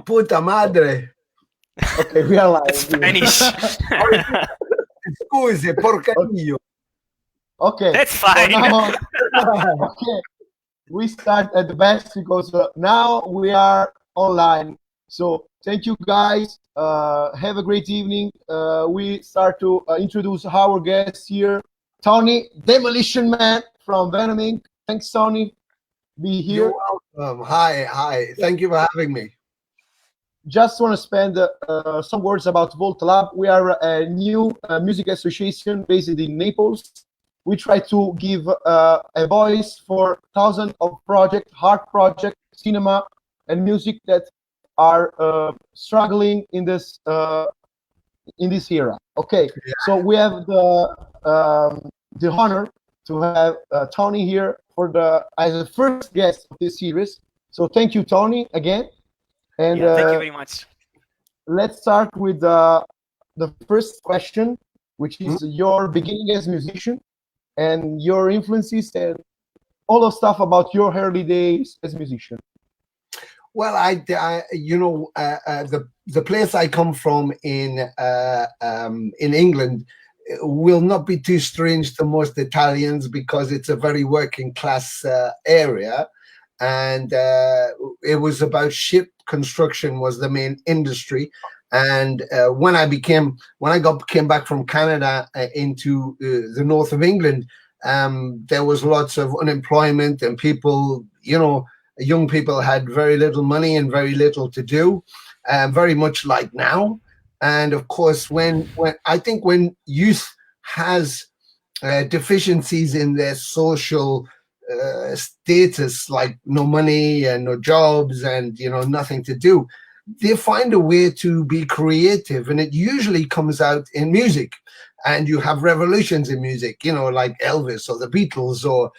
Puta madre. Okay, we are That's live. Spanish. Scusi, porcario. Okay, That's so fine. now, okay, we start at the best because now we are online. So thank you guys. Have a great evening. We start to introduce our guests here. Tony, Demolition Man from Venom Inc. Thanks, Tony. Be here. You're welcome. Hi. Thank you for having me. Just want to spend some words about Volt Lab. We are a new music association based in Naples. We try to give a voice for thousands of projects, art projects, cinema, and music that are struggling in this era. Okay, Yeah. so we have the honor to have Tony here for as the first guest of this series. So thank you, Tony, again. And Yeah, thank you very much. let's start with the first question, which is your beginning as a musician and your influences and all the stuff about your early days as a musician. Well, the place I come from in England will not be too strange to most Italians because it's a very working class area, and it was about ship construction was the main industry. And when I came back from Canada into the north of England, there was lots of unemployment and people, young people had very little money and very little to do, very much like now. And of course, when I think when youth has deficiencies in their social status, like no money and no jobs and nothing to do, they find a way to be creative, and it usually comes out in music. And you have revolutions in music, like Elvis or the Beatles, or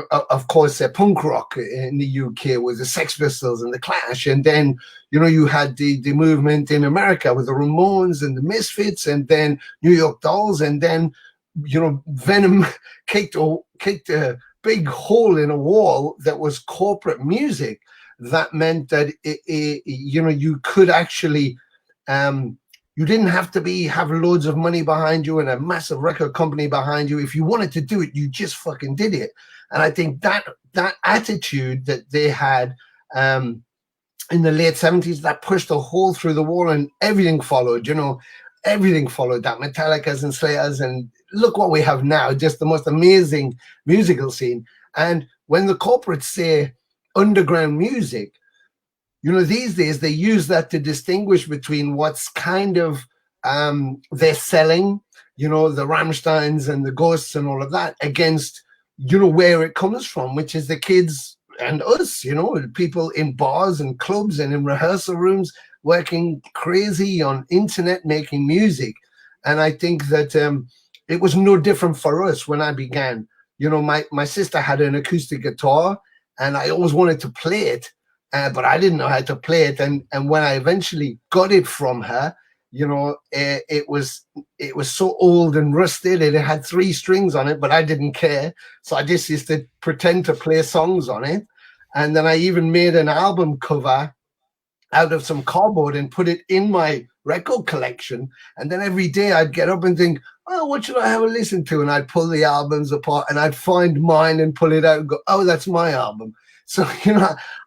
of course punk rock in the UK with the Sex Pistols and the Clash, and then you had the movement in America with the Ramones and the Misfits, and then New York Dolls, and then Venom kicked a big hole in a wall that was corporate music. That meant that you could actually you didn't have to have loads of money behind you and a massive record company behind you. If you wanted to do it, you just fucking did it. And I think that attitude that they had in the late 70s, that pushed a hole through the wall, and everything followed. Everything followed that. Metallica's and Slayers, and look what we have now, just the most amazing musical scene. And when the corporates say underground music, these days they use that to distinguish between what's kind of they're selling, the Rammsteins and the Ghosts and all of that, against where it comes from, which is the kids and us, people in bars and clubs and in rehearsal rooms working crazy on internet making music. And I think that it was no different for us when I began. My sister had an acoustic guitar, and I always wanted to play it, but I didn't know how to play it. And when I eventually got it from her, it was so old and rusted. It had 3 strings on it, but I didn't care. So I just used to pretend to play songs on it. And then I even made an album cover out of some cardboard and put it in my record collection. And then every day I'd get up and think, oh, what should I have a listen to? And I'd pull the albums apart and I'd find mine and pull it out and go, oh, that's my album. So,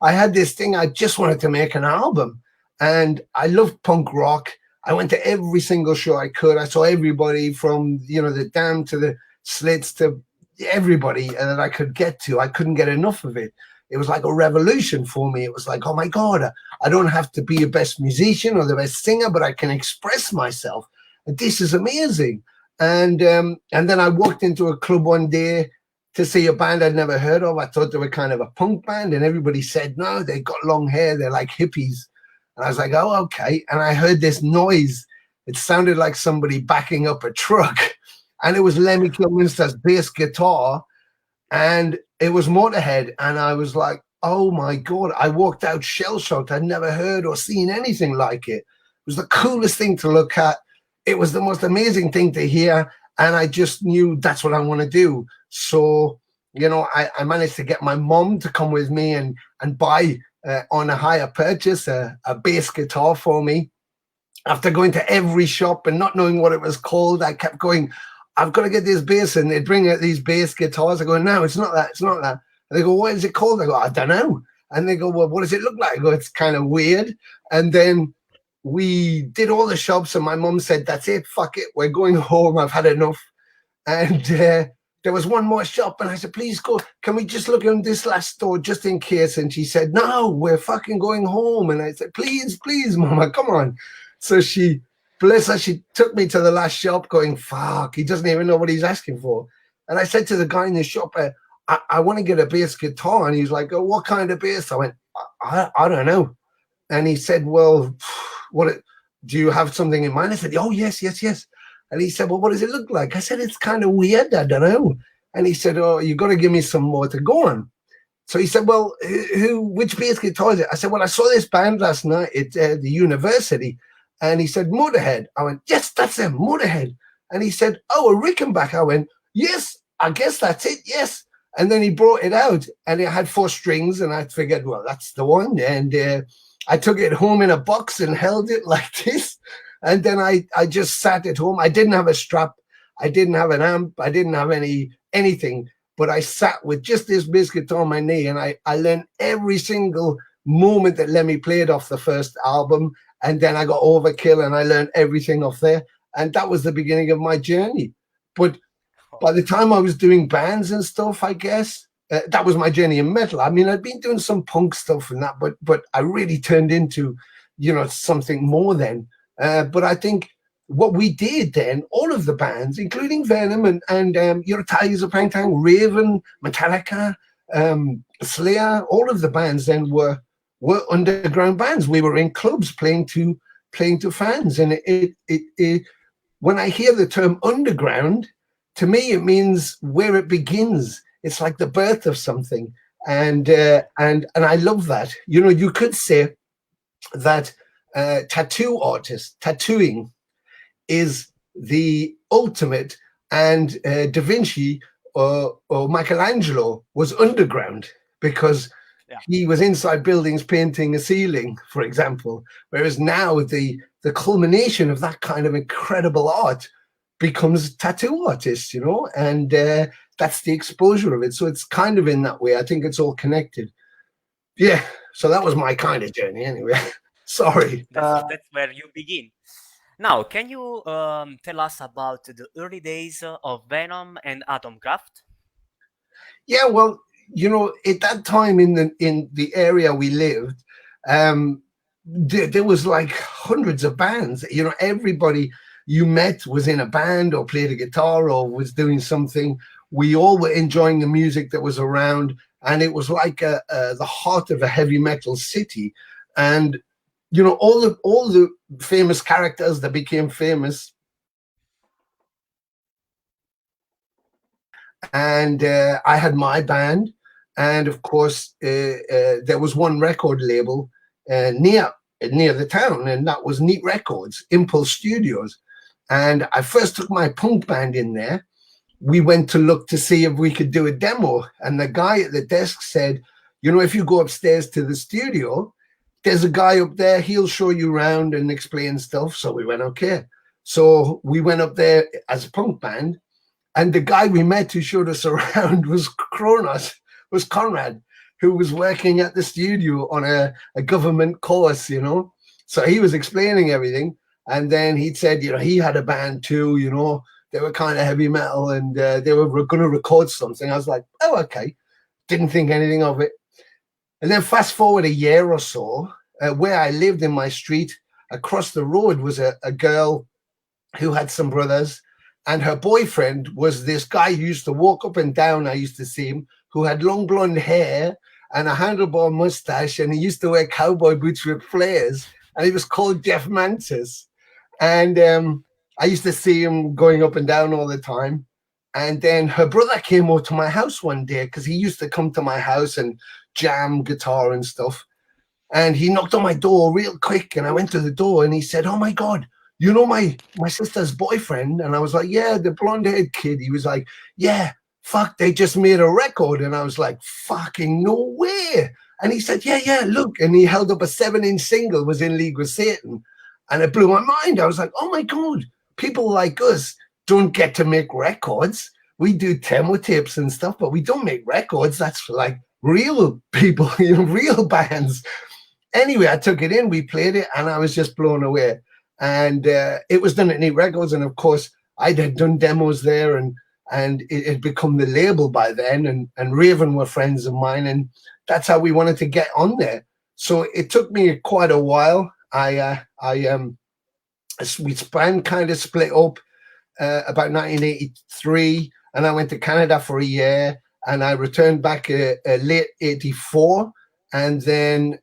I had this thing. I just wanted to make an album, and I loved punk rock. I went to every single show I could. I saw everybody from, the Damned to the Slits to everybody that I could get to. I couldn't get enough of it. It was like a revolution for me. It was like, oh my God, I don't have to be the best musician or the best singer, but I can express myself. And this is amazing. And then I walked into a club one day to see a band I'd never heard of. I thought they were kind of a punk band, and everybody said, no, they got long hair. They're like hippies. And I was like, oh, okay. And I heard this noise. It sounded like somebody backing up a truck. And it was Lemmy Kilminster's bass guitar. And it was Motorhead. And I was like, oh my God. I walked out shell-shocked. I'd never heard or seen anything like it. It was the coolest thing to look at. It was the most amazing thing to hear. And I just knew that's what I want to do. So, I managed to get my mom to come with me and buy on a hire purchase, a bass guitar for me. After going to every shop and not knowing what it was called, I kept going, I've got to get this bass. And they'd bring out these bass guitars. I go, no, it's not that. It's not that. And they go, what is it called? I go, I don't know. And they go, well, what does it look like? I go, it's kind of weird. And then we did all the shops, and my mum said, that's it, fuck it, we're going home, I've had enough. And there was one more shop, and I said, please go, can we just look in this last store just in case? And she said, no, we're fucking going home. And I said, please, Mama, come on. So she, bless her, she took me to the last shop going, fuck, he doesn't even know what he's asking for. And I said to the guy in the shop, I want to get a bass guitar. And he's like, oh, what kind of bass? I went, I don't know. And he said, well, do you have something in mind? I said, oh, yes. And he said, well, what does it look like? I said, it's kind of weird, I don't know. And he said, oh, you got to give me some more to go on. So he said, well, which bass guitar is it? I said, well, I saw this band last night at the university. And he said, Motorhead. I went, yes, that's them, Motorhead. And he said, oh, a Rickenbacker. I went, yes, I guess that's it, yes. And then he brought it out, and it had 4 strings, and I figured, well, that's the one. And I took it home in a box and held it like this. And then I just sat at home. I didn't have a strap. I didn't have an amp. I didn't have anything. But I sat with just this bass guitar on my knee, and I learned every single moment that Lemmy played off the first album. And then I got Overkill, and I learned everything off there. And that was the beginning of my journey. But by the time I was doing bands and stuff, I guess, that was my journey in metal. I mean, I'd been doing some punk stuff and that, but I really turned into, something more then. But I think what we did then, all of the bands, including Venom and Tigers of Pangtang, Raven, Metallica, Slayer, all of the bands then were underground bands. We were in clubs playing to fans. And it when I hear the term underground, to me, it means where it begins. It's like the birth of something. And I love that. You could say that tattooing is the ultimate, and Da Vinci or Michelangelo was underground because he was inside buildings painting a ceiling, for example. Whereas now the culmination of that kind of incredible art becomes tattoo artists, and that's the exposure of it. So it's kind of in that way. I think it's all connected. Yeah. So that was my kind of journey anyway. Sorry. That's where you begin. Now, can you tell us about the early days of Venom and Atomkraft? Yeah, well, at that time in the area we lived, there was like hundreds of bands. Everybody you met was in a band or played a guitar or was doing something. We all were enjoying the music that was around, and it was like the heart of a heavy metal city. And all the famous characters that became famous. And I had my band, and of course there was one record label near the town, and that was Neat Records, Impulse Studios. And I first took my punk band in there. We went to look to see if we could do a demo, and the guy at the desk said, if you go upstairs to the studio, there's a guy up there, he'll show you around and explain stuff. So we went, okay. So we went up there as a punk band, and the guy we met who showed us around was Conrad, who was working at the studio on a government course, So he was explaining everything. And then he said, he had a band too, they were kind of heavy metal, and they were going to record something. I was like, oh, okay. Didn't think anything of it. And then fast forward a year or so, where I lived in my street, across the road was a girl who had some brothers, and her boyfriend was this guy who used to walk up and down. I used to see him, who had long blonde hair and a handlebar mustache, and he used to wear cowboy boots with flares, and he was called Jeff Mantis. And I used to see him going up and down all the time. And then her brother came over to my house one day, because he used to come to my house and jam guitar and stuff. And he knocked on my door real quick, and I went to the door, and he said, oh my God, my sister's boyfriend? And I was like, yeah, the blonde-haired kid. He was like, yeah, fuck, they just made a record. And I was like, fucking no way. And he said, yeah, look. And he held up a 7-inch single, was In League with Satan. And it blew my mind. I was like, oh my God, people like us don't get to make records. We do demo tapes and stuff, but we don't make records. That's for like real people, real bands. Anyway, I took it in, we played it, and I was just blown away. And it was done at Neat Records. And of course, I'd had done demos there, and it had become the label by then. And Raven were friends of mine, and that's how we wanted to get on there. So it took me quite a while. We kind of split up about 1983, and I went to Canada for a year, and I returned back late 84, and then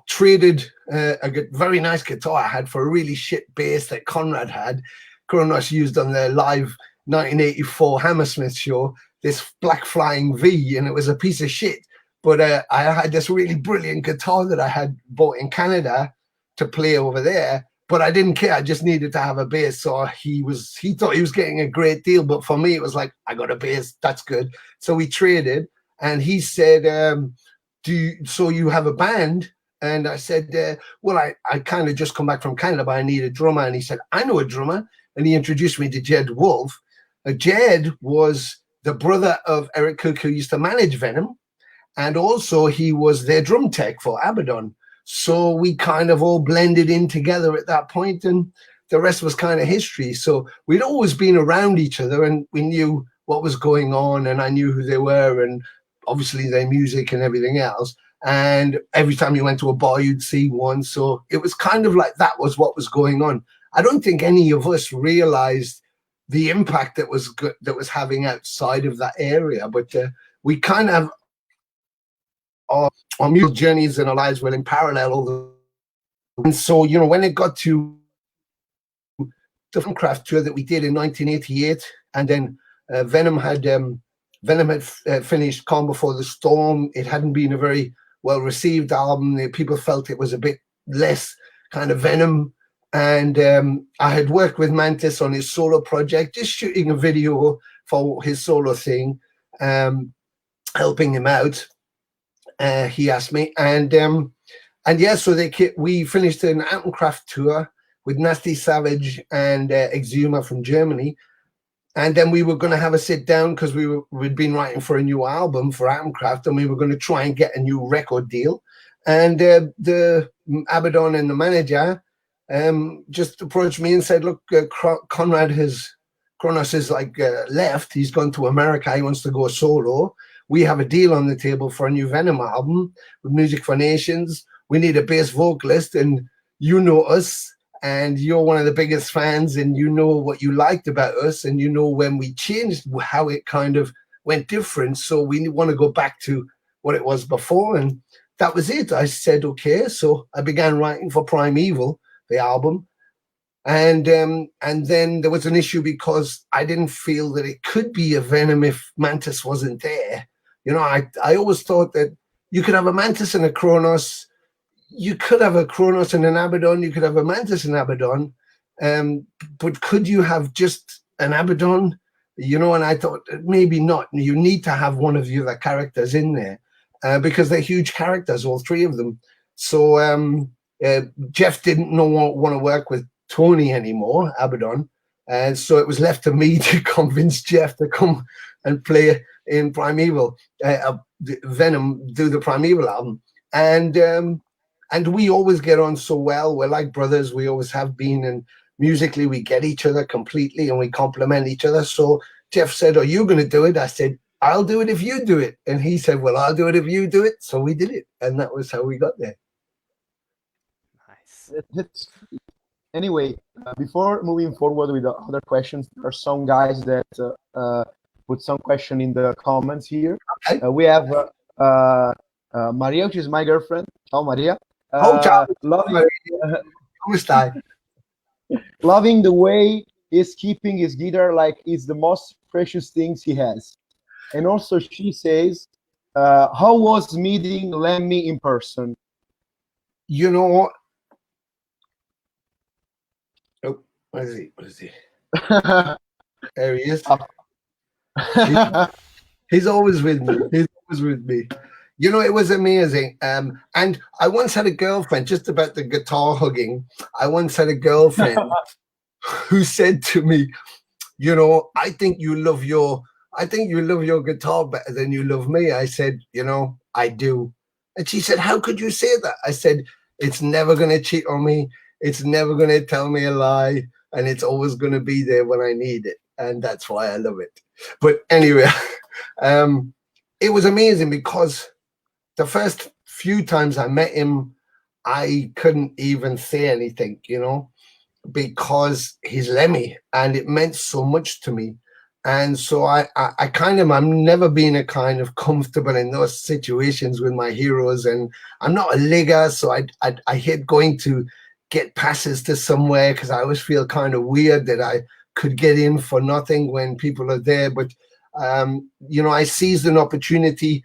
traded a very nice guitar I had for a really shit bass that Conrad had. Kronos used on the live 1984 Hammersmith show, this Black Flying V, and it was a piece of shit. But I had this really brilliant guitar that I had bought in Canada to play over there. But I didn't care. I just needed to have a bass. So he thought he was getting a great deal. But for me, it was like, I got a bass. That's good. So we traded. And he said, so you have a band? And I said, well, I kind of just come back from Canada, but I need a drummer. And he said, I know a drummer. And he introduced me to Jed Wolf. Jed was the brother of Eric Cook, who used to manage Venom. And also he was their drum tech for Abaddon. So we kind of all blended in together at that point, and the rest was kind of history. So we'd always been around each other, and we knew what was going on, and I knew who they were, and obviously their music and everything else. And every time you went to a bar, you'd see one. So it was kind of like that was what was going on. I don't think any of us realized the impact that was having outside of that area, but we kind of our musical journeys and our lives were in parallel. And so, when it got to the Atomkraft tour that we did in 1988, and then Venom had finished Calm Before the Storm. It hadn't been a very well-received album. People felt it was a bit less kind of Venom. And I had worked with Mantis on his solo project, just shooting a video for his solo thing, helping him out. He asked me, and yeah, so we finished an Atomkraft tour with Nasty Savage and Exuma from Germany, and then we were going to have a sit down because we'd been writing for a new album for Atomkraft, and we were going to try and get a new record deal. And the Abaddon and the manager just approached me and said, "Look, Kronos is left. He's gone to America. He wants to go solo. We have a deal on the table for a new Venom album with Music for Nations. We need a bass vocalist, and you know us, and you're one of the biggest fans, and you know what you liked about us, and you know when we changed how it kind of went different. So we want to go back to what it was before." And that was it. I said, okay. So I began writing for Primeval, the album. And then there was an issue because I didn't feel that it could be a Venom if Mantis wasn't there. I always thought that you could have a Mantis and a Kronos. You could have a Kronos and an Abaddon. You could have a Mantis and Abaddon. But could you have just an Abaddon? And I thought maybe not. You need to have one of the other characters in there because they're huge characters, all three of them. So Jeff didn't want to work with Tony anymore, Abaddon. And so it was left to me to convince Jeff to come and play in Primeval, Venom, do the Primeval album. And we always get on so well. We're like brothers. We always have been. And musically, we get each other completely and we complement each other. So Jeff said, "Are you going to do it?" I said, "I'll do it if you do it." And he said, "Well, I'll do it if you do it." So we did it. And that was how we got there. Nice. Anyway, before moving forward with the other questions, there are some guys that put some question in the comments here. Okay. We have Maria, which is my girlfriend. Ciao, Maria. Ciao. Loving the way he's keeping his guitar like it's the most precious things he has. And also she says, how was meeting Lemmy in person? Oh, what is he? There he is. He's always with me. You know, it was amazing. And I once had a girlfriend, just about the guitar hugging. I once had a girlfriend who said to me, you know, I think you love your guitar better than you love me. I said, you know, I do. And she said, how could you say that? I said, it's never going to cheat on me. It's never going to tell me a lie. And it's always going to be there when I need it. And that's why I love it. But anyway, it was amazing because the first few times I met him, I couldn't even say anything, you know, because he's Lemmy and it meant so much to me. And so I'm never been a kind of comfortable in those situations with my heroes. And I'm not a ligger, so I hate going to get passes to somewhere because I always feel kind of weird that I could get in for nothing when people are there. But, you know, I seized an opportunity.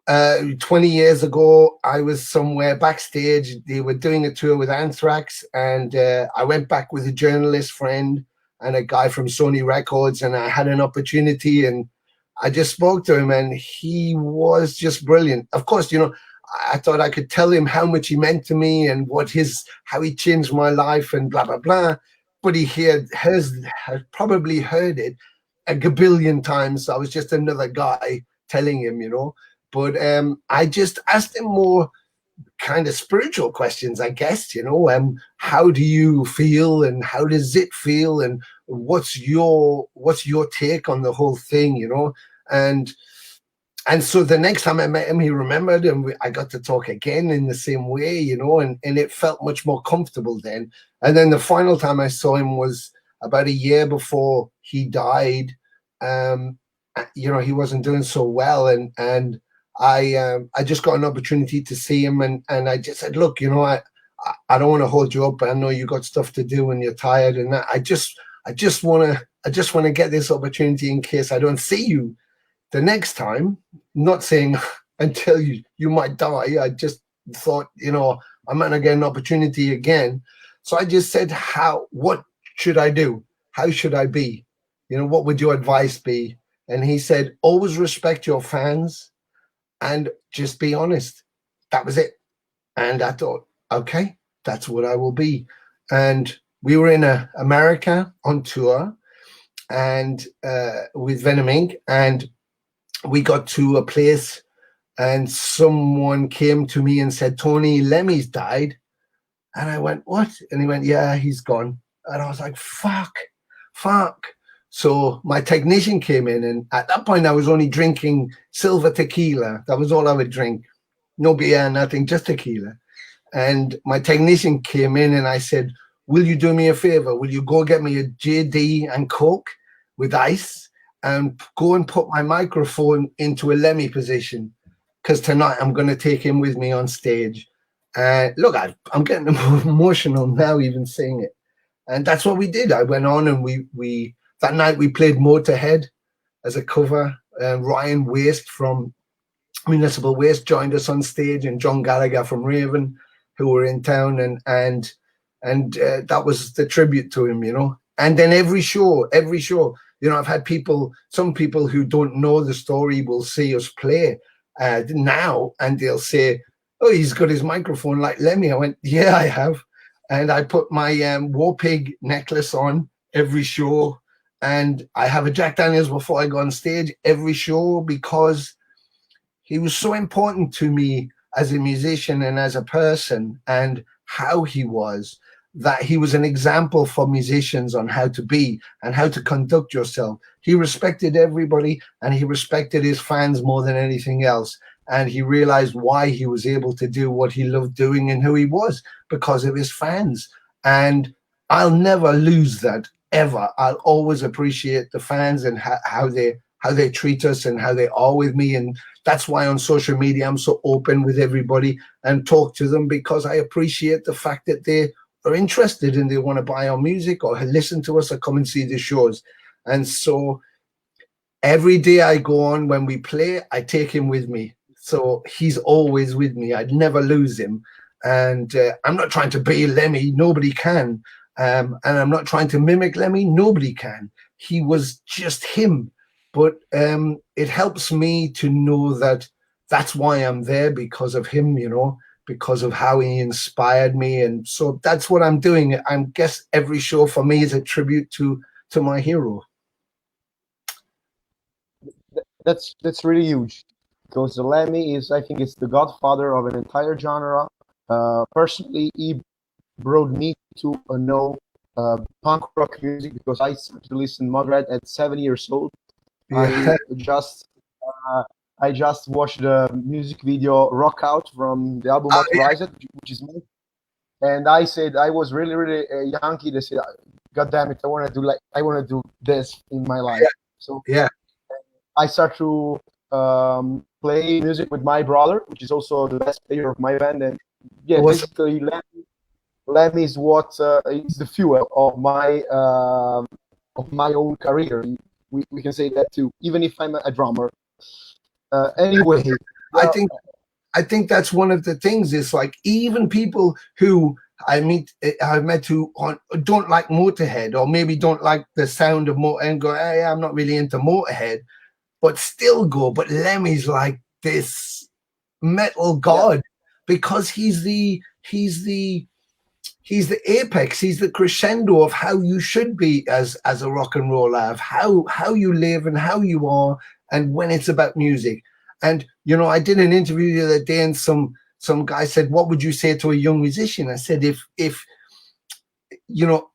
20 years ago, I was somewhere backstage. They were doing a tour with Anthrax, and I went back with a journalist friend and a guy from Sony Records, and I had an opportunity, and I just spoke to him, and he was just brilliant. Of course, you know, I thought I could tell him how much he meant to me and how he changed my life and blah, blah, blah. But had probably heard it a gabillion times. I was just another guy telling him, you know. But I just asked him more kind of spiritual questions, I guess, you know. How do you feel and how does it feel and what's your take on the whole thing, you know? And so the next time I met him, he remembered, and I got to talk again in the same way, you know, and it felt much more comfortable then. And then the final time I saw him was about a year before he died. You know, he wasn't doing so well, and I just got an opportunity to see him, and I just said, look, you know, I don't want to hold you up. I know you got stuff to do and you're tired, and I just want to get this opportunity in case I don't see you the next time. Not saying until you might die. I just thought, you know, I might not get an opportunity again. So I just said, what should I do? How should I be? You know, what would your advice be? And he said, always respect your fans and just be honest. That was it. And I thought, okay, that's what I will be. And we were in America on tour and with Venom Inc. And we got to a place and someone came to me and said, Tony, Lemmy's died. And I went, what? And he went, yeah, he's gone. And I was like, fuck. So my technician came in, and at that point I was only drinking silver tequila. That was all I would drink. No beer, nothing, just tequila. And my technician came in and I said, will you do me a favor? Will you go get me a JD and Coke with ice and go and put my microphone into a Lemmy position? Because tonight I'm going to take him with me on stage. Look, I'm getting emotional now even saying it. And that's what we did. I went on and we that night we played Motorhead as a cover. Ryan Waste from Municipal Waste joined us on stage, and John Gallagher from Raven, who were in town, and that was the tribute to him, you know. And then every show, you know, I've had some people who don't know the story will see us play now, and they'll say, oh, he's got his microphone like Lemmy. I went, yeah, I have. And I put my War Pig necklace on every show. And I have a Jack Daniels before I go on stage every show, because he was so important to me as a musician and as a person, and how he was, that he was an example for musicians on how to be and how to conduct yourself. He respected everybody, and he respected his fans more than anything else. And he realized why he was able to do what he loved doing and who he was, because of his fans. And I'll never lose that, ever. I'll always appreciate the fans and how they treat us and how they are with me. And that's why on social media I'm so open with everybody and talk to them, because I appreciate the fact that they are interested and they want to buy our music or listen to us or come and see the shows. And so every day I go on, when we play, I take him with me. So he's always with me. I'd never lose him. And I'm not trying to be Lemmy. Nobody can. And I'm not trying to mimic Lemmy. Nobody can. He was just him. But it helps me to know that that's why I'm there, because of him, you know, because of how he inspired me. And so that's what I'm doing. I guess every show for me is a tribute to my hero. That's really huge, because Lemmy is, I think, it's the godfather of an entire genre. Personally, he brought me to know punk rock music, because I started to listen Motorhead at 7 years old. Yeah. I just watched the music video "Rock Out" from the album Authorized, which is me. And I said, I was really, really a young kid. I said, God damn it, I want to do this in my life. Yeah. So Yeah. I start to play music with my brother, which is also the best player of my band. And yeah, basically, Lemmy is what is the fuel of my own career. We can say that too, even if I'm a drummer. Anyway, I think that's one of the things. Is like, even people who I've met who don't like Motorhead, or maybe don't like the sound of Motorhead, and go, hey, I'm not really into Motorhead, but still go, but Lemmy's like this metal god, because he's the apex, he's the crescendo of how you should be as a rock and roller, of how you live and how you are, and when it's about music. And you know, I did an interview the other day, and some guy said, what would you say to a young musician? I said, if you know,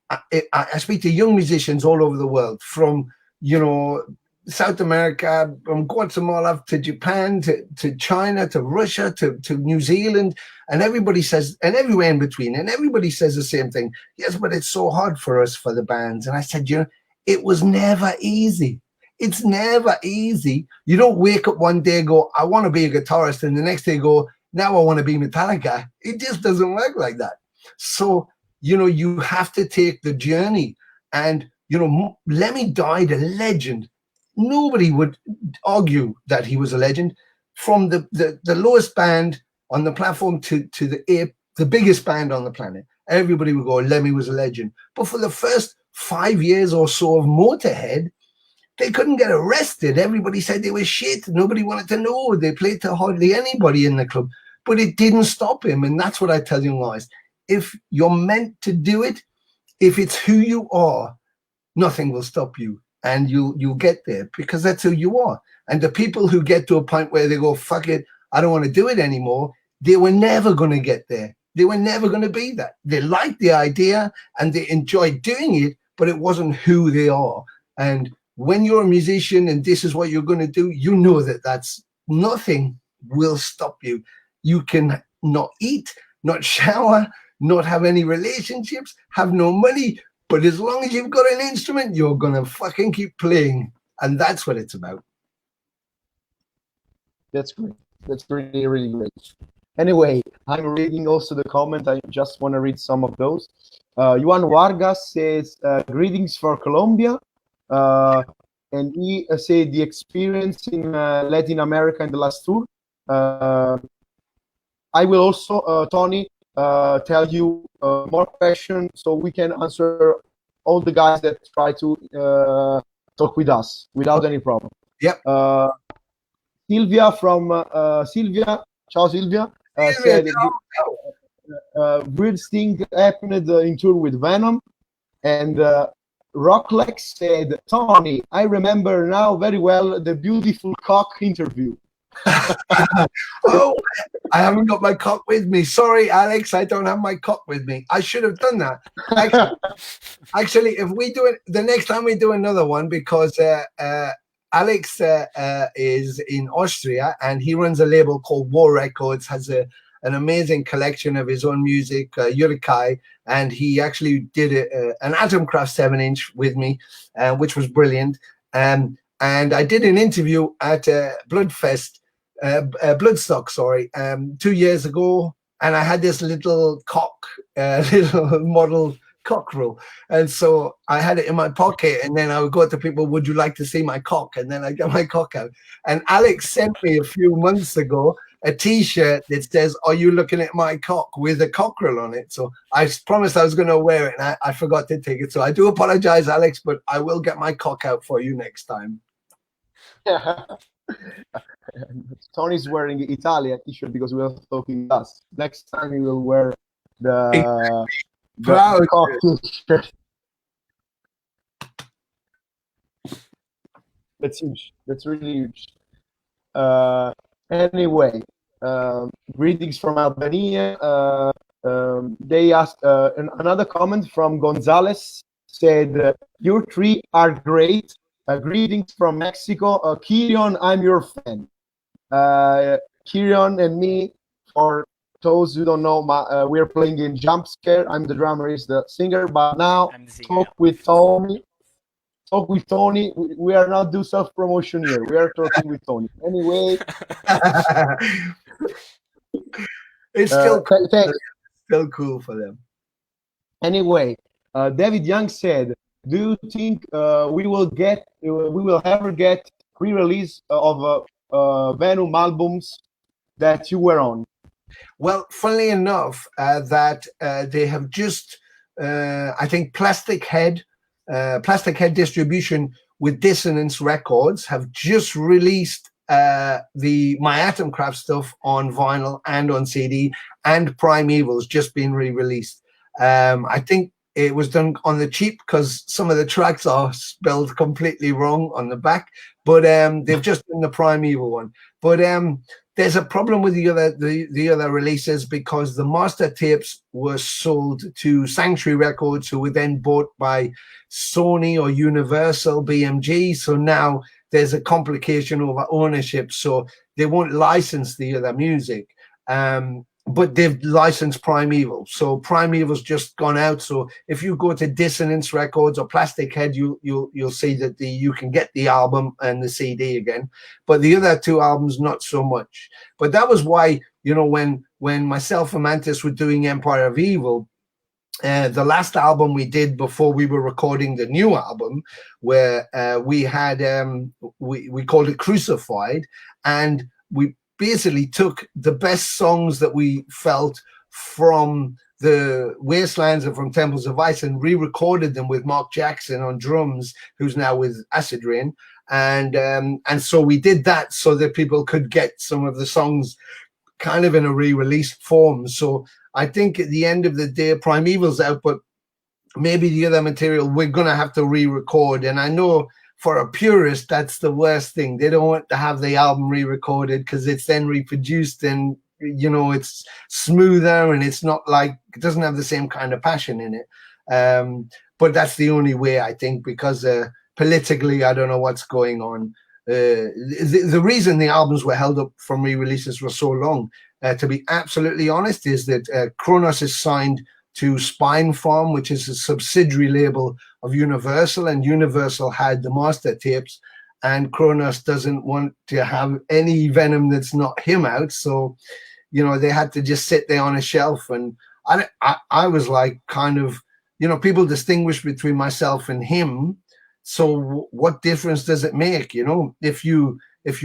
I speak to young musicians all over the world, from, you know, South America, from Guatemala to Japan to China to Russia to New Zealand, and everybody says, and everywhere in between, and everybody says the same thing. Yes, but it's so hard for us, for the bands. And I said, you know, it was never easy. It's never easy. You don't wake up one day and go, I want to be a guitarist, and the next day go, now I want to be Metallica. It just doesn't work like that. So, you know, you have to take the journey. And, you know, Lemmy died a legend. Nobody would argue that he was a legend. From the lowest band on the platform to the biggest band on the planet, everybody would go, Lemmy was a legend. But for the first 5 years or so of Motorhead, they couldn't get arrested. Everybody said they were shit. Nobody wanted to know. They played to hardly anybody in the club. But it didn't stop him. And that's what I tell you guys. If you're meant to do it, if it's who you are, nothing will stop you. And you'll get there, because that's who you are. And the people who get to a point where they go, fuck it, I don't want to do it anymore, they were never going to get there. They were never going to be that. They liked the idea and they enjoyed doing it, but it wasn't who they are. And when you're a musician and this is what you're going to do, you know that that's nothing will stop you. You can not eat, not shower, not have any relationships, have no money, but as long as you've got an instrument, you're going to fucking keep playing. And that's what it's about. That's great. That's really, really great. Anyway, I'm reading also the comment. I just want to read some of those. Juan Vargas says, greetings for Colombia. And he said the experience in Latin America in the last tour. I will also, Tony, tell you more questions so we can answer all the guys that try to talk with us without any problem. Yep. Sylvia from Sylvia, ciao Sylvia, said weird thing happened in tour with Venom. And Rocklex said, Tony, I remember now very well the beautiful cock interview. Oh, I haven't got my cock with me. Sorry, Alex, I don't have my cock with me. I should have done that. Actually, if we do it the next time we do another one, because Alex is in Austria and he runs a label called War Records, has an amazing collection of his own music, Yurikai, and he actually did an Atomkraft 7-inch with me, which was brilliant. And I did an interview at Bloodstock, 2 years ago, and I had this little cock, little model cockerel, and so I had it in my pocket, and then I would go to people, would you like to see my cock? And then I get my cock out. And Alex sent me a few months ago a t-shirt that says, are you looking at my cock, with a cockerel on it. So I promised I was going to wear it, and I forgot to take it. So I do apologize, Alex, but I will get my cock out for you next time. Tony's wearing Italian t-shirt because we are talking us. Next time he will wear the Proud. cock t-shirt. That's huge. That's really huge. Anyway, greetings from Albania. They asked another comment from Gonzalez said, "Your three are great. Greetings from Mexico. Kirion, I'm your fan." Kirion and me, for those who don't know, we're playing in Jump Scare. I'm the drummer, he's the singer. But now, I'm the singer. talk with Tony. Talk with Tony. We are not do self promotion here. We are talking with Tony. Anyway, It's still cool. thanks. Still cool for them. Anyway, David Young said, "Do you think we will ever get re-release of Venom albums that you were on?" Well, funnily enough, that they have just, I think, Plastic Head Distribution with Dissonance Records have just released my Atomkraft stuff on vinyl and on CD, and Primeval's just been re-released. I think it was done on the cheap because some of the tracks are spelled completely wrong on the back, but they've just done the Primeval one. But there's a problem with the other releases because the master tapes were sold to Sanctuary Records, who were then bought by Sony or Universal BMG. So now there's a complication over ownership, so they won't license the other music. But they've licensed Primeval, so Primeval's just gone out. So if you go to Dissonance Records or Plastic Head, you'll see that you can get the album and the CD again. But the other two albums, not so much. But that was why, you know, when myself and Mantis were doing Empire of Evil, the last album we did before we were recording the new album, where we had we called it Crucified, and we basically took the best songs that we felt from the Wastelands and from Temples of Ice and re-recorded them with Mark Jackson on drums, who's now with Acid Rain. And so we did that so that people could get some of the songs kind of in a re-released form. So I think at the end of the day, Primeval's out, but maybe the other material we're going to have to re-record. And I know for a purist, that's the worst thing. They don't want to have the album re-recorded because it's then reproduced and, you know, it's smoother and it's not like, it doesn't have the same kind of passion in it. But that's the only way, I think, because politically, I don't know what's going on. The reason the albums were held up from re-releases for so long, to be absolutely honest, is that Kronos is signed to Spine Farm, which is a subsidiary label of Universal, and Universal had the master tapes, and Kronos doesn't want to have any Venom that's not him out. So, you know, they had to just sit there on a shelf. And I was like, kind of, you know, people distinguish between myself and him. So what difference does it make? You know, if you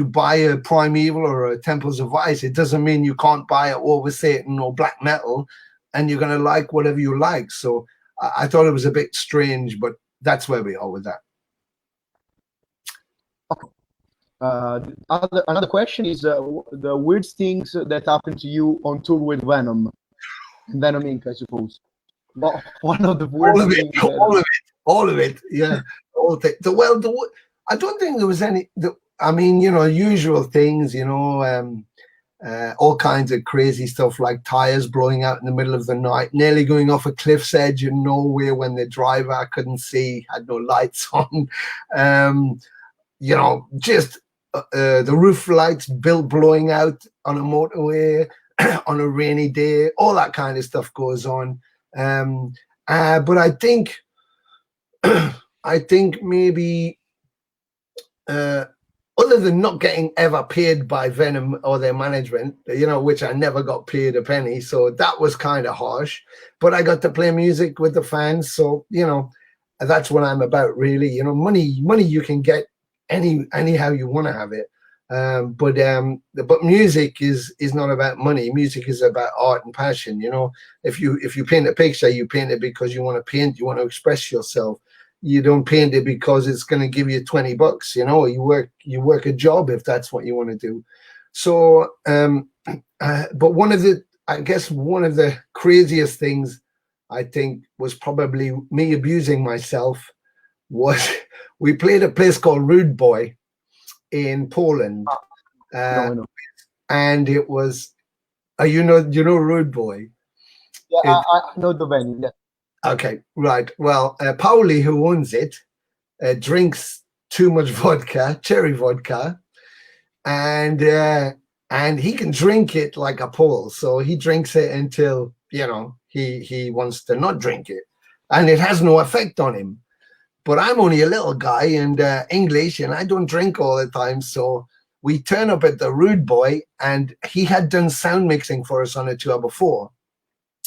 buy a Primeval or a Temples of Ice, it doesn't mean you can't buy it over Satan or black metal, and you're going to like whatever you like. So I thought it was a bit strange, but that's where we are with that. Okay. Another question is the weird things that happened to you on tour with Venom Inc, I suppose. One of the weird things. All of it. Yeah. I don't think there was any. I mean, you know, usual things. You know. All kinds of crazy stuff like tires blowing out in the middle of the night, nearly going off a cliff's edge in Norway when the driver couldn't see, had no lights on. You know, just the roof lights blowing out on a motorway on a rainy day. All that kind of stuff goes on. But I think maybe other than not getting ever paid by Venom or their management, you know, which I never got paid a penny, so that was kind of harsh. But I got to play music with the fans, so, you know, that's what I'm about, really. You know, money you can get anyhow you want to have it. But music is not about money. Music is about art and passion. You know, if you paint a picture, you paint it because you want to paint, you want to express yourself. you don't paint it because it's going to give you $20. You know, you work a job if that's what you want to do. So, but one of the craziest things I think was probably me abusing myself was we played a place called Rude Boy in Poland. No. And it was, you know Rude Boy? Yeah, I know the venue. Yeah. Okay, right. Well, Pauli, who owns it, drinks too much vodka, cherry vodka, and he can drink it like a Pole. So he drinks it until, you know, he wants to not drink it, and it has no effect on him. But I'm only a little guy and English, and I don't drink all the time. So we turn up at the Rude Boy, and he had done sound mixing for us on a tour before.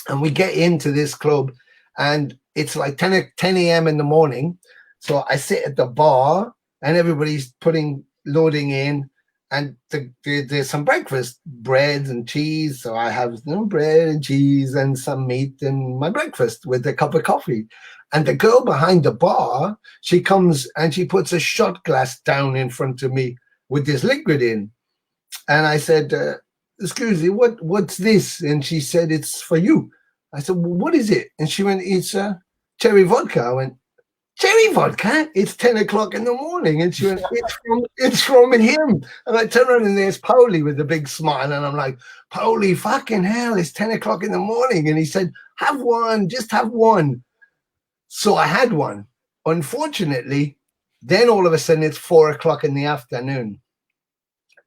And we get into this club, and it's like 10 a.m. in the morning. So I sit at the bar, and everybody's loading in, and there's some breakfast, bread and cheese. So I have bread and cheese and some meat and my breakfast with a cup of coffee. And the girl behind the bar, she comes and she puts a shot glass down in front of me with this liquid in. And I said, excuse me, what's this? And she said, it's for you. I said, well, what is it? And she went, it's cherry vodka. I went, cherry vodka? It's 10 o'clock in the morning. And she went, it's from him. And I turned around and there's Pauli with a big smile. And I'm like, Pauli, fucking hell, it's 10 o'clock in the morning. And he said, have one, just have one. So I had one. Unfortunately, then all of a sudden it's 4 o'clock in the afternoon.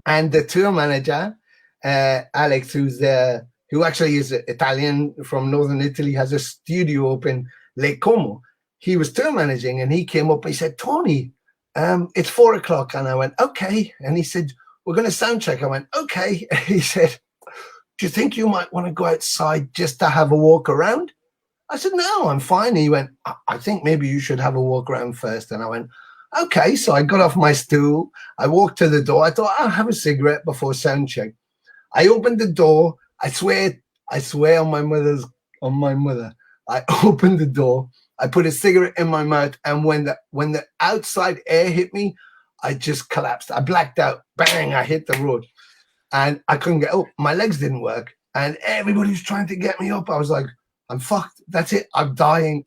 And the tour manager, Alex, who actually is Italian from Northern Italy, has a studio up in Lake Como. He was tour managing, and he came up and he said, Tony, it's 4 o'clock. And I went, okay. And he said, we're going to sound check. I went, okay. He said, do you think you might want to go outside just to have a walk around? I said, no, I'm fine. And he went, I think maybe you should have a walk around first. And I went, okay. So I got off my stool. I walked to the door. I thought, I'll have a cigarette before sound check. I opened the door. I swear on my mother. I opened the door. I put a cigarette in my mouth. And when the outside air hit me, I just collapsed. I blacked out. Bang, I hit the road. And I couldn't get up. My legs didn't work. And everybody was trying to get me up. I was like, I'm fucked. That's it. I'm dying.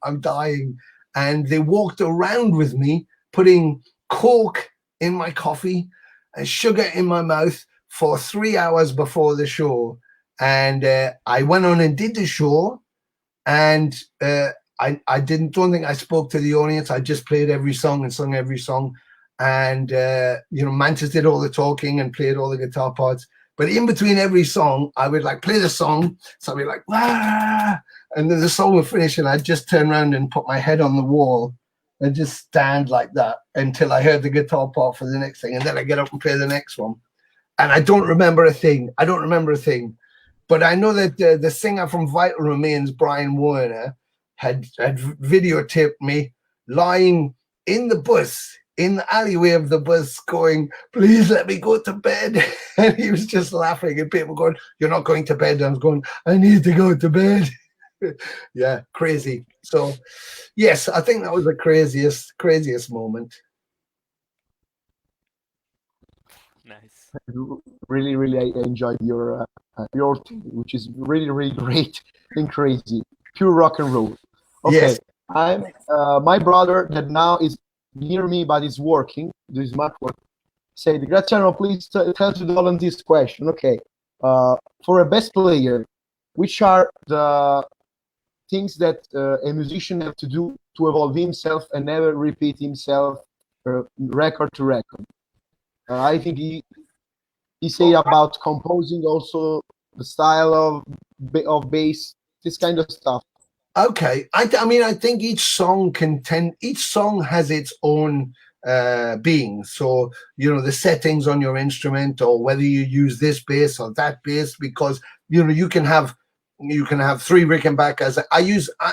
And they walked around with me, putting Coke in my coffee and sugar in my mouth for 3 hours before the show. And I went on and did the show. And I don't think I spoke to the audience. I just played every song and sung every song. And, Mantis did all the talking and played all the guitar parts. But in between every song, I would play the song. So I'd be like, wah! And then the song would finish, and I'd just turn around and put my head on the wall and just stand like that until I heard the guitar part for the next thing. And then I get up and play the next one. And I don't remember a thing. But I know that the singer from Vital Remains, Brian Warner, had videotaped me lying in the bus, in the alleyway of the bus, going, please let me go to bed. And he was just laughing, and people going, you're not going to bed. And I was going, I need to go to bed. Yeah, crazy. So yes, I think that was the craziest moment. Nice. Really, I enjoyed your thing, which is really great and crazy. Pure rock and roll. Okay. Yes. I'm my brother that now is near me but is working, doing smart work. Said, Graziano, please tell Dolan this question. Okay. For a best player, which are the things that a musician have to do to evolve himself and never repeat himself record to record? I think he say about composing, also the style of bass, this kind of stuff. Okay, I mean, I think each song has its own being. So the settings on your instrument, or whether you use this bass or that bass, because you can have 3 Rickenbackers.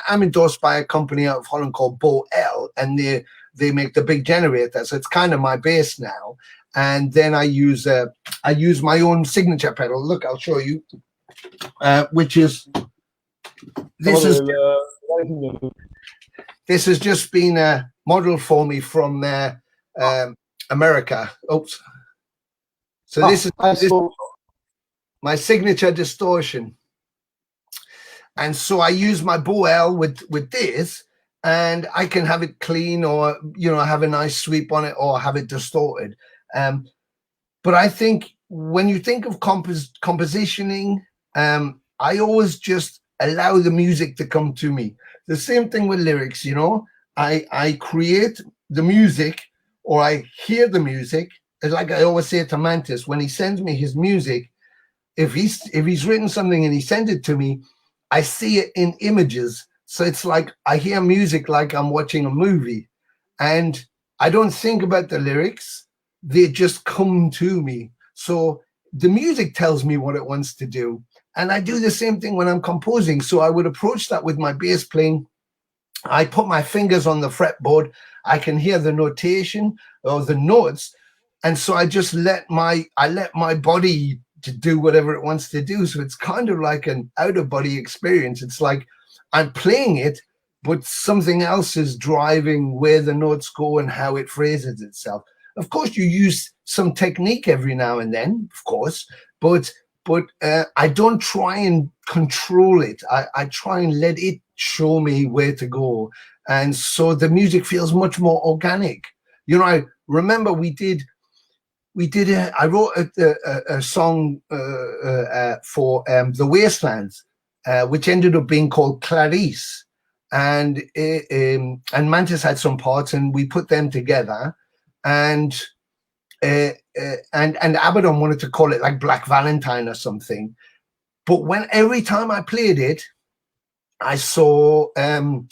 I'm endorsed by a company out of Holland called Bo L, and they make the big generator, so it's kind of my bass now. And then I use my own signature pedal. Look, I'll show you, which is this has just been modeled for me from America. Oops. So this is my signature distortion. And so I use my Boel with this, and I can have it clean, or, you know, have a nice sweep on it, or have it distorted. But I think when you think of compositioning, I always just allow the music to come to me. The same thing with lyrics, you know. I create the music, or I hear the music. It's like I always say to Mantis, when he sends me his music, if he's written something and he sends it to me, I see it in images. So it's like I hear music like I'm watching a movie, and I don't think about the lyrics. They just come to me. So the music tells me what it wants to do. And I do the same thing when I'm composing. So I would approach that with my bass playing. I put my fingers on the fretboard. I can hear the notation or the notes. And so I just let my body to do whatever it wants to do. So it's kind of like an out-of-body experience. It's like I'm playing it, but something else is driving where the notes go and how it phrases itself. Of course, you use some technique every now and then, of course, but I don't try and control it. I try and let it show me where to go. And so the music feels much more organic. You know, I remember I wrote a song for The Wastelands, which ended up being called Clarice. And Mantis had some parts, and we put them together. And Abaddon wanted to call it like Black Valentine or something. But every time I played it, I saw the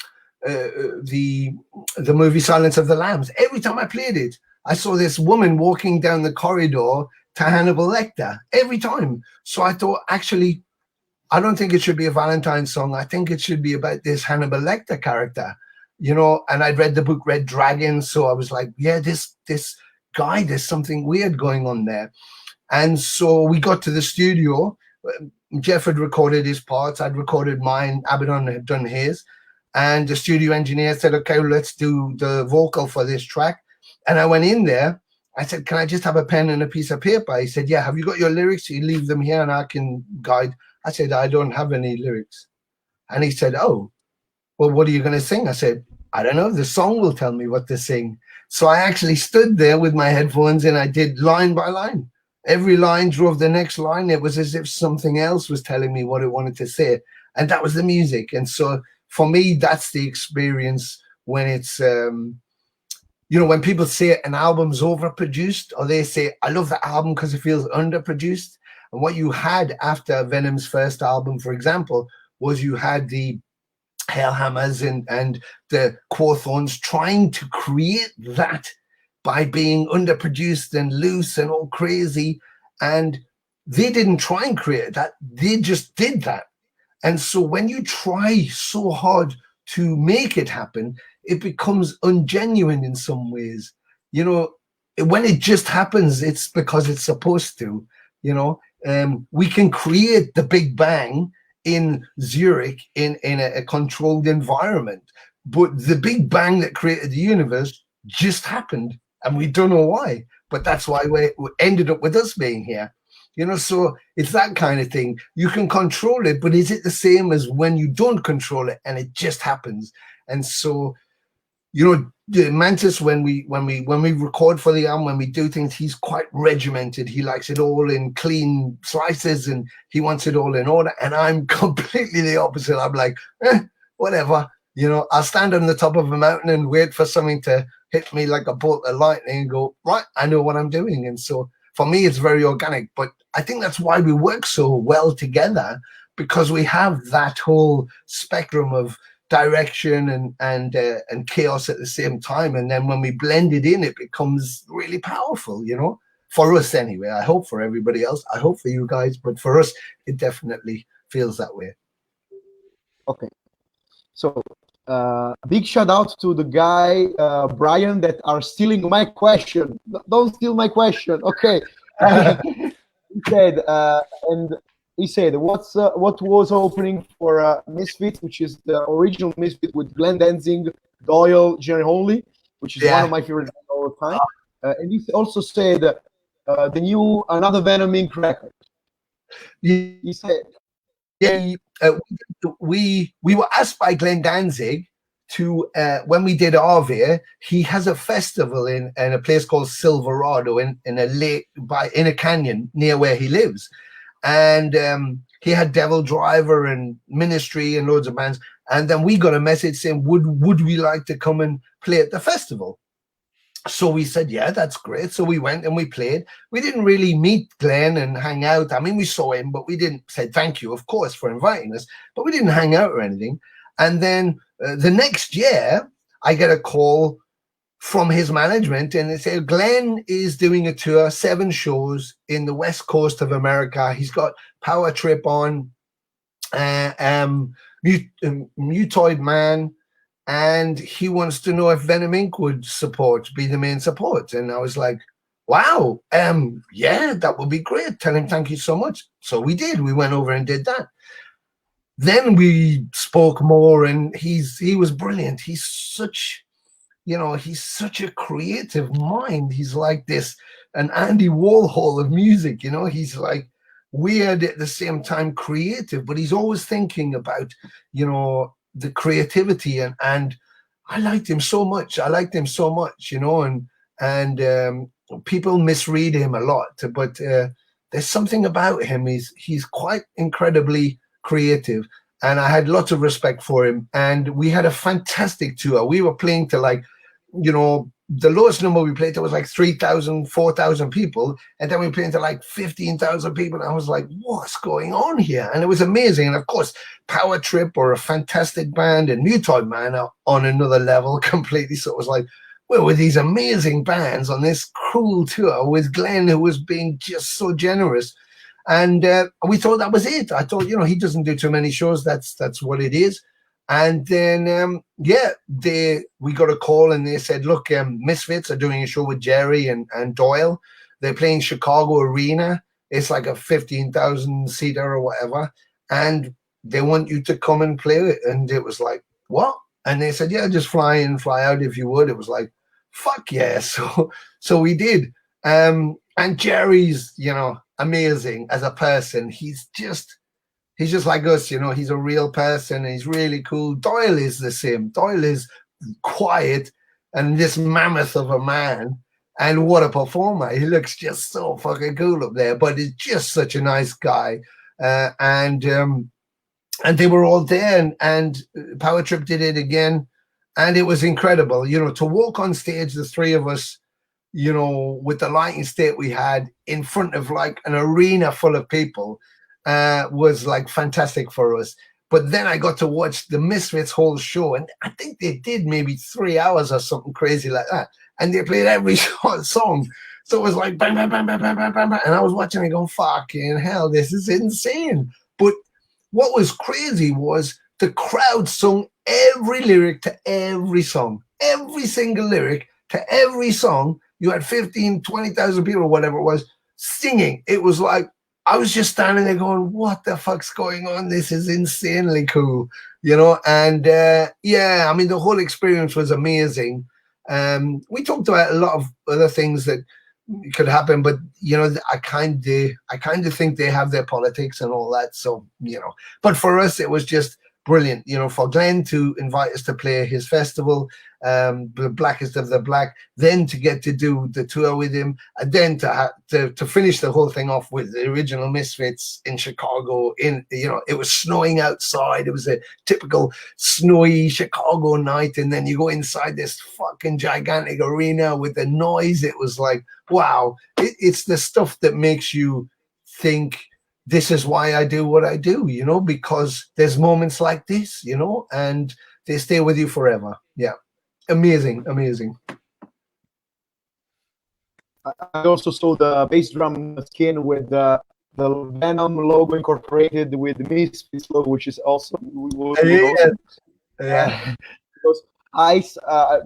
movie Silence of the Lambs. Every time I played it, I saw this woman walking down the corridor to Hannibal Lecter every time. So I thought, actually, I don't think it should be a Valentine song. I think it should be about this Hannibal Lecter character, you know. And I'd read the book Red Dragon, so I was like, yeah, this guy, there's something weird going on there. And so we got to the studio. Jeff had recorded his parts. I'd recorded mine. Abaddon had done his. And the studio engineer said, okay, well, let's do the vocal for this track. And I went in there. I said, can I just have a pen and a piece of paper? He said, yeah, have you got your lyrics? You leave them here and I can guide. I said, I don't have any lyrics. And he said, oh, well, what are you going to sing? I said, I don't know. The song will tell me what to sing. So I actually stood there with my headphones and I did line by line. Every line drove the next line. It was as if something else was telling me what it wanted to say. And that was the music. And so for me, that's the experience when it's, you know, when people say an album's overproduced, or they say, I love the album because it feels underproduced. And what you had after Venom's first album, for example, was you had the Hellhammers and the Quorthorns trying to create that by being underproduced and loose and all crazy. And they didn't try and create that. They just did that. And so when you try so hard to make it happen, it becomes ungenuine in some ways. You know, when it just happens, it's because it's supposed to, you know. We can create the Big Bang in Zurich in a controlled environment, but the Big Bang that created the universe just happened, and we don't know why. But that's why we ended up with us being here. You know, so it's that kind of thing. You can control it, but is it the same as when you don't control it and it just happens? And so, you know, Mantis, when we record for the album, when we do things, he's quite regimented. He likes it all in clean slices and he wants it all in order. And I'm completely the opposite. I'm like, whatever. You know, I'll stand on the top of a mountain and wait for something to hit me like a bolt of lightning and go, right, I know what I'm doing. And so for me, it's very organic. But I think that's why we work so well together, because we have that whole spectrum of direction and chaos at the same time. And then when we blend it in, it becomes really powerful, you know, for us anyway. I hope for everybody else. I hope for you guys. But for us, it definitely feels that way. Okay. So big shout out to the guy, Brian, that are stealing my question. Don't steal my question. Okay. He said, what was opening for Misfit, which is the original Misfit with Glenn Danzig, Doyle, Jerry Only. which is one of my favorite bands of all time. And he also said the new another Venom Inc record. He said, we were asked by Glenn Danzig to when we did Arvia, he has a festival in a place called Silverado in a lake in a canyon near where he lives, and he had Devil Driver and Ministry and loads of bands. And then we got a message saying, would we like to come and play at the festival? So we said, yeah, that's great. So we went and we played. We didn't really meet Glenn and hang out. I mean, we saw him, but we didn't say thank you, of course, for inviting us, but we didn't hang out or anything. And then the next year, I get a call from his management, and they say, Glenn is doing a tour, 7 shows in the West Coast of America. He's got Power Trip on, Mutoid Man, and he wants to know if Venom Inc. would be the main support. And I was like, wow, yeah, that would be great. Tell him thank you so much. So we did. We went over and did that. Then we spoke more, and he was brilliant. He's such a creative mind. He's like an Andy Warhol of music, he's like weird at the same time creative, but he's always thinking about, the creativity, and I liked him so much. And people misread him a lot, but there's something about him. He's quite incredibly creative, and I had lots of respect for him. And we had a fantastic tour. We were playing to the lowest number we played to was like 3,000, 4,000 people. And then we played to like 15,000 people. And I was like, what's going on here? And it was amazing. And of course, Power Trip are a fantastic band, and Mutoid Man are on another level completely. So it was like, well, with these amazing bands on this cool tour with Glenn, who was being just so generous. And we thought that was it. I thought, he doesn't do too many shows. That's what it is. And then, we got a call, and they said, look, Misfits are doing a show with Jerry and Doyle. They're playing Chicago Arena. It's like a 15,000 seater or whatever. And they want you to come and play it. And it was like, what? And they said, yeah, just fly in, fly out if you would. It was like, fuck yeah. So we did. And Jerry's, amazing as a person. He's just like us, he's a real person. He's really cool. Doyle is the same. Doyle is quiet and this mammoth of a man. And what a performer. He looks just so fucking cool up there, but he's just such a nice guy. And they were all there, and Power Trip did it again. And it was incredible, to walk on stage, the three of us, with the lighting state we had in front of like an arena full of people. Was like fantastic for us. But then I got to watch the Misfits whole show, and I think they did maybe 3 hours or something crazy like that, and they played every song. So it was like bang, bang, bang, bang, bang, bang, bang, bang. And I was watching it going, fucking hell, this is insane. But what was crazy was the crowd sung every lyric to every song, every single lyric to every song. You had 15, 20,000 people or whatever it was singing. It was like, I was just standing there going, what the fuck's going on? This is insanely cool, And I mean, the whole experience was amazing. We talked about a lot of other things that could happen, but I kind of think they have their politics and all that. So, but for us, it was just brilliant, for Glenn to invite us to play his festival, the Blackest of the Black, then to get to do the tour with him, and then to finish the whole thing off with the original Misfits in Chicago. It was snowing outside. It was a typical snowy Chicago night, and then you go inside this fucking gigantic arena with the noise. It was like, wow, it's the stuff that makes you think, this is why I do what I do, because there's moments like this, and they stay with you forever. Yeah. Amazing. I also saw the bass drum skin with the Venom logo incorporated with the Misfits logo, which is awesome. Yeah. Because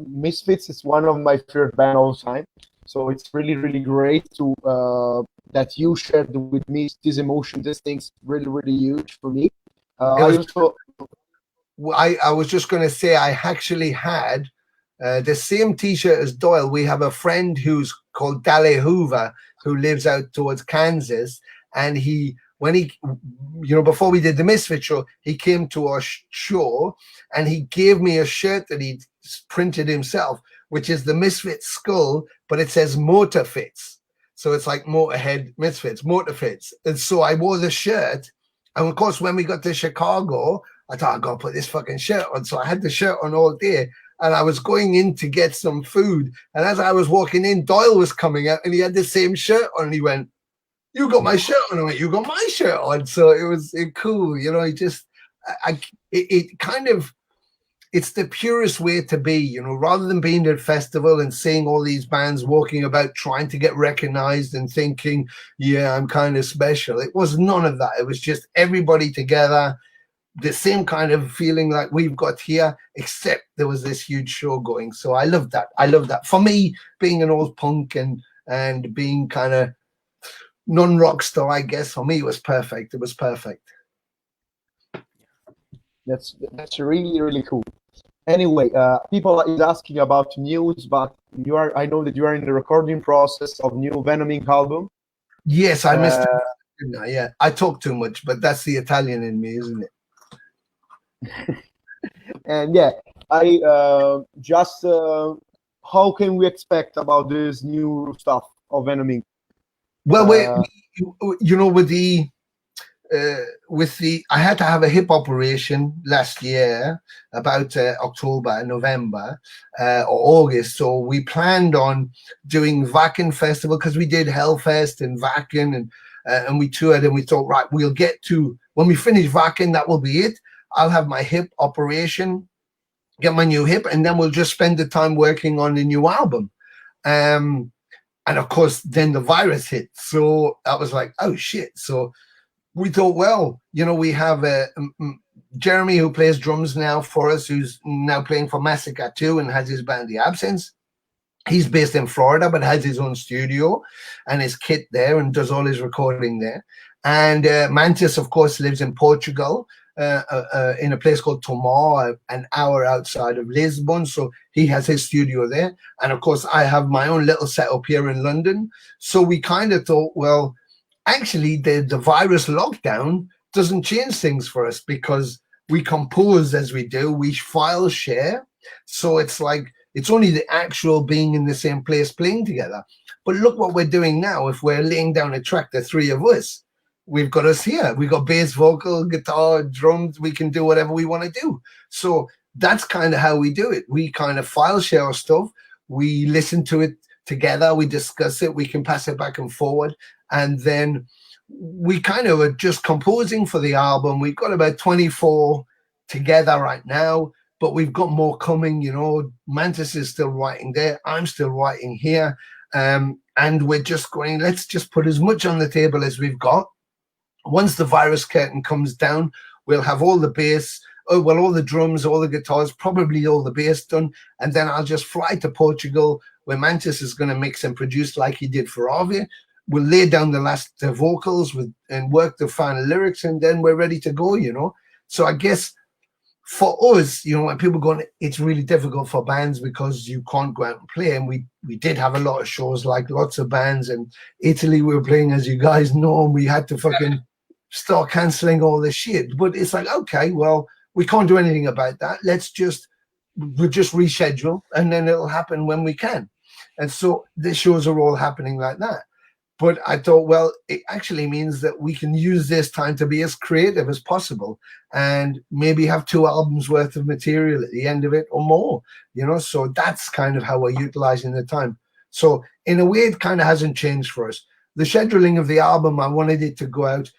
Misfits is one of my favorite bands all time. So it's really, really great to that you shared with me this emotion. This thing's really, really huge for me. I was just going to say, I actually had the same T-shirt as Doyle. We have a friend who's called Dale Hoover who lives out towards Kansas, and when he, before we did the Misfit show, he came to our show and he gave me a shirt that he'd printed himself, which is the Misfit skull, but it says Motor Fits. So it's like Motorhead Misfits, Motor Fits. And so I wore the shirt. And of course, when we got to Chicago, I thought, I got to put this fucking shirt on. So I had the shirt on all day. And I was going in to get some food. And as I was walking in, Doyle was coming out and he had the same shirt on. And he went, "You got my shirt on." I went, "You got my shirt on." So it was cool. It's the purest way to be, rather than being at a festival and seeing all these bands walking about trying to get recognized and thinking, yeah, I'm kind of special. It was none of that. It was just everybody together, the same kind of feeling like we've got here, except there was this huge show going. So I love that. I love that. For me, being an old punk and being kind of non-rock star, I guess, for me, it was perfect. It was perfect. That's really, really cool. Anyway, people is asking about news, but I know that you are in the recording process of new Venom Inc. album. Yes, I missed it. Yeah, I talk too much, but that's the Italian in me, isn't it? And yeah, I just how can we expect about this new stuff of Venom Inc? Well, I had to have a hip operation last year, about October, November, or August. So we planned on doing Wacken Festival because we did Hellfest and Wacken, and we toured, and we thought, right, we'll get to, when we finish Wacken, that will be it. I'll have my hip operation, get my new hip, and then we'll just spend the time working on the new album. And of course, then the virus hit. So I was like, oh shit. So we thought, well, we have Jeremy, who plays drums now for us, who's now playing for Massacre 2 and has his band The Absence. He's based in Florida, but has his own studio and his kit there and does all his recording there. And Mantis, of course, lives in Portugal, in a place called Tomar, an hour outside of Lisbon. So he has his studio there. And of course, I have my own little setup here in London. So we kind of thought, well, actually, the virus lockdown doesn't change things for us because we compose as we do, we file share. So it's like, it's only the actual being in the same place playing together. But look what we're doing now. If we're laying down a track, the three of us, we've got us here. We've got bass, vocal, guitar, drums. We can do whatever we want to do. So that's kind of how we do it. We kind of file share our stuff. We listen to it together. We discuss it. We can pass it back and forward. And then we kind of are just composing for the album. We've got about 24 together right now, but we've got more coming. Mantis is still writing there. I'm still writing here. And we're just going, let's just put as much on the table as we've got. Once the virus curtain comes down, we'll have all the bass, all the drums, all the guitars, probably all the bass done. And then I'll just fly to Portugal, where Mantis is going to mix and produce like he did for Arvia. We'll lay down the last vocals and work the final lyrics, and then we're ready to go, So I guess for us, when people go, it's really difficult for bands because you can't go out and play. And we did have a lot of shows, like lots of bands. And Italy, we were playing, as you guys know, and we had to fucking start cancelling all this shit. But it's like, okay, well, we can't do anything about that. We'll just reschedule, and then it'll happen when we can. And so the shows are all happening like that. But I thought, well, it actually means that we can use this time to be as creative as possible and maybe have 2 albums worth of material at the end of it or more, So that's kind of how we're utilizing the time. So in a way, it kind of hasn't changed for us. The scheduling of the album, I wanted it to go out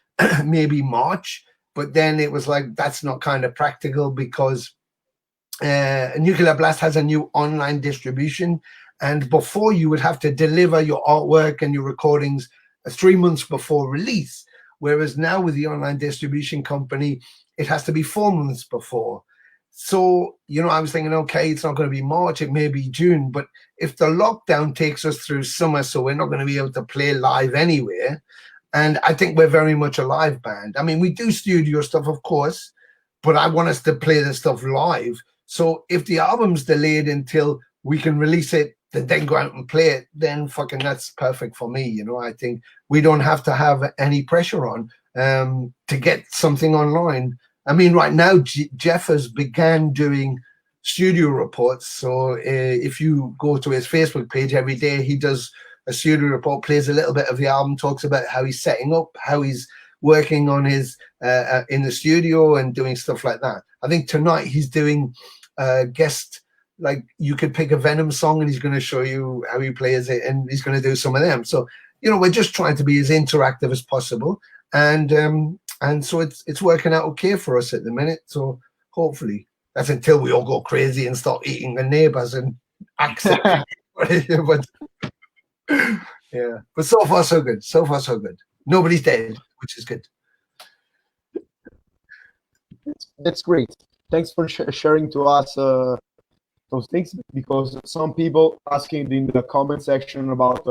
maybe March, but then it was like, that's not kind of practical because Nuclear Blast has a new online distribution. And before, you would have to deliver your artwork and your recordings 3 months before release. Whereas now with the online distribution company, it has to be 4 months before. So, I was thinking, okay, it's not going to be March, it may be June. But if the lockdown takes us through summer, so we're not going to be able to play live anywhere. And I think we're very much a live band. I mean, we do studio stuff, of course, but I want us to play the stuff live. So if the album's delayed until we can release it, then go out and play it, then fucking that's perfect for me. You know, I think we don't have to have any pressure on to get something online. I mean, right now, Jeff has began doing studio reports. So if you go to his Facebook page every day, he does a studio report, plays a little bit of the album, talks about how he's setting up, how he's working on his in the studio and doing stuff like that. I think tonight he's doing guest, like you could pick a Venom song and he's going to show you how he plays it, and he's going to do some of them. So, you know, we're just trying to be as interactive as possible, and so it's working out okay for us at the minute. So hopefully that's until we all go crazy and start eating the neighbors and accent. But yeah, but so far so good. So far so good. Nobody's dead, which is good. That's great. Thanks for sharing to us those things, because some people asking in the comment section about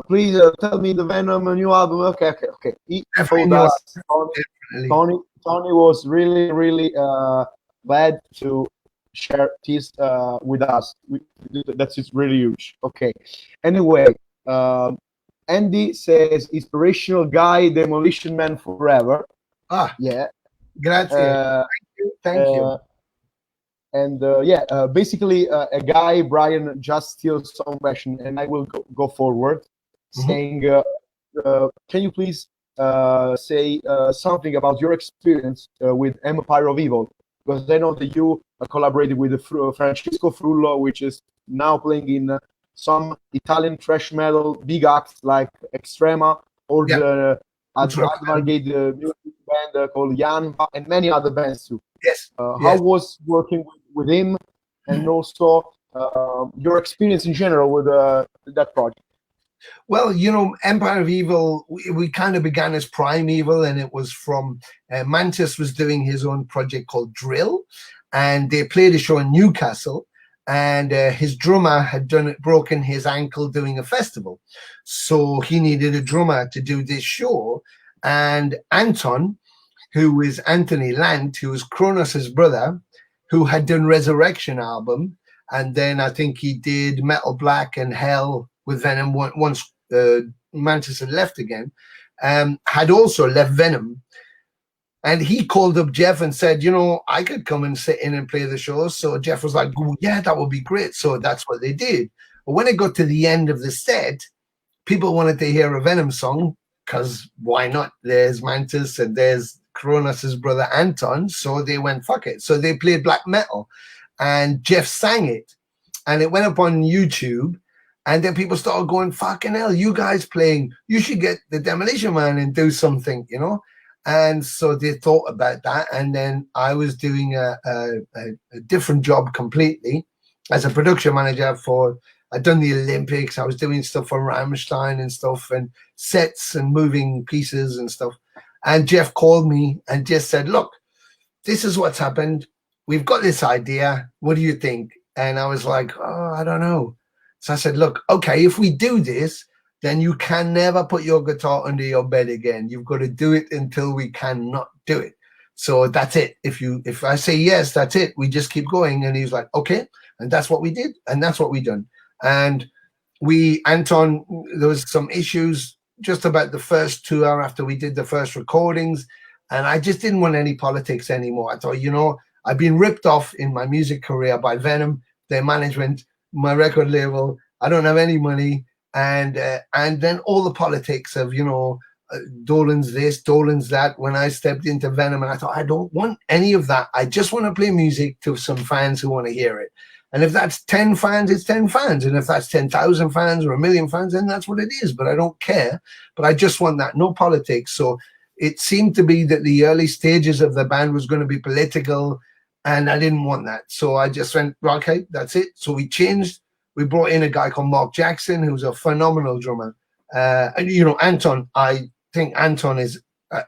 please tell me the Venom new album. Okay. He told us, Tony was really glad to share this with us. That's just really huge. Okay. Anyway, Andy says inspirational guy, Demolition Man forever. Yeah. Grazie. Thank you. And basically a guy, Brian, just steals some question, and I will go forward, saying, can you please say something about your experience with M-Pire of Evil? Because I know that you collaborated with Francesco Frullo, which is now playing in some Italian thrash metal big acts like Extrema, or the Advargate music band called Yanva, and many other bands too. Yes. How was working with him, and also your experience in general with that project? Well, you know, M-Pire of Evil, we kind of began as Primeval, and it was from Mantis was doing his own project called Drill, and they played a show in Newcastle, and his drummer had broken his ankle doing a festival, so he needed a drummer to do this show. And Anton, who is Anthony Lant, who was Kronos' brother, who had done Resurrection album, and then I think he did Metal Black and Hell with Venom once Mantis had left again, had also left Venom. And he called up Jeff and said, you know, I could come and sit in and play the show. So Jeff was like, oh, yeah, that would be great. So that's what they did. But when it got to the end of the set, people wanted to hear a Venom song, because why not? There's Mantis and there's Kronos' brother Anton. So they went, fuck it. So they played black metal, and Jeff sang it, and it went up on YouTube. And then people started going, fucking hell, you guys playing, you should get the Demolition Man and do something, you know? And so they thought about that. And then I was doing a different job completely as a production manager I'd done the Olympics. I was doing stuff for Rammstein and stuff, and sets and moving pieces and stuff. And Jeff called me and just said, look, this is what's happened. We've got this idea. What do you think? And I was like, oh, I don't know. So I said, look, okay, if we do this, then you can never put your guitar under your bed again. You've got to do it until we cannot do it. So that's it. If I say yes, that's it. We just keep going. And he was like, okay. And that's what we did. And that's what we done. And Anton, there was some issues just about the first 2 hours after we did the first recordings. And I just didn't want any politics anymore. I thought, you know, I've been ripped off in my music career by Venom, their management, my record label. I don't have any money. And then all the politics of, you know, Dolan's this, Dolan's that. When I stepped into Venom, and I thought, I don't want any of that. I just want to play music to some fans who want to hear it. And if that's 10 fans, it's 10 fans. And if that's 10,000 fans or 1 million fans, then that's what it is. But I don't care. But I just want that. No politics. So it seemed to be that the early stages of the band was going to be political, and I didn't want that. So I just went, okay, that's it. So we changed. We brought in a guy called Mark Jackson, who's a phenomenal drummer. And, you know, Anton, I think Anton is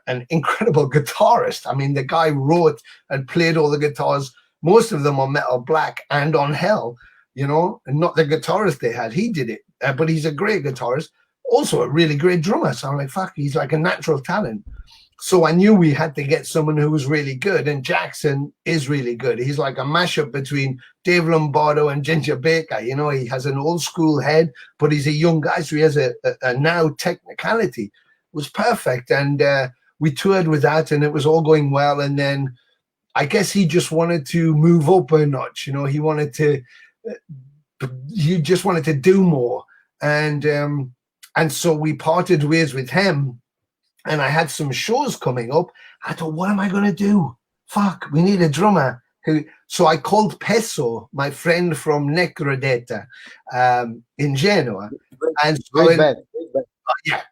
an incredible guitarist. I mean, the guy wrote and played all the guitars, most of them on Metal Black and on Hell, you know, and not the guitarist they had. He did it, but he's a great guitarist, also a really great drummer. So I'm like, fuck, he's like a natural talent. So I knew we had to get someone who was really good, and Jackson is really good. He's like a mashup between Dave Lombardo and Ginger Baker. You know, he has an old school head, but he's a young guy, so he has a now technicality. It was perfect, and we toured with that, and it was all going well. And then I guess he just wanted to move up a notch. You know, he just wanted to do more, and so we parted ways with him. And I had some shows coming up. I thought, what am I going to do? Fuck, we need a drummer. So I called Peso, my friend from Necrodata in Genoa. And so yeah,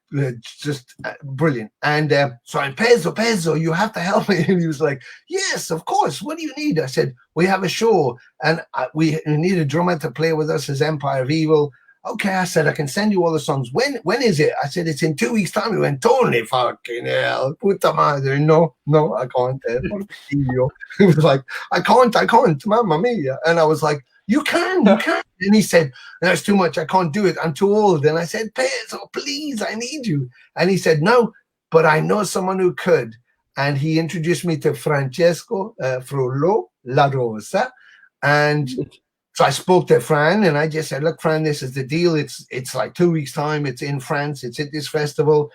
just brilliant. And so I'm, Peso, you have to help me. And he was like, yes, of course. What do you need? I said, we have a show, and we need a drummer to play with us as Empire of Evil. Okay, I said, I can send you all the songs. When is it? I said, it's in 2 weeks' time. He went, Tony, fucking hell, puta madre. No, I can't. He was like, I can't, mamma mia. And I was like, you can. And he said, that's too much. I can't do it. I'm too old. And I said, Peso, please, I need you. And he said, no, but I know someone who could. And he introduced me to Francesco Frullo La Rosa. And so I spoke to Fran, and I just said, look, Fran, this is the deal. It's like 2 weeks' time. It's in France. It's at this festival.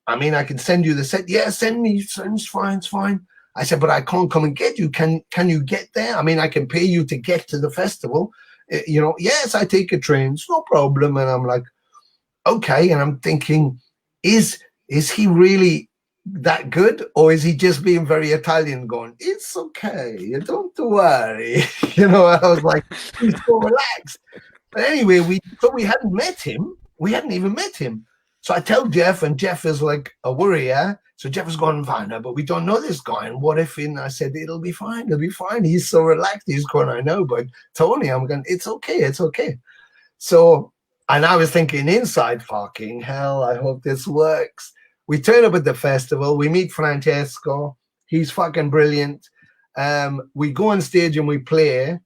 I mean, I can send you the set. Yeah, send me. It's fine. I said, but I can't come and get you. Can you get there? I mean, I can pay you to get to the festival. You know, yes, I take a train. It's no problem. And I'm like, okay. And I'm thinking, is he really that good, or is he just being very Italian, going, it's okay, you don't worry? You know, I was like, he's so relaxed. But anyway, we hadn't met him. We hadn't even met him. So I tell Jeff, and Jeff is like a worrier. So Jeff is going, fine, but we don't know this guy. And what if? And I said, it'll be fine. He's so relaxed. He's going, I know, but Tony, I'm going, it's okay. So, and I was thinking inside, fucking hell, I hope this works. We turn up at the festival. We meet Francesco. He's fucking brilliant. We go on stage and we play.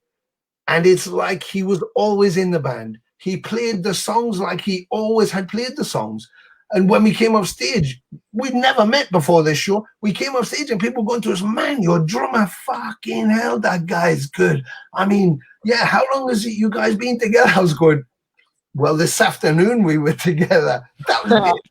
And it's like he was always in the band. He played the songs like he always had played the songs. And when we came off stage, we'd never met before this show. We came off stage and people going to us, man, your drummer, fucking hell, that guy's good. I mean, yeah, how long has you guys been together? I was going, well, this afternoon we were together. That was it.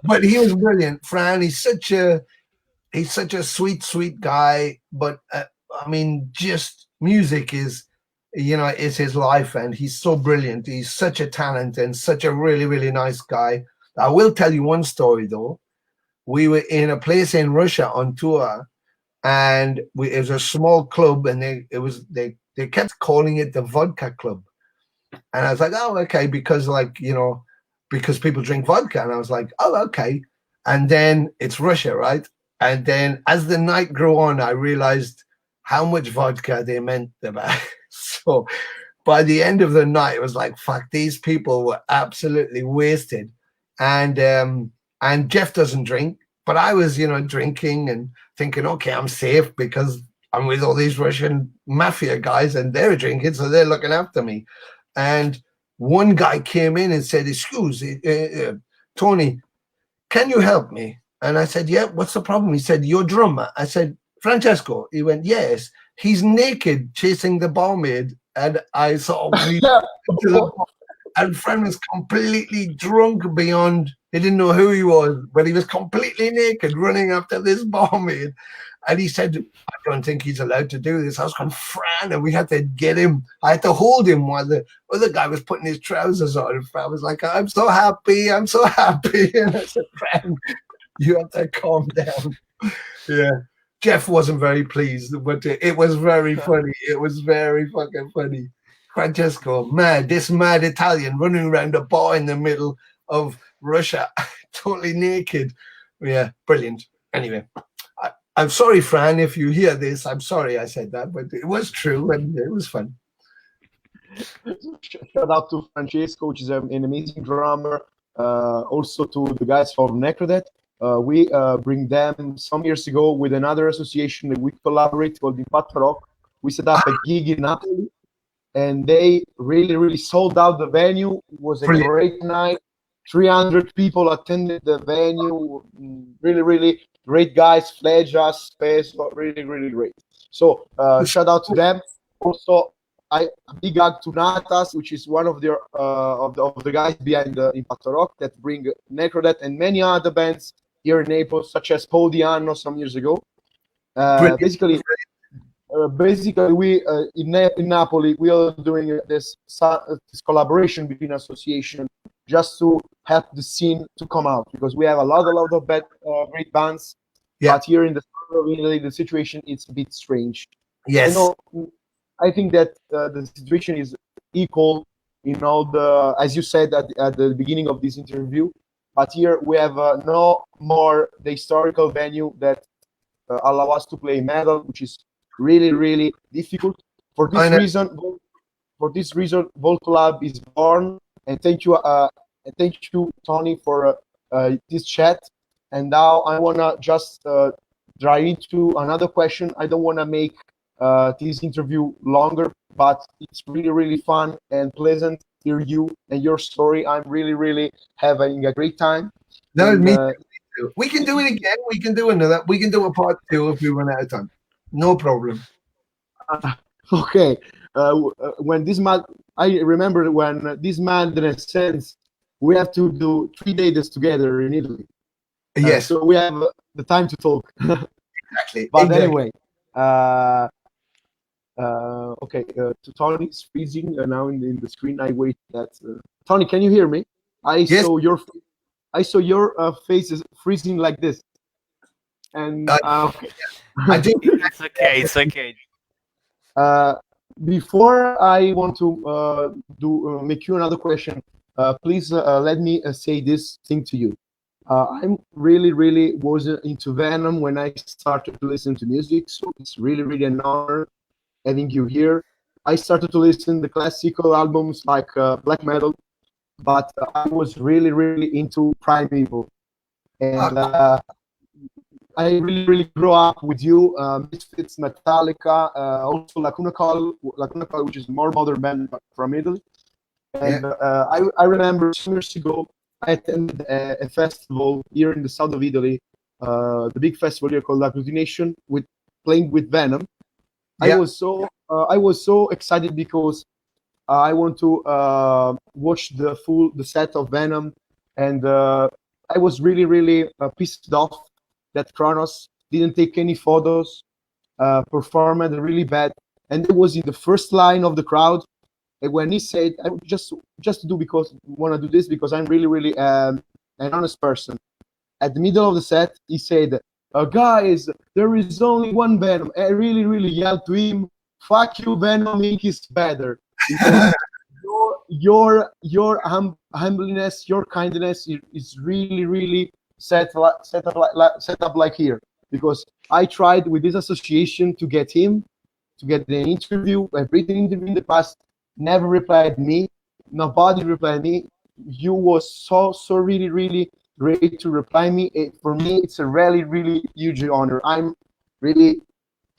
But he was brilliant, Fran. He's such a sweet guy. But I mean, just music is, you know, is his life, and he's so brilliant. He's such a talent and such a really, really nice guy. I will tell you one story though. We were in a place in Russia on tour, and it was a small club, and they kept calling it the Vodka Club, and I was like, oh, okay, because like, you know, because people drink vodka. And I was like, oh, okay. And then it's Russia, right? And then as the night grew on, I realized how much vodka they meant about. So by the end of the night, it was like, fuck, these people were absolutely wasted. And Jeff doesn't drink, but I was, you know, drinking and thinking, okay, I'm safe because I'm with all these Russian mafia guys and they're drinking, so they're looking after me. And one guy came in and said, excuse me, Tony, can you help me? And I said, yeah, what's the problem? He said, your drummer. I said, Francesco. He went, yes. He's naked chasing the barmaid. And I sort of and Fran was completely drunk beyond, he didn't know who he was, but he was completely naked running after this barmaid. And he said, I don't think he's allowed to do this. I was going, Fran, and we had to get him. I had to hold him while the other guy was putting his trousers on. And Fran was like, I'm so happy. And I said, Fran, you have to calm down. Yeah. Jeff wasn't very pleased, but it was very funny. It was very fucking funny. Francesco, this mad Italian running around a bar in the middle of Russia, totally naked. Yeah, brilliant. Anyway. I'm sorry, Fran, if you hear this. I'm sorry I said that, but it was true and it was fun. Shout out to Francesco, which is an amazing drummer. Also to the guys from Necrodet. We bring them some years ago with another association that we collaborate called Impatto Rock. We set up a gig in Napoli, and they really sold out the venue. It was a great night. 300 people attended the venue. Really great guys. Fledged us, space, really great. So shout out to them. Also, a big hug to Natas, which is one of the guys behind Impact Rock that bring Necrodeath and many other bands here in Naples, such as Paul Diano some years ago. Basically, we in Napoli we are doing this collaboration between association just to help the scene to come out, because we have a lot of great bands. Yeah. But here in the south of Italy, the situation is a bit strange. Yes. I think that the situation is equal in all the, as you said at the beginning of this interview. But here we have no more the historical venue that allow us to play metal, which is really difficult. For this reason, Volt Club is born. And thank you, Tony, for this chat. And now I wanna just dive into another question. I don't wanna make this interview longer, but it's really fun and pleasant to hear you and your story. I'm really having a great time. No, me too. We can do it again. We can do another. We can do a part 2 if we run out of time. No problem. Okay. When this man, I remember when this madness ends, we have to do 3 days together in Italy. Yes. So we have the time to talk. Exactly. But anyway, okay. Tony is freezing now in the screen. I wait that. Tony, can you hear me? Yes. I saw your face is freezing like this. And okay. I think It's okay. It's okay. Before I want to make you another question, please let me say this thing to you. I'm really was into Venom when I started to listen to music, so it's really an honor having you here. I started to listen to classical albums like black metal, but I was really into Primeval, and I really grew up with you, Misfits, Metallica, also Lacuna Coil, which is more modern band from Italy. And I remember 2 years ago, I attended a festival here in the south of Italy, the big festival here called Agglutination, playing with Venom. Yeah. I was so excited because I want to watch the set of Venom, and I was really pissed off that Kronos didn't take any photos, performed really bad, and it was in the first line of the crowd. And when he said, "I just want to do this because I'm really an honest person," at the middle of the set, he said, "Guys, there is only one Venom." I really yelled to him, "Fuck you, Venom Inc is better." Your humbleness, your kindness is really set up like here, because I tried with this association to get an interview. I've written an interview in the past, never replied me. Nobody replied me. You was so really great to reply me. For me, it's a really huge honor. I'm really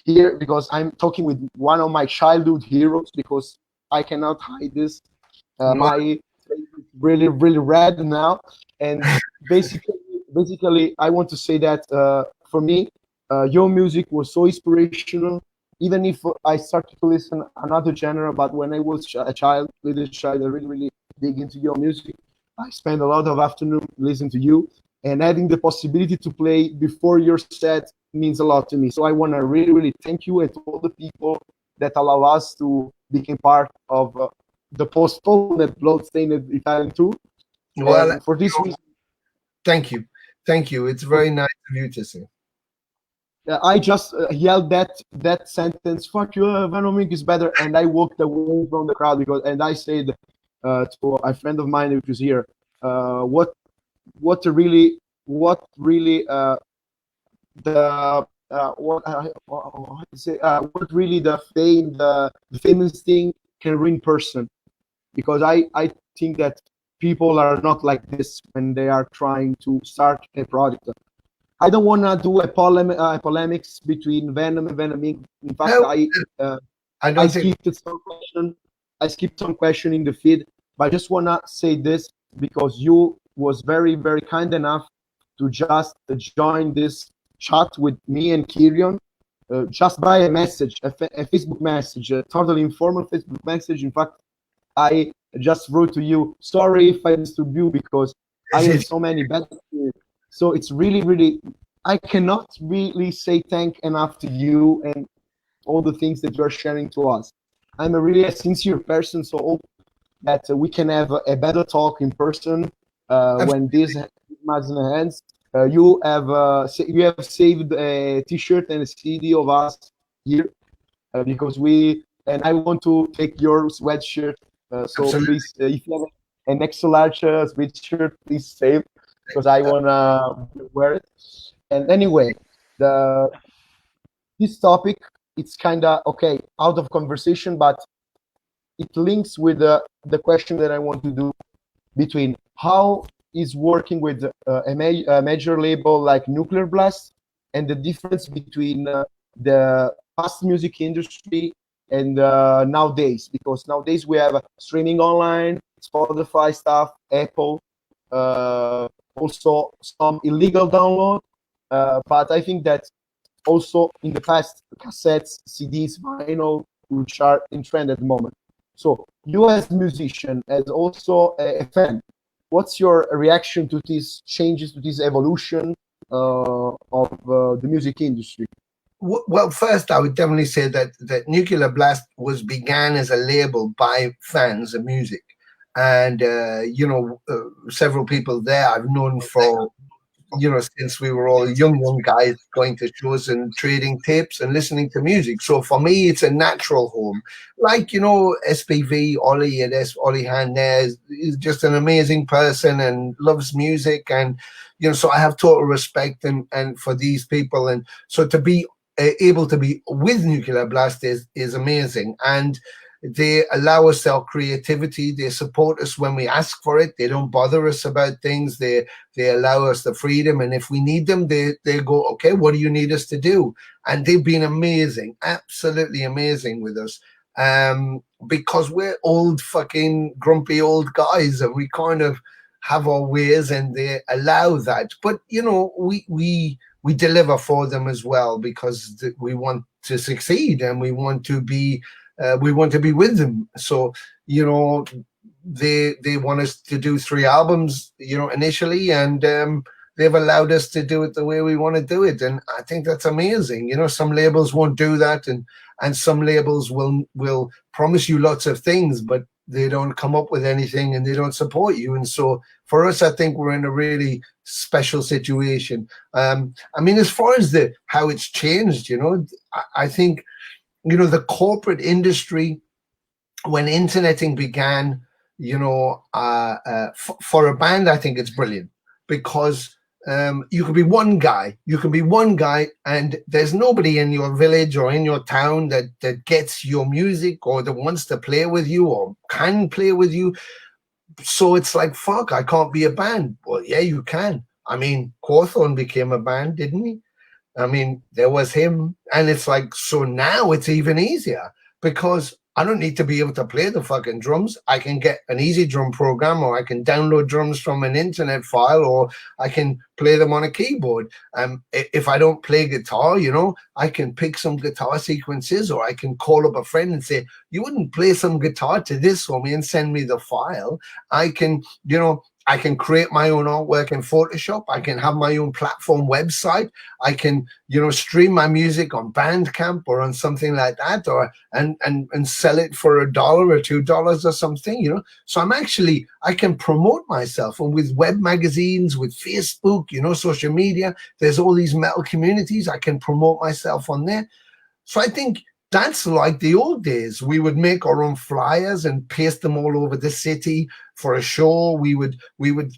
here because I'm talking with one of my childhood heroes, because I cannot hide this. My face is really red now, and basically, I want to say that for me, your music was so inspirational. Even if I started to listen another genre, but when I was a little child, I really dig into your music. I spent a lot of afternoon listening to you, and having the possibility to play before your set means a lot to me. So I want to really thank you and to all the people that allow us to become part of the postponed Bloodstained Italian tour. Well, for this reason, thank you. It's very nice of you to say. I just yelled that sentence, "Fuck you, Venom Inc is better," and I walked away from the crowd and I said to a friend of mine who was here, what really the famous thing can ruin person, because I think that people are not like this when they are trying to start a product. I don't want to do a polemics between Venom and Venom Inc. In fact, I skipped some question in the feed, but I just want to say this because you was very, very kind enough to just join this chat with me and Kirion, just by a message, a Facebook message, a totally informal Facebook message. In fact, I just wrote to you, sorry if I disturb you because I have so many bad things. So it's really, really, I cannot really say thank enough to you and all the things that you are sharing to us. I'm a really sincere person, so hope that we can have a better talk in person when this magazine ends. You have saved a T-shirt and a CD of us here because I want to take your sweatshirt. So Absolutely. please, if you have an extra large sweatshirt, please save because I wanna wear it. And anyway, this topic, it's kind of okay out of conversation, but it links with the question that I want to do between how is working with a major label like Nuclear Blast and the difference between the past music industry and nowadays, because nowadays we have streaming online, Spotify stuff, Apple, also some illegal download, but I think that also in the past, cassettes, CDs, vinyl, which are in trend at the moment. So you as a musician, as also a fan, what's your reaction to these changes, to this evolution of the music industry? Well, first, I would definitely say that Nuclear Blast began as a label by fans of music. And, several people there I've known for, since we were all young guys going to shows and trading tapes and listening to music. So for me, it's a natural home. Like, SPV, Ollie and Ollie Han there is just an amazing person and loves music. And, so I have total respect and for these people. And so to be able to be with Nuclear Blast is amazing. And they allow us our creativity. They support us when we ask for it. They don't bother us about things. They allow us the freedom. And if we need them, they go, okay, what do you need us to do? And they've been amazing, absolutely amazing with us. Because we're old fucking grumpy old guys and we kind of have our ways and they allow that. But, we deliver for them as well because we want to succeed and we want to be with them. So, they want us to do 3 albums, initially, and they've allowed us to do it the way we want to do it. And I think that's amazing. Some labels won't do that and some labels will promise you lots of things, but they don't come up with anything and they don't support you. And so for us, I think we're in a really special situation. As far as how it's changed, I think, the corporate industry, when interneting began, for a band, I think it's brilliant because you can be one guy, and there's nobody in your village or in your town that gets your music or that wants to play with you or can play with you. So it's like, fuck, I can't be a band. Well, yeah, you can. Cawthorne became a band, didn't he? There was him. And it's like, so now it's even easier because I don't need to be able to play the fucking drums. I can get an easy drum program or I can download drums from an internet file or I can play them on a keyboard. If I don't play guitar, I can pick some guitar sequences or I can call up a friend and say, you wouldn't play some guitar to this for me and send me the file. I can create my own artwork in Photoshop. I can have my own platform website. I can, stream my music on Bandcamp or on something like that, or and sell it for $1 or $2 or something, So I can promote myself, and with web magazines, with Facebook, social media, there's all these metal communities. I can promote myself on there. So I think that's like the old days. We would make our own flyers and paste them all over the city for a show. We would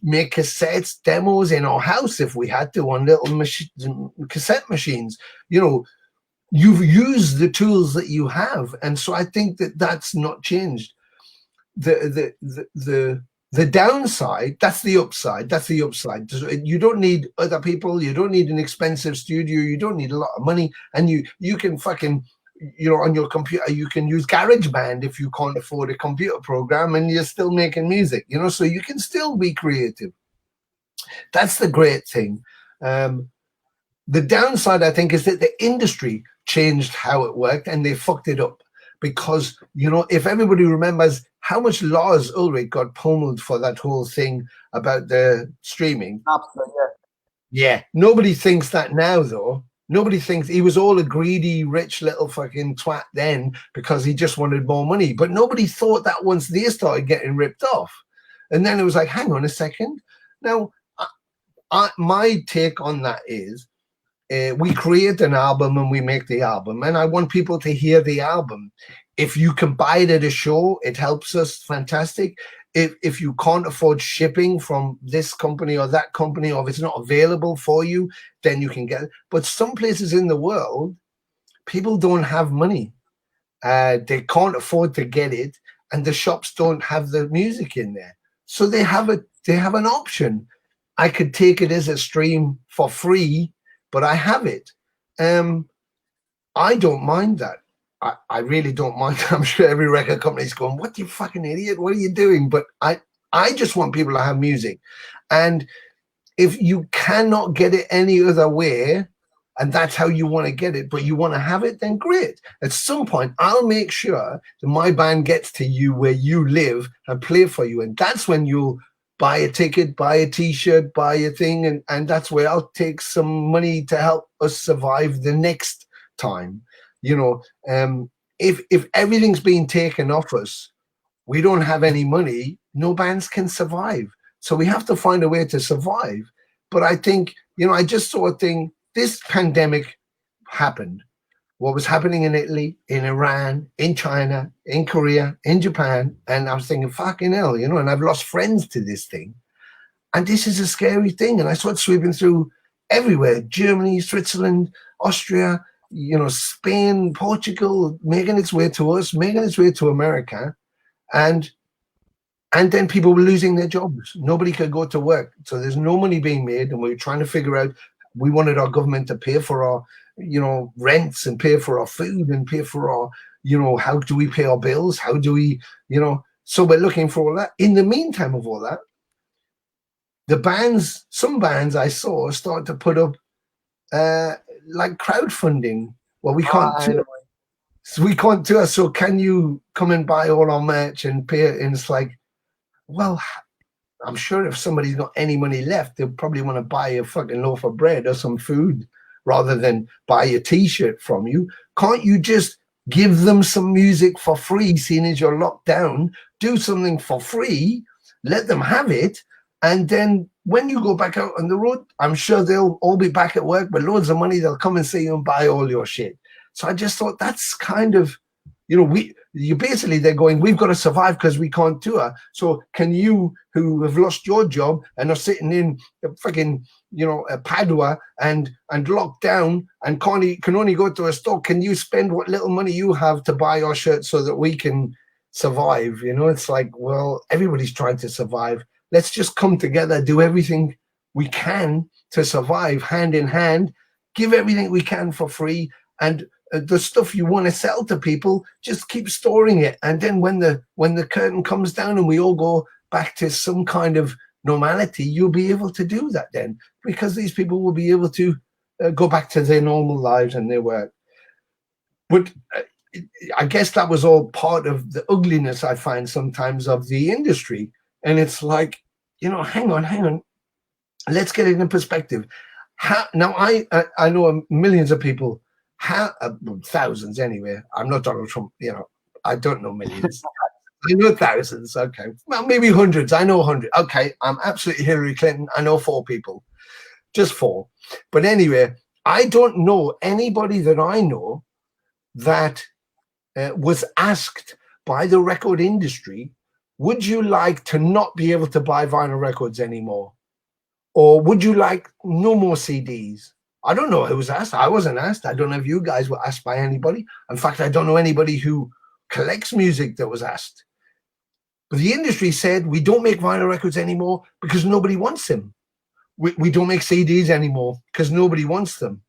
make cassettes, demos in our house if we had to on little cassette machines. You've used the tools that you have, and so I think that's not changed. The downside, that's the upside. You don't need other people. You don't need an expensive studio. You don't need a lot of money, and you can fucking, on your computer, you can use GarageBand if you can't afford a computer program and you're still making music, so you can still be creative. That's the great thing. The downside, I think, is that the industry changed how it worked and they fucked it up. Because, you know, if everybody remembers how much Lars Ulrich got pummeled for that whole thing about the streaming. Absolutely, Yeah. Nobody thinks that now, though. Nobody thinks he was all a greedy, rich little fucking twat then because he just wanted more money. But nobody thought that once they started getting ripped off. And then it was like, hang on a second. Now, my take on that is we create an album and we make the album. And I want people to hear the album. If you can buy it at a show, it helps us. Fantastic. If you can't afford shipping from this company or that company, or if it's not available for you, then you can get it. But some places in the world, people don't have money. They can't afford to get it, and the shops don't have the music in there. So they have an option. I could take it as a stream for free, but I have it. I don't mind that. I really don't mind. I'm sure every record company's going, what, you fucking idiot? What are you doing? But I just want people to have music. And if you cannot get it any other way, and that's how you want to get it, but you want to have it, then great. At some point, I'll make sure that my band gets to you where you live and play for you. And that's when you'll buy a ticket, buy a t-shirt, buy a thing. And that's where I'll take some money to help us survive the next time. You know, if everything's being taken off us, we don't have any money, no bands can survive. So we have to find a way to survive. But I think, you know, I just saw a thing, this pandemic happened. What was happening in Italy, in Iran, in China, in Korea, in Japan. And I was thinking, fucking hell, you know, and I've lost friends to this thing. And this is a scary thing. And I saw it sweeping through everywhere, Germany, Switzerland, Austria, you know, Spain, Portugal, making its way to us, making its way to America. And then people were losing their jobs. Nobody could go to work. So there's no money being made. And we were trying to figure out, we wanted our government to pay for our, you know, rents and pay for our food and pay for our, you know, how do we pay our bills? How do we, you know, so we're looking for all that. In the meantime of all that, the bands, some bands I saw start to put up like crowdfunding. Well, we can't tour. So we can't tour. So can you come and buy all our merch and pay it? And it's like, well, I'm sure if somebody's got any money left, they'll probably want to buy a fucking loaf of bread or some food rather than buy a t-shirt from you. Can't you just give them some music for free, seeing as you're locked down? Do something for free, let them have it. And then when you go back out on the road, I'm sure they'll all be back at work with loads of money. They'll come and see you and buy all your shit. So I just thought that's kind of, you know, they're going, we've got to survive because we can't tour. So can you, who have lost your job and are sitting in fucking, you know, Padua and locked down and can only go to a store, can you spend what little money you have to buy our shirt so that we can survive? You know, it's like, well, everybody's trying to survive. Let's just come together, do everything we can to survive hand in hand, give everything we can for free. And the stuff you want to sell to people, just keep storing it. And then when the curtain comes down and we all go back to some kind of normality, you'll be able to do that then, because these people will be able to go back to their normal lives and their work. But I guess that was all part of the ugliness I find sometimes of the industry. And it's like, you know, hang on. Let's get it in perspective. Now, I know millions of people, thousands anyway. I'm not Donald Trump, you know, I don't know millions. I know thousands, okay. Well, maybe hundreds. I know 100. Okay, I'm absolutely Hillary Clinton. I know 4 people, just 4. But anyway, I don't know anybody that I know that was asked by the record industry, would you like to not be able to buy vinyl records anymore? Or would you like no more CDs? I don't know who was asked. I wasn't asked. I don't know if you guys were asked by anybody. In fact, I don't know anybody who collects music that was asked. But the industry said, we don't make vinyl records anymore because nobody wants them. We don't make CDs anymore because nobody wants them.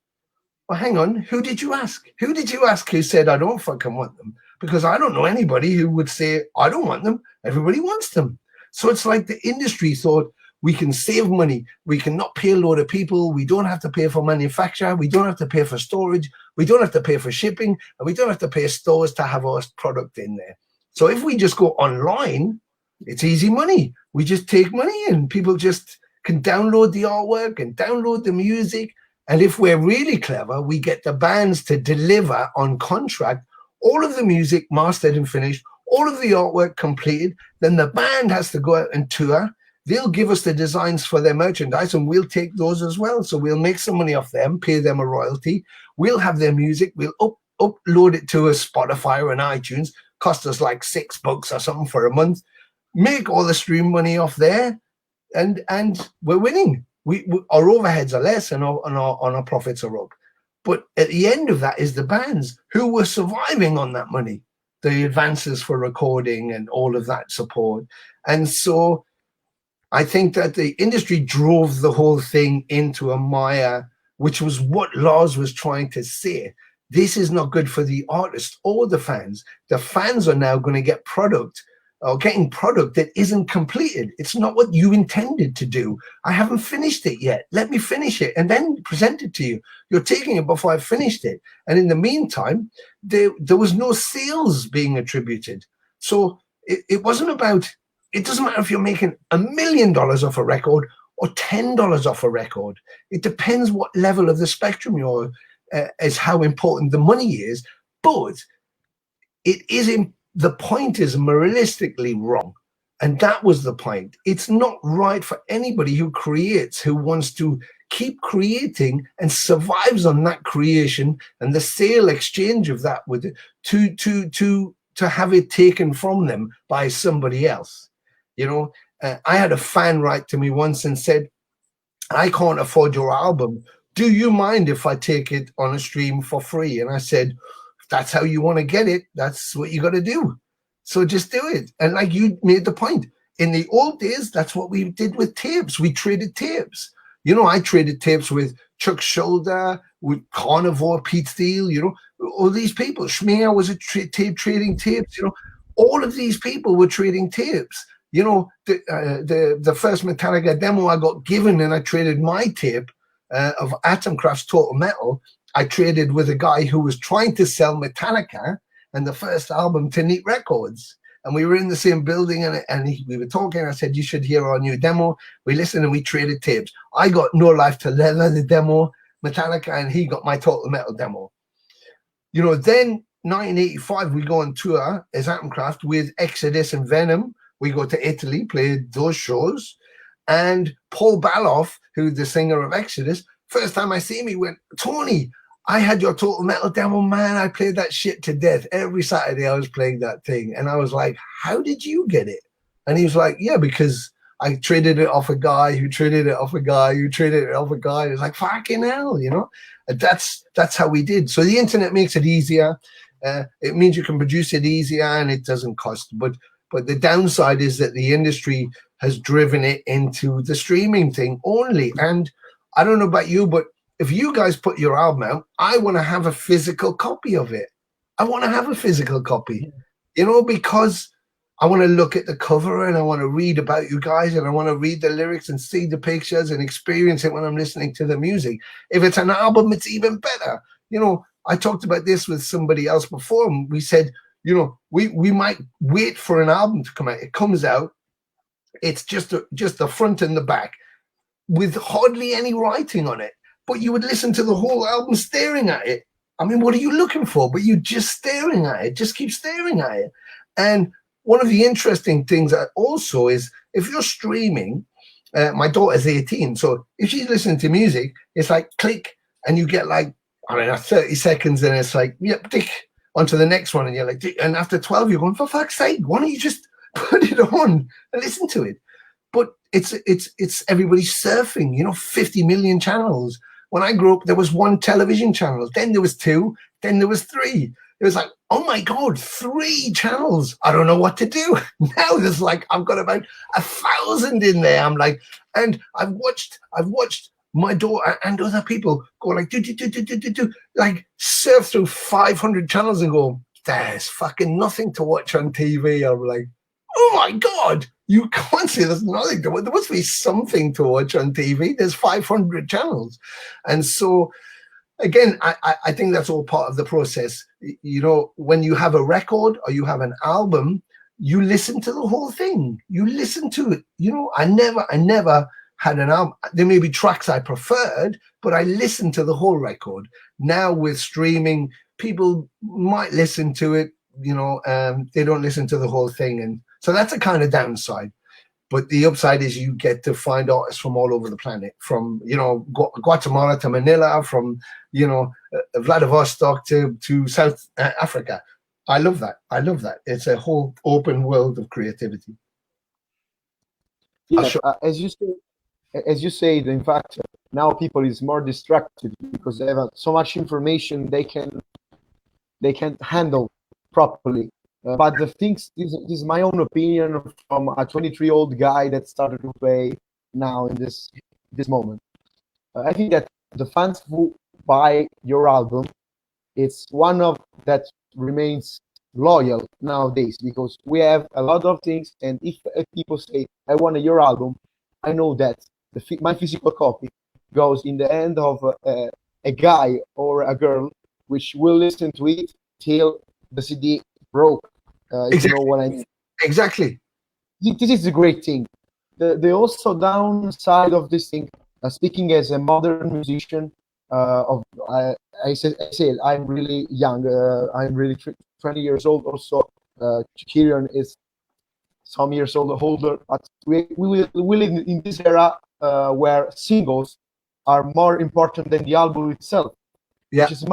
Well, hang on. Who did you ask? Who did you ask who said, I don't fucking want them? Because I don't know anybody who would say, I don't want them. Everybody wants them. So it's like the industry thought, we can save money. We can not pay a load of people. We don't have to pay for manufacture. We don't have to pay for storage. We don't have to pay for shipping, and we don't have to pay stores to have our product in there. So if we just go online, it's easy money. We just take money and people just can download the artwork and download the music. And if we're really clever, we get the bands to deliver on contract all of the music mastered and finished, all of the artwork completed. Then the band has to go out and tour. They'll give us the designs for their merchandise and we'll take those as well. So we'll make some money off them, pay them a royalty. We'll have their music. We'll upload it to a Spotify or an iTunes. Cost us like $6 or something for a month. Make all the stream money off there, and we're winning. Our overheads are less and our profits are up. But at the end of that is the bands who were surviving on that money, the advances for recording and all of that support. And so I think that the industry drove the whole thing into a mire, which was what Lars was trying to say. This is not good for the artist or the fans. The fans are now going to get product or getting product that isn't completed. It's not what you intended to do. I haven't finished it yet. Let me finish it and then present it to you. You're taking it before I finished it. And in the meantime, there was no sales being attributed. So it wasn't about, it doesn't matter if you're making $1 million off a record or $10 off a record. It depends what level of the spectrum you're is how important the money is, but it is the point is moralistically wrong, and that was the point. It's not right for anybody who creates, who wants to keep creating and survives on that creation and the sale exchange of that with it, to have it taken from them by somebody else. You know, I had a fan write to me once and said, "I can't afford your album. Do you mind if I take it on a stream for free?" And I said, if that's how you want to get it, that's what you got to do. So just do it. And like you made the point, in the old days, that's what we did with tapes. We traded tapes. You know, I traded tapes with Chuck Shoulder, with Carnivore, Pete Steele, you know, all these people. Schmear was tape trading tapes, you know. All of these people were trading tapes. You know, the first Metallica demo I got given, and I traded my tape of Atomkraft's Total Metal. I traded with a guy who was trying to sell Metallica and the first album to Neat Records. And we were in the same building, and we were talking. I said, "You should hear our new demo." We listened and we traded tapes. I got No Life to Leather, the demo, Metallica, and he got my Total Metal demo. You know, then 1985, we go on tour as Atomkraft with Exodus and Venom. We go to Italy, played those shows. And Paul Baloff, who's the singer of Exodus, first time I see him, he went, "Tony, I had your Total Metal demo, man. I played that shit to death. Every Saturday I was playing that thing." And I was like, "How did you get it?" And he was like, "Yeah, because I traded it off a guy who traded it off a guy who traded it off a guy." It's like, fucking hell, you know? And that's how we did. So the internet makes it easier. It means you can produce it easier and it doesn't cost. But the downside is that the industry has driven it into the streaming thing only. And I don't know about you, but if you guys put your album out, I want to have a physical copy of it. I want to have a physical copy, you know, because I want to look at the cover and I want to read about you guys and I want to read the lyrics and see the pictures and experience it when I'm listening to the music. If it's an album, it's even better. You know, I talked about this with somebody else before, and we said, you know, we might wait for an album to come out. It comes out, it's just the front and the back with hardly any writing on it. But you would listen to the whole album staring at it. I mean, what are you looking for? But you're just staring at it. Just keep staring at it. And one of the interesting things also is if you're streaming, my daughter's 18. So if she's listening to music, it's like click and you get like, I don't know, 30 seconds and it's like, yep, tick onto the next one. And you're like, and after 12, you're going, for fuck's sake, why don't you just put it on and listen to it? But it's everybody surfing, you know, 50 million channels. When I grew up, there was one television channel. Then there was two. Then there was three. It was like, oh my God, 3 channels. I don't know what to do. Now there's like, I've got about 1,000 in there. I'm like, and I've watched my daughter and other people go like, like surf through 500 channels and go, there's fucking nothing to watch on TV. I'm like, oh my God, you can't say there's nothing to watch. There must be something to watch on TV. There's 500 channels. And so, again, I think that's all part of the process. You know, when you have a record or you have an album, you listen to the whole thing. You listen to it. You know, I never had an album. There may be tracks I preferred, but I listened to the whole record. Now with streaming, people might listen to it, you know, they don't listen to the whole thing. And so that's a kind of downside. But the upside is you get to find artists from all over the planet, from, you know, Guatemala to Manila, from, you know, Vladivostok to South Africa. I love that. I love that. It's a whole open world of creativity. Yeah, as you said, in fact, now people is more distracted because they have so much information they can't handle properly. But the things, this is my own opinion from a 23-year-old guy that started to play now in this moment. I think that the fans who buy your album, it's one of that remains loyal nowadays, because we have a lot of things, and if people say, I want your album, I know that my physical copy goes in the hand of a guy or a girl which will listen to it till the CD broke. If you know what I mean. Exactly. This is a great thing. The also downside of this thing, speaking as a modern musician, I said I'm really young. I'm really 20 years old. Also, Kieran is some years older. But we live in this era where singles are more important than the album itself. Yeah. Which is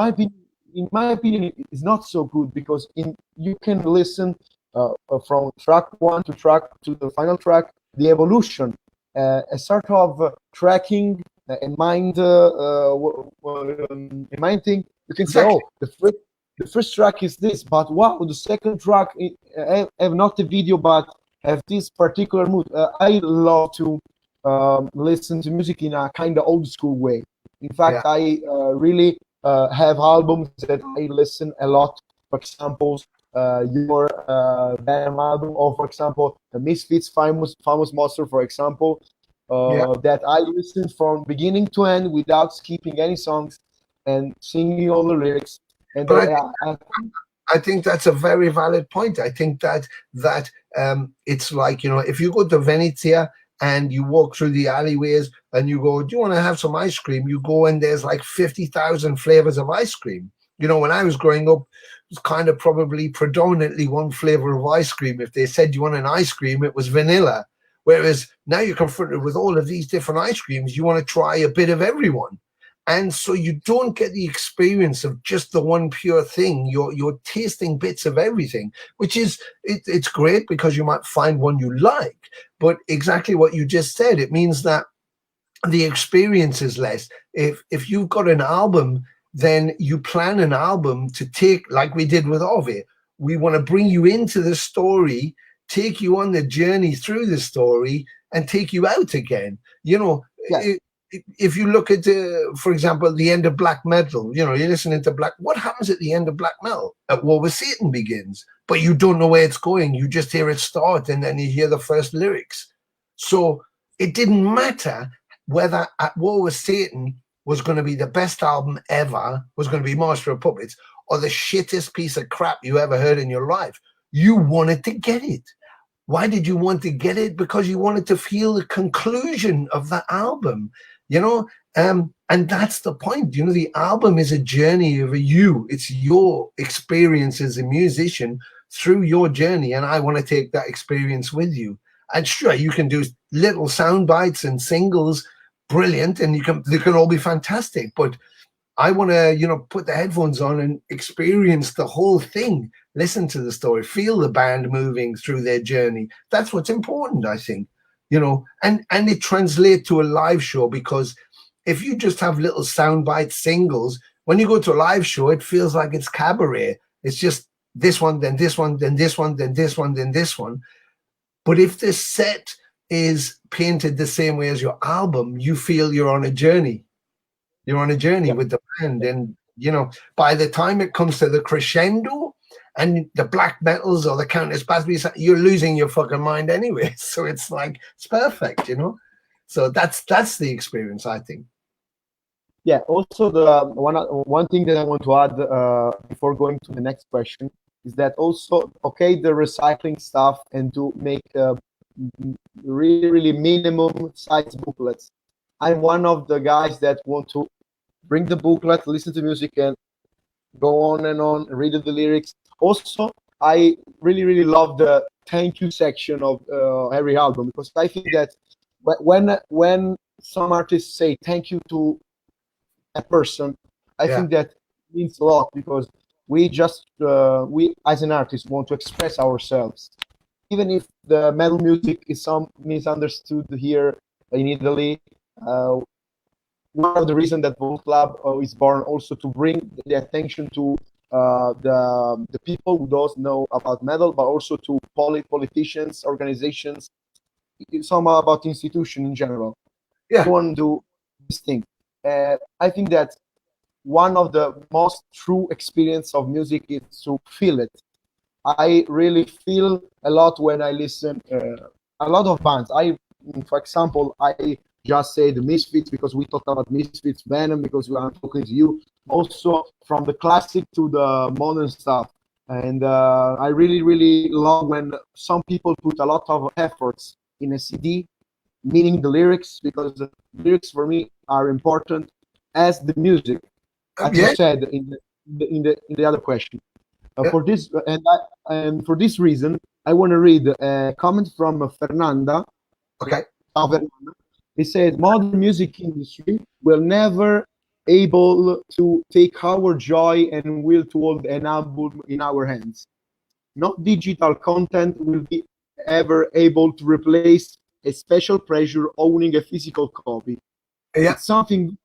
in my opinion, is not so good, because you can listen from track 1 to track to the final track, the evolution, a sort of tracking and mind thing. You can say, oh, the first track is this, but wow, the second track have not a video, but have this particular mood. I love to listen to music in a kind of old school way. In fact, I really have albums that I listen a lot. For example, your Venom album, or for example, the Misfits' famous Monster, for example, that I listened from beginning to end without skipping any songs and singing all the lyrics. And I think that's a very valid point. I think that it's like, you know, if you go to Venezia and you walk through the alleyways and you go, do you want to have some ice cream? You go and there's like 50,000 flavors of ice cream. You know, when I was growing up, it was kind of probably predominantly one flavor of ice cream. If they said you want an ice cream, it was vanilla. Whereas now you're confronted with all of these different ice creams. You want to try a bit of everyone. And so you don't get the experience of just the one pure thing. You're tasting bits of everything, which is, it's great because you might find one you like. But exactly what you just said, it means that the experience is less. If you've got an album, then you plan an album to take, like we did with Ove. We want to bring you into the story, take you on the journey through the story, and take you out again. You know, if you look at, for example, the end of black metal, you know, you're listening to black, what happens at the end of black metal? At War with Satan begins, but you don't know where it's going. You just hear it start, and then you hear the first lyrics. So it didn't matter whether At War with Satan was going to be the best album ever, was going to be Master of Puppets, or the shittest piece of crap you ever heard in your life. You wanted to get it. Why did you want to get it? Because you wanted to feel the conclusion of that album. You know, and that's the point. You know, the album is a journey of you. It's your experience as a musician through your journey, and I want to take that experience with you. And sure, you can do little sound bites and singles, brilliant, and they can all be fantastic. But I want to, you know, put the headphones on and experience the whole thing. Listen to the story, feel the band moving through their journey. That's what's important, I think. You know, and it translates to a live show, because if you just have little soundbite singles, when you go to a live show, it feels like it's cabaret. It's just this one, then this one, then this one, then this one, then this one. But if this set is painted the same way as your album, you feel you're on a journey. You're on a journey with the band. And, you know, by the time it comes to the crescendo and the black metals or the Countess Basby, you're losing your fucking mind anyway. So it's like, it's perfect, you know. So that's the experience, I think. Yeah. Also, the one thing that I want to add before going to the next question is that also, okay, the recycling stuff and to make really minimum size booklets. I'm one of the guys that want to bring the booklet, listen to music, and go on and on, read the lyrics. Also, I really love the thank you section of every album, because I think that when some artists say thank you to a person, I think that means a lot, because we just we as an artist want to express ourselves, even if the metal music is some misunderstood here in Italy. One of the reasons that Volt Lab is born also to bring the attention to the people who don't know about metal, but also to politicians, organizations, some about institution in general. Yeah. We want to do this thing. I think that one of the most true experience of music is to feel it. I really feel a lot when I listen a lot of bands. For example, I just say the Misfits because we talked about Misfits, Venom because we are talking to you. Also from the classic to the modern stuff. And I really love when some people put a lot of efforts in a CD, meaning the lyrics, because the lyrics for me are important as the music, as you said in the other question. For this and for this reason, I want to read a comment from Fernanda. Okay. He said, modern music industry will never able to take our joy and will to hold an album in our hands. No digital content will be ever able to replace a special pleasure owning a physical copy. Yeah. It's something,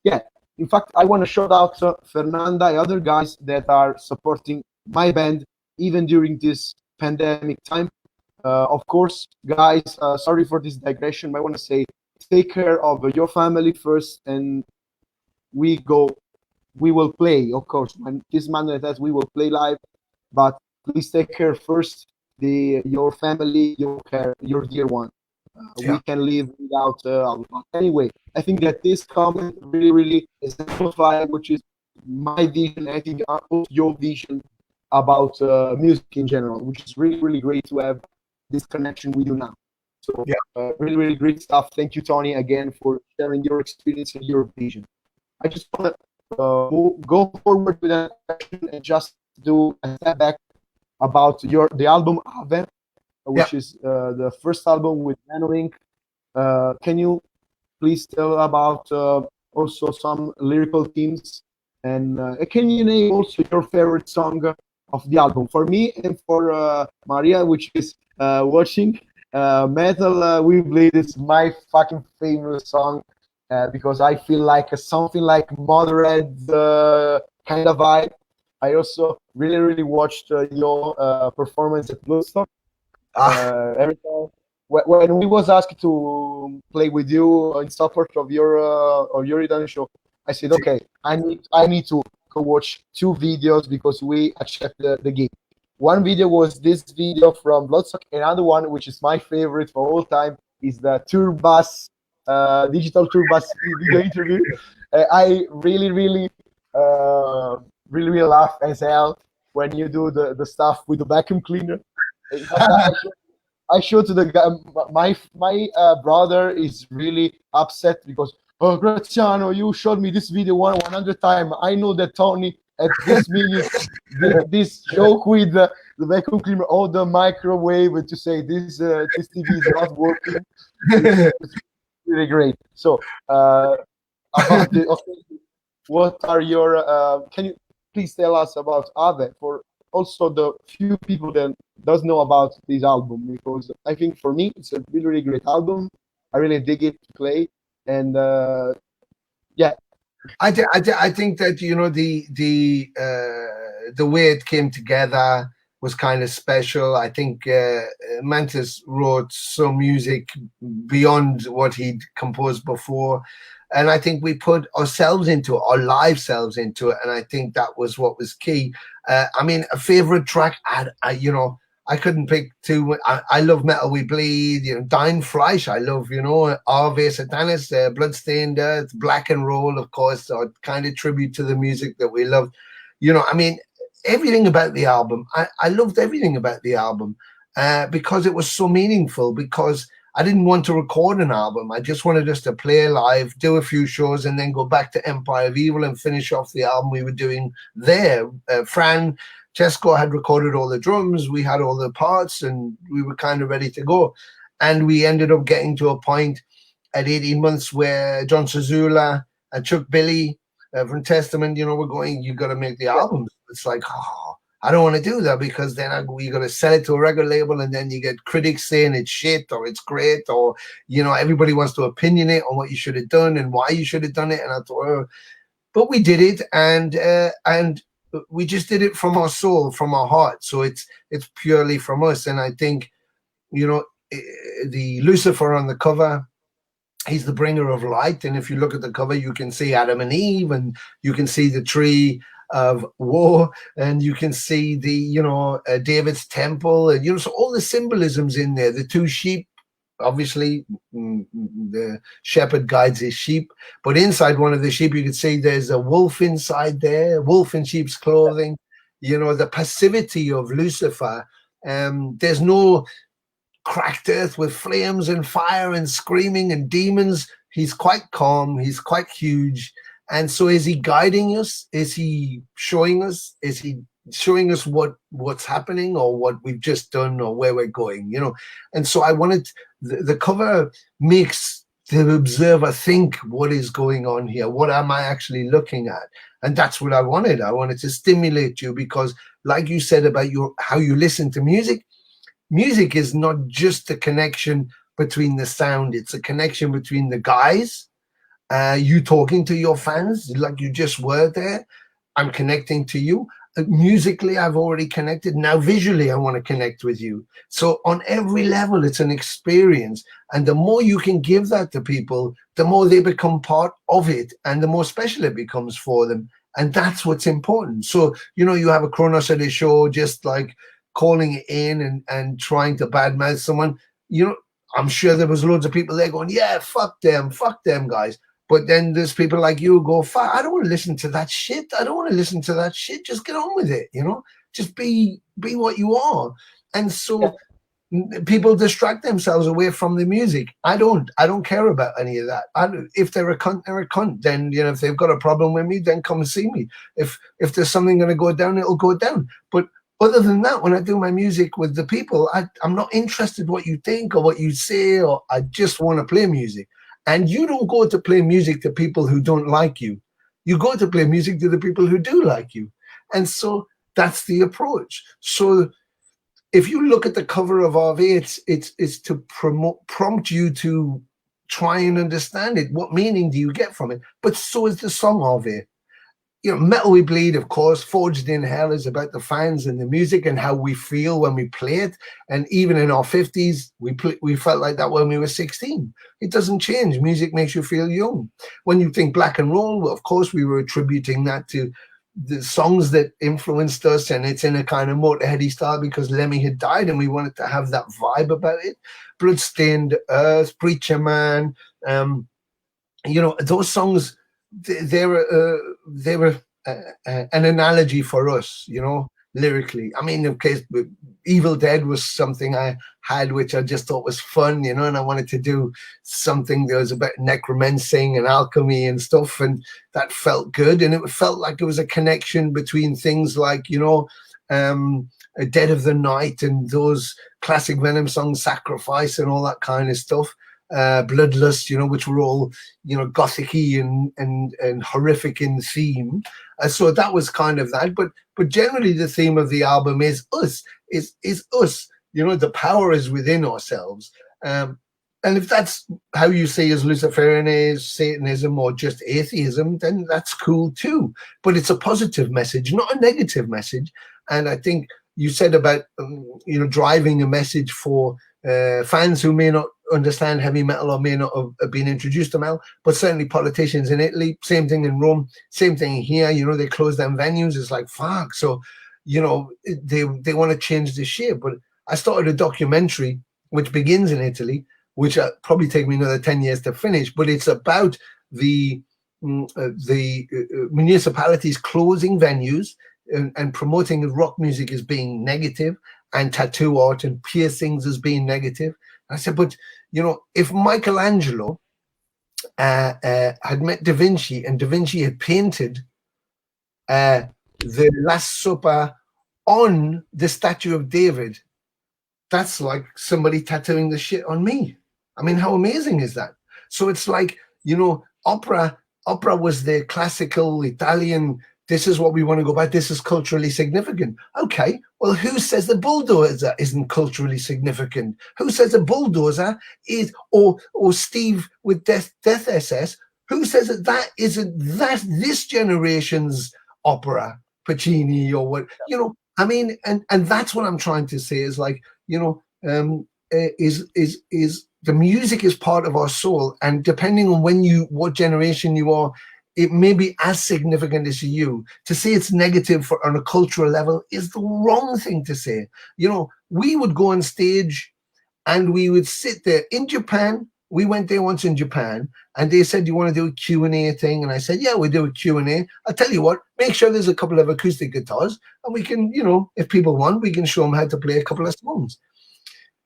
yeah. In fact, I want to shout out Fernanda and other guys that are supporting my band even during this pandemic time. Of course, guys, sorry for this digression, but I want to say take care of your family first, and we will play, of course, when this man that we will play live, but please take care first, your family, your dear one. We can live without anyway. I think that this comment really exemplifies, which is my vision. I think also your vision about music in general, which is really great to have this connection with you now. So really great stuff. Thank you, Tony, again for sharing your experience and your vision. I just want to go forward with that question and just do a step back about the album Ave, which is the first album with Venom Inc. Can you please tell about also some lyrical themes, and can you name also your favorite song of the album? For me and for Maria, which is watching metal, we believe is my fucking favorite song because I feel like something like Motorhead kind of vibe. I also really watched your performance at Bloodstock. Every time when we was asked to play with you in support of your Italian show, I said, okay, I need to go watch 2 videos because we accepted the game. One video was this video from Bloodstock. Another one, which is my favorite for all time, is the tour bus, digital tour bus video interview. I really laugh as hell when you do the stuff with the vacuum cleaner. I showed to the guy. My brother is really upset because, oh, Graziano, you showed me this video 100 times. I know that Tony at this minute did this joke with the vacuum cleaner or the microwave to say this TV is not working. It's really great. So, about what are your? Can you please tell us about Ave for also the few people that does know about this album, because I think for me it's a really great album. I really dig it to play, and I think that the way it came together, was kind of special. I think Mantis wrote some music beyond what he'd composed before. And I think we put ourselves into it, our live selves into it. And I think that was what was key. I mean, a favorite track, I couldn't pick two. I love Metal We Bleed, Dein Fleisch. I love, Ave Satanis, Bloodstained Earth, Black and Roll, of course, or kind of tribute to the music that we love. I mean, everything about the album. I loved everything about the album because it was so meaningful, because I didn't want to record an album. I just wanted us to play live, do a few shows, and then go back to Empire of Evil and finish off the album we were doing there. Fran Chesko had recorded all the drums. We had all the parts, and we were kind of ready to go. And we ended up getting to a point at 18 months where John Sazula and Chuck Billy from Testament, we're going, you got to make the album. It's like, I don't want to do that, because then you got to sell it to a record label, and then you get critics saying it's shit or it's great, or everybody wants to opinionate on what you should have done and why you should have done it. And I thought, but we did it, and we just did it from our soul, from our heart. So it's purely from us. And I think the Lucifer on the cover, he's the bringer of light. And if you look at the cover, you can see Adam and Eve, and you can see the tree of war, and you can see the David's temple, and so all the symbolisms in there. The two sheep, obviously, the shepherd guides his sheep, but inside one of the sheep you can see there's a wolf inside there, wolf in sheep's clothing. The passivity of Lucifer. There's no cracked earth with flames and fire and screaming and demons. He's quite calm, he's quite huge. And so is he guiding us? Is he showing us? Is he showing us what's happening, or what we've just done, or where we're going? And so I wanted, the cover makes the observer think, what is going on here? What am I actually looking at? And that's what I wanted. I wanted to stimulate you, because like you said about how you listen to music, music is not just a connection between the sound. It's a connection between the guys, you talking to your fans like you just were there. I'm connecting to you. Musically, I've already connected. Now visually, I want to connect with you. So on every level, it's an experience. And the more you can give that to people, the more they become part of it, and the more special it becomes for them. And that's what's important. So, you have a Kronos at a show, just like calling it in and trying to badmouth someone. I'm sure there was loads of people there going, yeah, fuck them guys. But then there's people like you who go, fuck, I don't want to listen to that shit. I don't want to listen to that shit. Just get on with it, Just be what you are. And so people distract themselves away from the music. I don't care about any of that. If they're a cunt, they're a cunt. Then, if they've got a problem with me, then come and see me. If there's something going to go down, it'll go down. But other than that, when I do my music with the people, I'm not interested what you think or what you say, or I just want to play music. And you don't go to play music to people who don't like you. You go to play music to the people who do like you. And so that's the approach. So if you look at the cover of RV, it's to prompt you to try and understand it. What meaning do you get from it? But so is the song RV. Metal We Bleed, of course, Forged in Hell is about the fans and the music and how we feel when we play it. And even in our 50s, we felt like that when we were 16. It doesn't change. Music makes you feel young. When you think Black and Roll, well, of course, we were attributing that to the songs that influenced us, and it's in a kind of Motorheady style because Lemmy had died and we wanted to have that vibe about it. Bloodstained Earth, Preacher Man, those songs, they were an analogy for us, lyrically. I mean, in case Evil Dead was something I had, which I just thought was fun, and I wanted to do something that was about necromancing and alchemy and stuff, and that felt good. And it felt like it was a connection between things like, A Dead of the Night and those classic Venom songs, Sacrifice and all that kind of stuff. Bloodlust, which were all, gothic-y and horrific in theme. So that was kind of that. But generally the theme of the album is us, is us. The power is within ourselves. And if that's how you say as Luciferianism, Satanism, or just atheism, then that's cool too. But it's a positive message, not a negative message. And I think you said about driving a message for fans who may not understand heavy metal or may not have been introduced to metal, but certainly politicians in Italy. Same thing in Rome. Same thing here. They close down venues. It's like fuck. So they want to change the shape. But I started a documentary which begins in Italy, which probably take me another 10 years to finish. But it's about the municipalities closing venues and promoting rock music as being negative, and tattoo art and piercings as being negative. I said, but if Michelangelo had met Da Vinci and Da Vinci had painted the Last Supper on the statue of David, that's like somebody tattooing the shit on me. I mean, how amazing is that? So it's like, opera was the classical Italian, this is what we want to go back, this is culturally significant. Okay, well, who says the bulldozer isn't culturally significant? Who says a bulldozer is, or Steve with Death SS, who says that isn't this generation's opera, Puccini or what, I mean, and that's what I'm trying to say is like, is the music is part of our soul, and depending on what generation you are, it may be as significant as you. To say it's negative on a cultural level is the wrong thing to say. We would go on stage and we would sit there in Japan. We went there once in Japan and they said, you want to do a Q&A thing? And I said, yeah, we do a Q&A. I'll tell you what, make sure there's a couple of acoustic guitars and we can, if people want, we can show them how to play a couple of songs.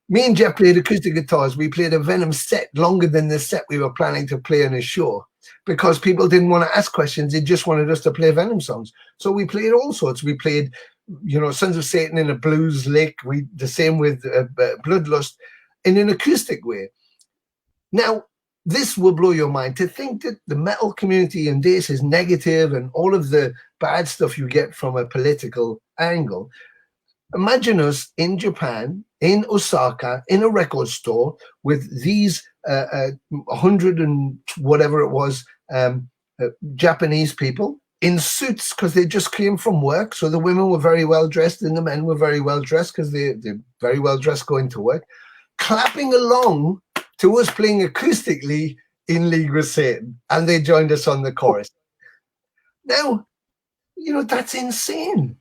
Me and Jeff played acoustic guitars. We played a Venom set longer than the set we were planning to play on a show, because people didn't want to ask questions. They just wanted us to play Venom songs. So we played all sorts. We played, Sons of Satan in a blues lick. The same with Bloodlust in an acoustic way. Now, this will blow your mind to think that the metal community and this is negative and all of the bad stuff you get from a political angle. Imagine us in Japan, in Osaka, in a record store with these 100 and whatever it was Japanese people in suits because they just came from work. So the women were very well dressed and the men were very well dressed because they're very well dressed going to work, clapping along to us playing acoustically in League with Satan. And they joined us on the chorus. Now, that's insane.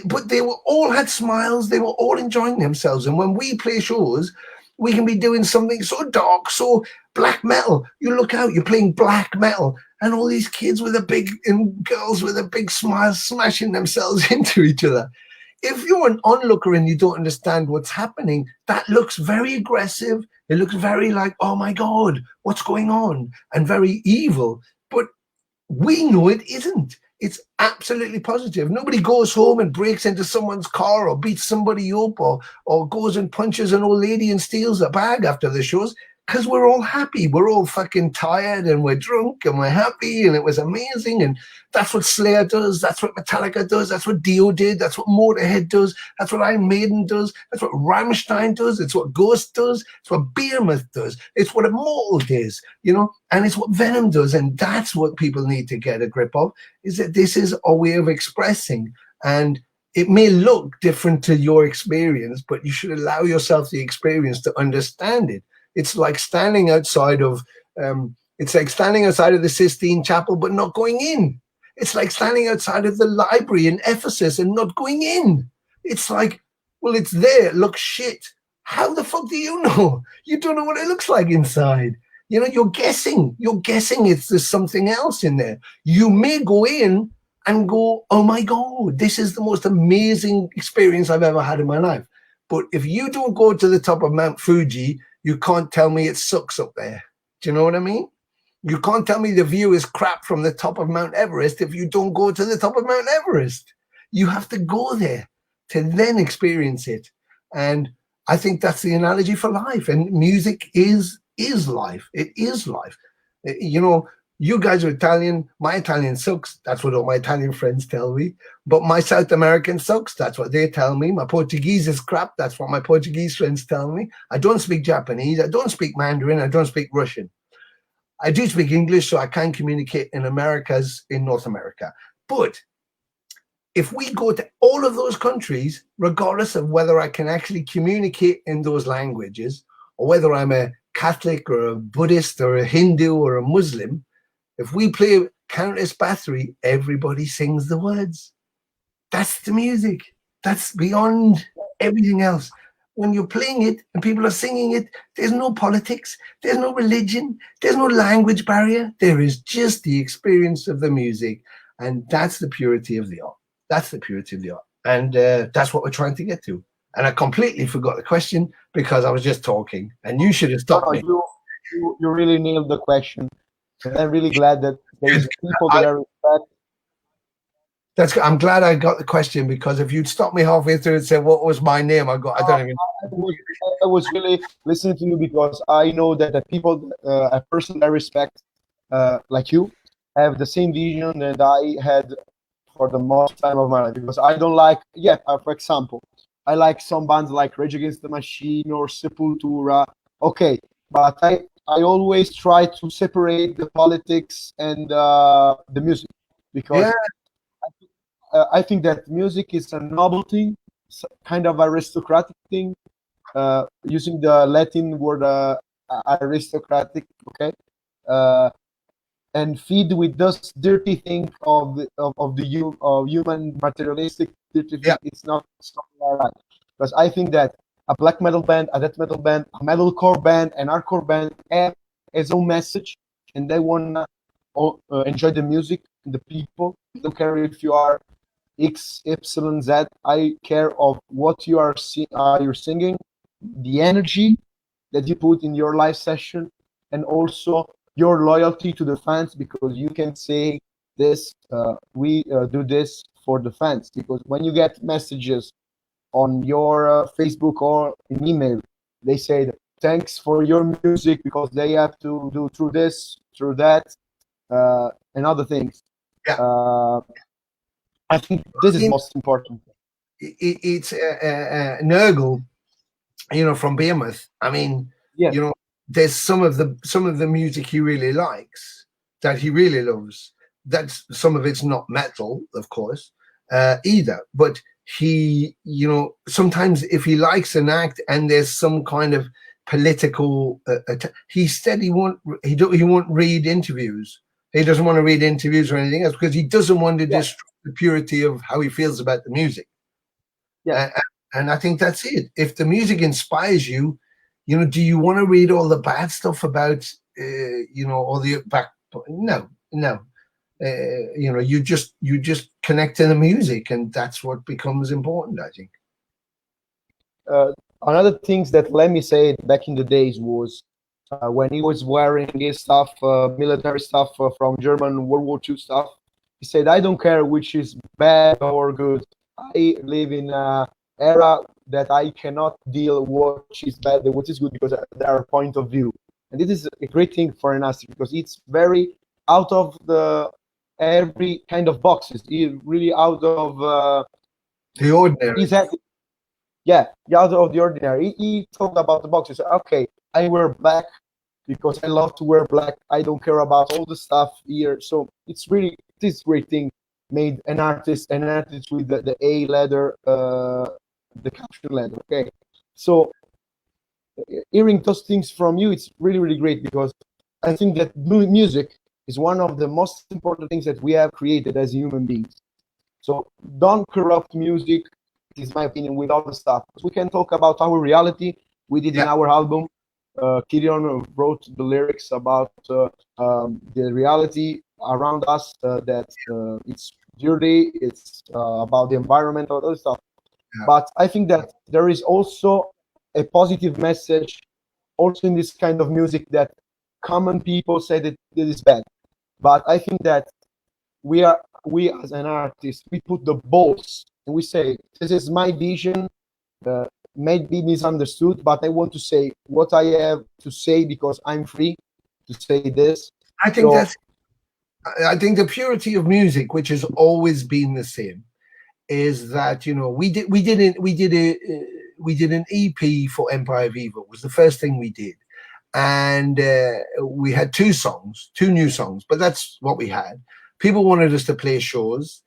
But they were all had smiles. They were all enjoying themselves. And when we play shows, we can be doing something so dark, so black metal. You look out, you're playing black metal, and all these kids and girls with a big smile smashing themselves into each other. If you're an onlooker and you don't understand what's happening, that looks very aggressive. It looks very like, oh my God, what's going on? And very evil. But we know it isn't. It's absolutely positive. Nobody goes home and breaks into someone's car or beats somebody up or goes and punches an old lady and steals a bag after the shows, because we're all happy. We're all fucking tired and we're drunk and we're happy and it was amazing. And that's what Slayer does. That's what Metallica does. That's what Dio did. That's what Motorhead does. That's what Iron Maiden does. That's what Rammstein does. It's what Ghost does. It's what Behemoth does. It's what Immortal does, and it's what Venom does. And that's what people need to get a grip of, is that this is a way of expressing. And it may look different to your experience, but you should allow yourself the experience to understand it. It's like standing outside of the Sistine Chapel, but not going in. It's like standing outside of the library in Ephesus and not going in. It's like, well, it's there. It looks shit. How the fuck do you know? You don't know what it looks like inside. You're guessing. You're guessing there's something else in there. You may go in and go, oh my God, this is the most amazing experience I've ever had in my life. But if you don't go to the top of Mount Fuji, you can't tell me it sucks up there. Do you know what I mean? You can't tell me the view is crap from the top of Mount Everest if you don't go to the top of Mount Everest. You have to go there to then experience it. And I think that's the analogy for life. And music is life. It is life. You guys are Italian. My Italian sucks. That's what all my Italian friends tell me. But my South American sucks. That's what they tell me. My Portuguese is crap. That's what my Portuguese friends tell me. I don't speak Japanese. I don't speak Mandarin. I don't speak Russian. I do speak English, so I can communicate in Americas, in North America. But if we go to all of those countries, regardless of whether I can actually communicate in those languages, or whether I'm a Catholic or a Buddhist or a Hindu or a Muslim, if we play Countess Bathory, everybody sings the words. That's the music. That's beyond everything else. When you're playing it and people are singing it, there's no politics, there's no religion, there's no language barrier. There is just the experience of the music. And that's the purity of the art. That's the purity of the art. And that's what we're trying to get to. And I completely forgot the question because I was just talking, and you should have stopped me. You really nailed the question. And I'm really glad that there's people that I respect. I'm glad I got the question, because if you'd stopped me halfway through and said what was my name, I don't even. I was really listening to you because I know that the people, a person I respect, like you, have the same vision that I had for the most time of my life. Because I don't like, for example, I like some bands like Rage Against the Machine or Sepultura. Okay, but I always try to separate the politics and the music, because I think that music is a noble thing, kind of aristocratic thing, using the Latin word aristocratic, okay, and feed with this dirty thing of the human materialistic dirty thing. It's not all right, because I think that a black metal band, a death metal band, a metalcore band, an hardcore band have its own message, and they wanna enjoy the music, the people. I don't care if you are X, Y, Z. I care of what you are you're singing, the energy that you put in your live session, and also your loyalty to the fans, because you can say this, we do this for the fans. Because when you get messages on your Facebook or an email, they say thanks for your music because they have to do through this, through that, and other things. I think this is most important. It's Nurgle, from Behemoth. I mean, there's some of the music he really likes, that he really loves. That's some of it's not metal, of course, either. But he, sometimes if he likes an act and there's some kind of political, he said he won't read interviews. He doesn't want to read interviews or anything else because he doesn't want to destroy the purity of how he feels about the music. And I think that's it. If the music inspires you, do you want to read all the bad stuff about, all the back? No. You just connect to the music, and that's what becomes important, I think. Another things that Lemmy said back in the days was when he was wearing his stuff, military stuff from German World War II stuff. He said, "I don't care which is bad or good. I live in an era that I cannot deal what is bad and what is good because their point of view." And this is a great thing for an artist because it's very out of every kind of boxes. It's really out of the ordinary. Out of the ordinary. He talked about the boxes. Okay, I wear black because I love to wear black. I don't care about all the stuff here. So it's really this great thing made an artist with the A leather, the caption leather. Okay, so hearing those things from you, it's really, really great because I think that music is one of the most important things that we have created as human beings. So don't corrupt music, is my opinion, with all the stuff. We can talk about our reality. We did in our album. Kirion wrote the lyrics about the reality around us, that it's dirty, it's about the environment, all that stuff. But I think that there is also a positive message also in this kind of music that common people say that it is bad. But I think that we as an artist, we put the balls and we say, this is my vision, may be misunderstood, but I want to say what I have to say because I'm free to say this. I think the purity of music, which has always been the same, is that we did an EP for Empire Viva. It was the first thing we did, and we had two new songs, but that's what we had. People wanted us to play shows.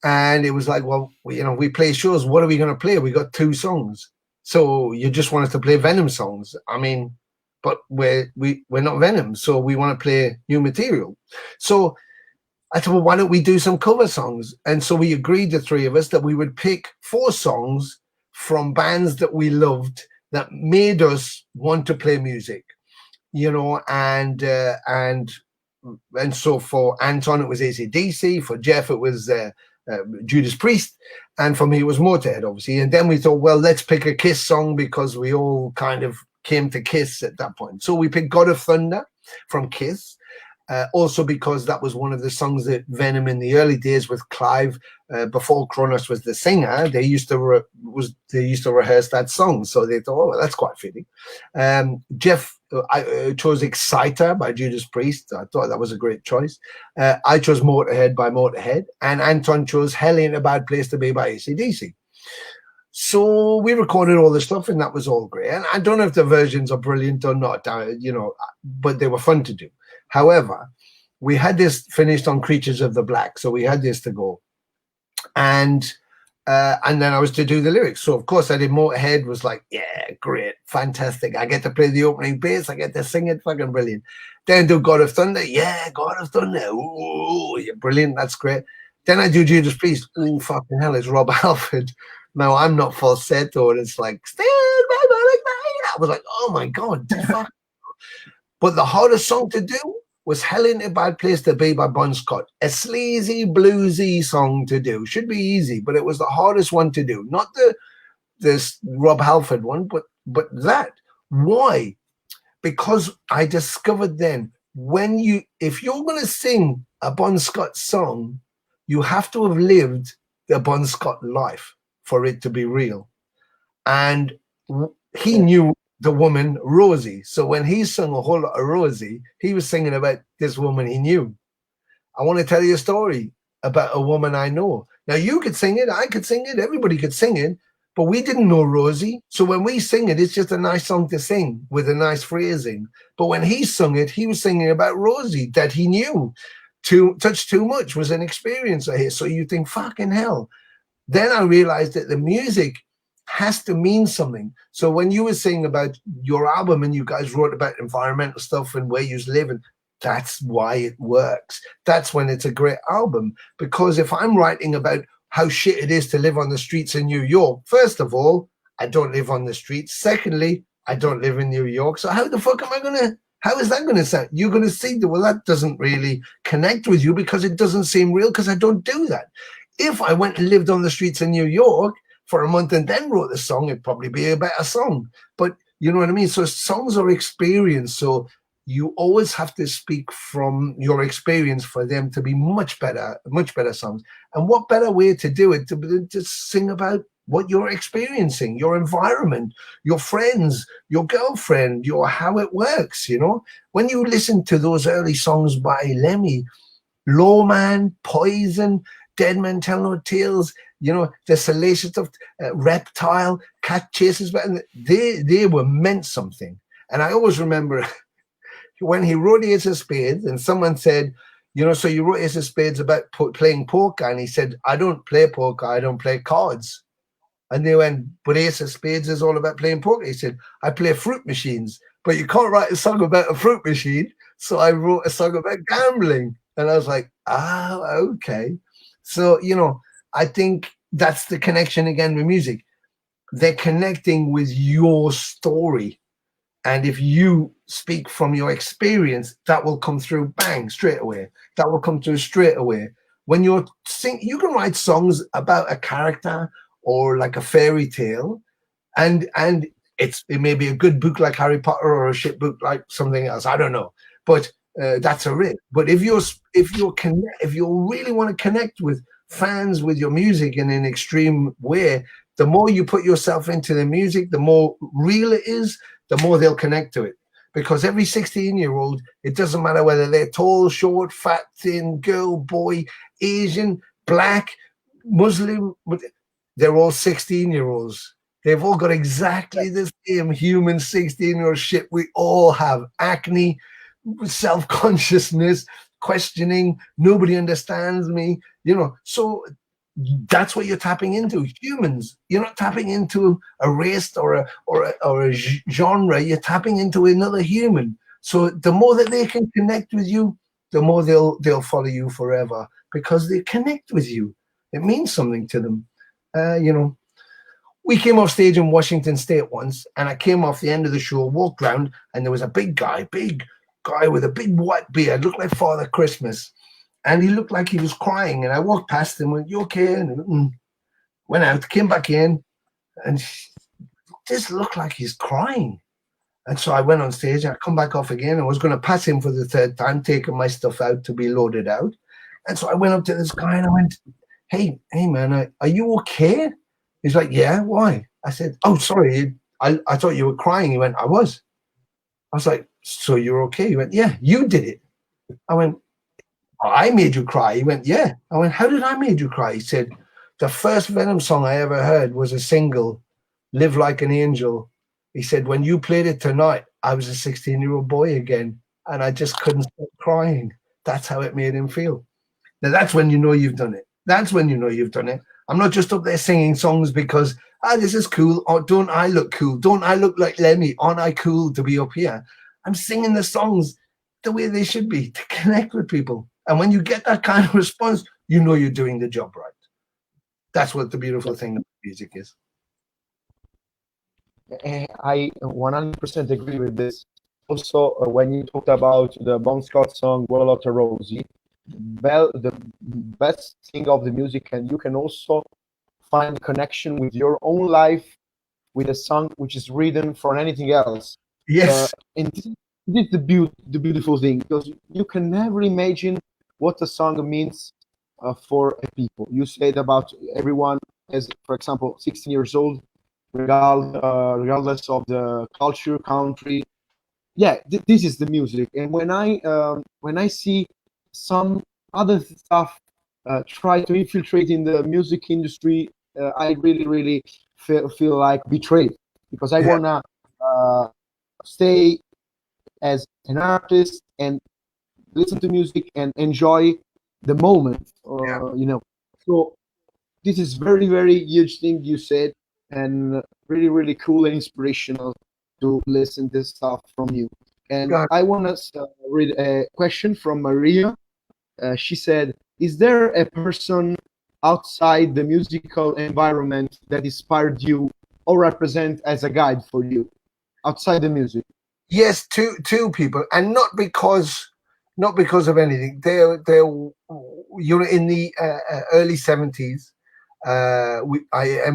And it was like, well, we play shows. What are we going to play? We got 2 songs. So you just want us to play Venom songs. I mean, but we're not Venom, so we want to play new material. So I said, well, why don't we do some cover songs? And so we agreed, the 3 of us, that we would pick 4 songs from bands that we loved that made us want to play music, and so for Anton it was AC/DC, for Jeff it was Judas Priest, and for me it was Motorhead, obviously. And then we thought, well, let's pick a Kiss song, because we all kind of came to Kiss at that point. So we picked God of Thunder from Kiss, also because that was one of the songs that Venom in the early days with Clive, before Kronos was the singer, they used to rehearse that song. So they thought, oh, well, that's quite fitting. Jeff I chose Exciter by Judas Priest. I thought that was a great choice. I chose Motorhead by Motorhead, and Anton chose Hell Ain't a Bad Place to Be by AC/DC. So we recorded all the stuff, and that was all great. And I don't know if the versions are brilliant or not, but they were fun to do. However, we had this finished on Creatures of the Black, so we had this to go. And then I was to do the lyrics. So, of course, I did Motorhead, was like, yeah, great, fantastic. I get to play the opening bass. I get to sing it, fucking brilliant. Then do God of Thunder. Yeah, God of Thunder. Ooh, yeah, brilliant. That's great. Then I do Judas Priest. Ooh, fucking hell, it's Rob Halford. Now, I'm not falsetto, and it's like, stand by my I was like, oh, my God. Fuck. But the hardest song to do was Hell Ain't a Bad Place to Be by Bon Scott. A sleazy, bluesy song to do. Should be easy, but it was the hardest one to do. Not this Rob Halford one, but that. Why? Because I discovered then, if you're going to sing a Bon Scott song, you have to have lived the Bon Scott life for it to be real. And he knew the woman Rosie. So when he sung a whole lot of Rosie, he was singing about this woman he knew. I want to tell you a story about a woman I know. Now, you could sing it, I could sing it, everybody could sing it, but we didn't know Rosie. So when we sing it, it's just a nice song to sing with a nice phrasing. But when he sung it, he was singing about Rosie that he knew. Touch Too Much was an experience of his. So you think, fucking hell. Then I realized that the music has to mean something. So when you were saying about your album and you guys wrote about environmental stuff and where you live, and that's why it works. That's when it's a great album. Because if I'm writing about how shit it is to live on the streets in New York, first of all, I don't live on the streets. Secondly, I don't live in New York. So how the fuck how is that going to sound? You're going to see that, well, that doesn't really connect with you because it doesn't seem real, because I don't do that. If I went and lived on the streets in New York for a month and then wrote the song, it'd probably be a better song. But you know what I mean? So songs are experience. So you always have to speak from your experience for them to be much better songs. And what better way to do it to sing about what you're experiencing, your environment, your friends, your girlfriend, how it works, When you listen to those early songs by Lemmy, Lawman, Poison, Dead Men Tell No Tales, the Salacious Stuff, Reptile, Cat Chasers, they were meant something. And I always remember when he wrote Ace of Spades, and someone said, so you wrote Ace of Spades about playing poker, and he said, I don't play poker, I don't play cards. And they went, but Ace of Spades is all about playing poker. He said, I play fruit machines, but you can't write a song about a fruit machine. So I wrote a song about gambling. And I was like, okay. So, I think that's the connection again with music. They're connecting with your story. And if you speak from your experience, that will come through straight away. That will come through straight away. When you're you can write songs about a character or like a fairy tale, and it may be a good book like Harry Potter or a shit book like something else. I don't know. But that's a risk. But if you really want to connect with fans with your music in an extreme way, the more you put yourself into the music, the more real it is, the more they'll connect to it. Because every 16-year-old, it doesn't matter whether they're tall, short, fat, thin, girl, boy, Asian, black, Muslim, they're all 16-year-olds. They've all got exactly the same human 16-year-old shit we all have. Acne, self-consciousness, questioning, nobody understands me, so that's what you're tapping into. Humans. You're not tapping into a race or a genre. You're tapping into another human. So the more that they can connect with you, the more they'll follow you forever, because they connect with you. It means something to them. We came off stage in Washington State once, and I came off the end of the show, walked around, and there was a big guy with a big white beard, looked like Father Christmas. And he looked like he was crying. And I walked past him, went, "You okay?" And went out, came back in, and just looked like he's crying. And so I went on stage, and I come back off again. I was going to pass him for the third time, taking my stuff out to be loaded out. And so I went up to this guy, and I went, hey man, are you okay? He's like, "Yeah, why?" I said, "Oh, sorry, I thought you were crying." He went, "I was." I was like, "So you're okay?" He went, "Yeah, you did it." I went, "I made you cry?" He went, "Yeah." I went, "How did I make you cry?" He said, "The first Venom song I ever heard was a single, Live Like an Angel." He said, "When you played it tonight, I was a 16-year-old boy again, and I just couldn't stop crying." That's how it made him feel. Now, that's when you know you've done it. That's when you know you've done it. I'm not just up there singing songs because, this is cool, or don't I look cool? Don't I look like Lemmy? Aren't I cool to be up here? I'm singing the songs the way they should be, to connect with people. And when you get that kind of response, you know you're doing the job right. That's what the beautiful thing of music is. I 100% agree with this. Also, when you talked about the Bon Scott song "Lotta Rosie," the best thing of the music, and you can also find connection with your own life with a song which is written for anything else. Yes. And this is the beautiful thing, because you can never imagine what a song means for a people. You said about everyone as, for example, 16 years old, regardless of the culture, country. Yeah, this is the music. And when I see some other stuff try to infiltrate in the music industry, I really feel like betrayed, because I wanna stay as an artist and listen to music and enjoy the moment. So this is very huge thing you said, and really cool and inspirational to listen to stuff from you. And I want to read a question from Maria. She said, "Is there a person outside the musical environment that inspired you or represent as a guide for you outside the music?" Yes, two people, and not because of anything. You're in the early 70s.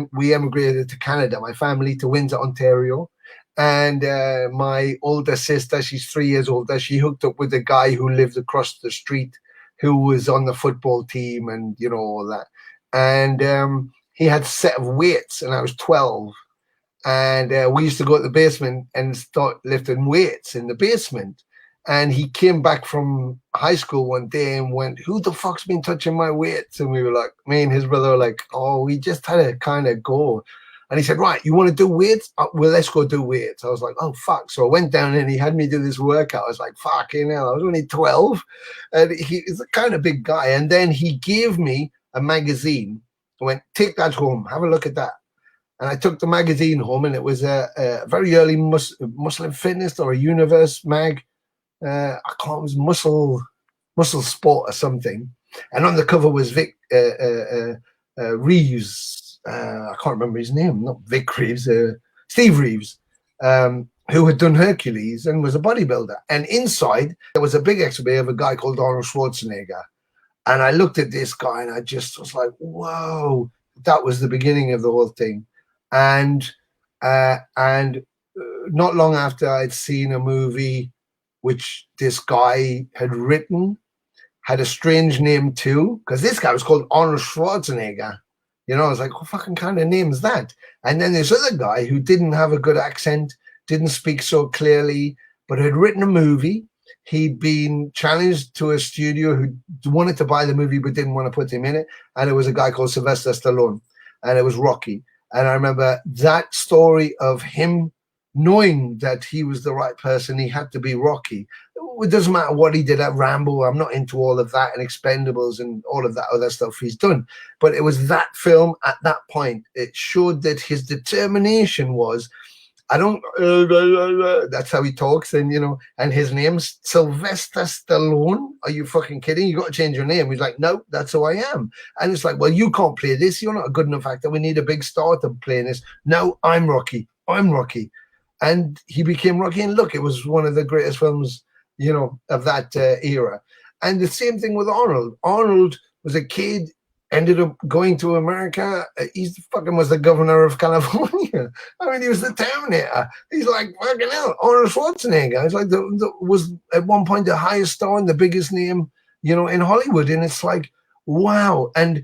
We emigrated to Canada, my family, to Windsor, Ontario. And my older sister, she's 3 years older, she hooked up with a guy who lived across the street, who was on the football team, and all that. And he had a set of weights, and I was 12. And we used to go to the basement and start lifting weights in the basement. And he came back from high school one day and went, "Who the fuck's been touching my weights?" And we were like, me and his brother were like, "Oh, we just had a kind of go." And he said, "Right, you want to do weights? Well, let's go do weights." I was like, "Oh, fuck." So I went down and he had me do this workout. I was like, fucking hell, I was only 12. And he's a kind of big guy. And then he gave me a magazine. I went, "Take that home, have a look at that." And I took the magazine home, and it was a very early Muslim Fitness or a Universe mag. I can't, it was Muscle Sport or something. And on the cover was Vic Reeves. I can't remember his name, not Vic Reeves, Steve Reeves, who had done Hercules and was a bodybuilder. And inside, there was a big exhibit of a guy called Arnold Schwarzenegger. And I looked at this guy, and I just was like, whoa, that was the beginning of the whole thing. And not long after, I'd seen a movie which this guy had written, had a strange name too, because this guy was called Arnold Schwarzenegger. I was like, what fucking kind of name is that? And then this other guy who didn't have a good accent, didn't speak so clearly, but had written a movie. He'd been challenged to a studio who wanted to buy the movie but didn't want to put him in it. And it was a guy called Sylvester Stallone, and it was Rocky. And I remember that story of him knowing that he was the right person, he had to be Rocky. It doesn't matter what he did at Rambo. I'm not into all of that and Expendables and all of that other stuff he's done. But it was that film at that point. It showed that his determination was, I don't, that's how he talks. And, you know, and his name's Sylvester Stallone. Are you fucking kidding? You got to change your name. He's like, no, that's who I am. And it's like, well, you can't play this. You're not a good enough actor. We need a big star to play this. No, I'm Rocky. I'm Rocky. And he became Rocky. And look, it was one of the greatest films, you know, of that era. And the same thing with Arnold. Arnold was a kid, ended up going to America. He's fucking was the governor of California. I mean, he was the Terminator. He's like, fucking hell, Arnold Schwarzenegger. He's like, was at one point the highest star and the biggest name, you know, in Hollywood. And it's like, wow. And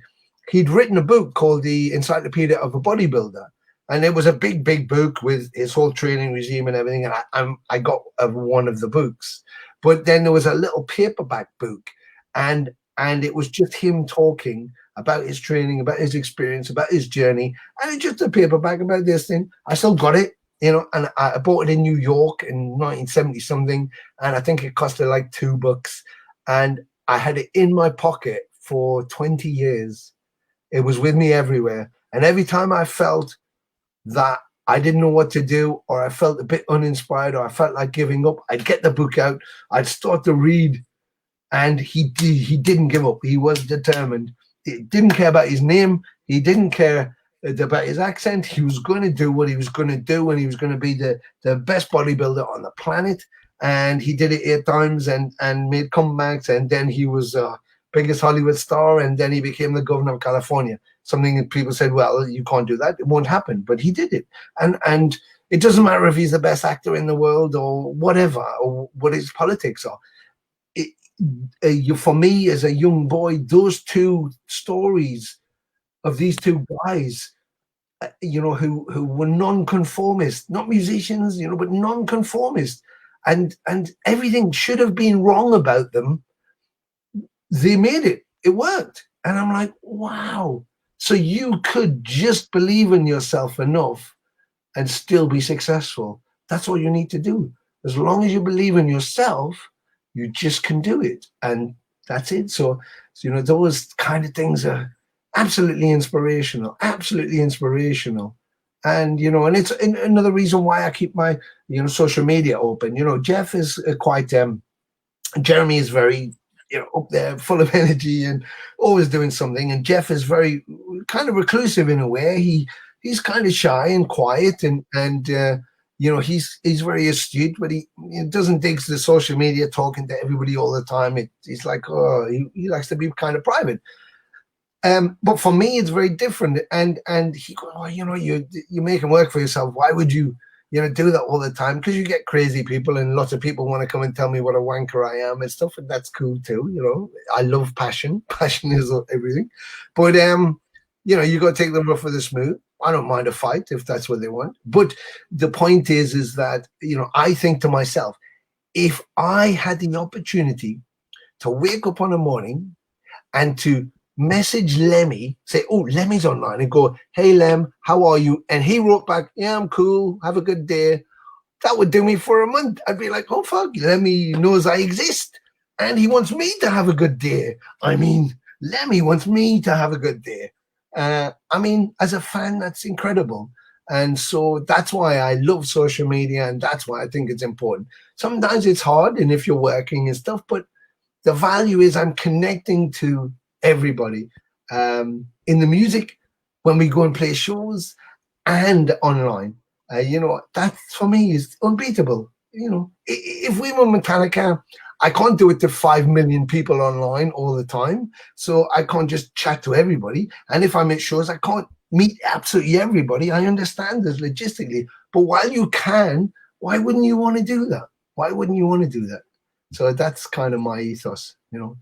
he'd written a book called The Encyclopedia of a Bodybuilder. And it was a big, big book with his whole training regime and everything. And I got one of the books. But then there was a little paperback book. And it was just him talking about his training, about his experience, about his journey. And it's just a paperback about this thing. I still got it, you know, and I bought it in New York in 1970 something. And I think it costed like $2. And I had it in my pocket for 20 years. It was with me everywhere. And every time I felt that I didn't know what to do, or I felt a bit uninspired, or I felt like giving up, I'd get the book out, I'd start to read. And he didn't give up. He was determined. He didn't care about his name. He didn't care about his accent. He was going to do what he was going to do, and he was going to be the best bodybuilder on the planet. And he did it 8 times and made comebacks. And then he was biggest Hollywood star, and then he became the governor of California. Something that people said, well, you can't do that. It won't happen. But he did it. And it doesn't matter if he's the best actor in the world or whatever, or what his politics are. For me as a young boy, those two stories of these two guys, you know, who were non-conformist, not musicians, you know, but non-conformist, and everything should have been wrong about them. They made it. It worked. And I'm like, wow. So you could just believe in yourself enough and still be successful. That's all you need to do. As long as you believe in yourself, you just can do it. And that's it. So you know, those kind of things are absolutely inspirational, absolutely inspirational. And, you know, and it's another reason why I keep my, you know, social media open. You know, Jeff is quite, Jeremy is very, you know, up there, full of energy and always doing something. And Jeff is very kind of reclusive in a way. He's kind of shy and quiet, and you know, he's very astute, but he doesn't dig the social media, talking to everybody all the time. He's like, oh, he likes to be kind of private. But for me, it's very different. And he goes, oh, you know, you make him work for yourself. Why would you, you know, do that all the time? Because you get crazy people, and lots of people want to come and tell me what a wanker I am and stuff. And that's cool too. You know, I love passion. Passion is everything. But, you know, you got to take them rough with the smooth. I don't mind a fight if that's what they want. But the point is that, you know, I think to myself, if I had the opportunity to wake up on a morning and to message Lemmy, say, oh, Lemmy's online, and go, hey, Lem, how are you? And he wrote back, yeah, I'm cool. Have a good day. That would do me for a month. I'd be like, oh, fuck, Lemmy knows I exist. And he wants me to have a good day. I mean, Lemmy wants me to have a good day. I mean, as a fan, that's incredible. And so that's why I love social media, and that's why I think it's important. Sometimes it's hard, and if you're working and stuff, but the value is I'm connecting to everybody in the music, when we go and play shows, and online. You know, that for me is unbeatable. You know, if we were Metallica, I can't do it to 5 million people online all the time. So I can't just chat to everybody. And if I'm at shows, I can't meet absolutely everybody. I understand this logistically. But while you can, why wouldn't you want to do that? Why wouldn't you want to do that? So that's kind of my ethos, you know.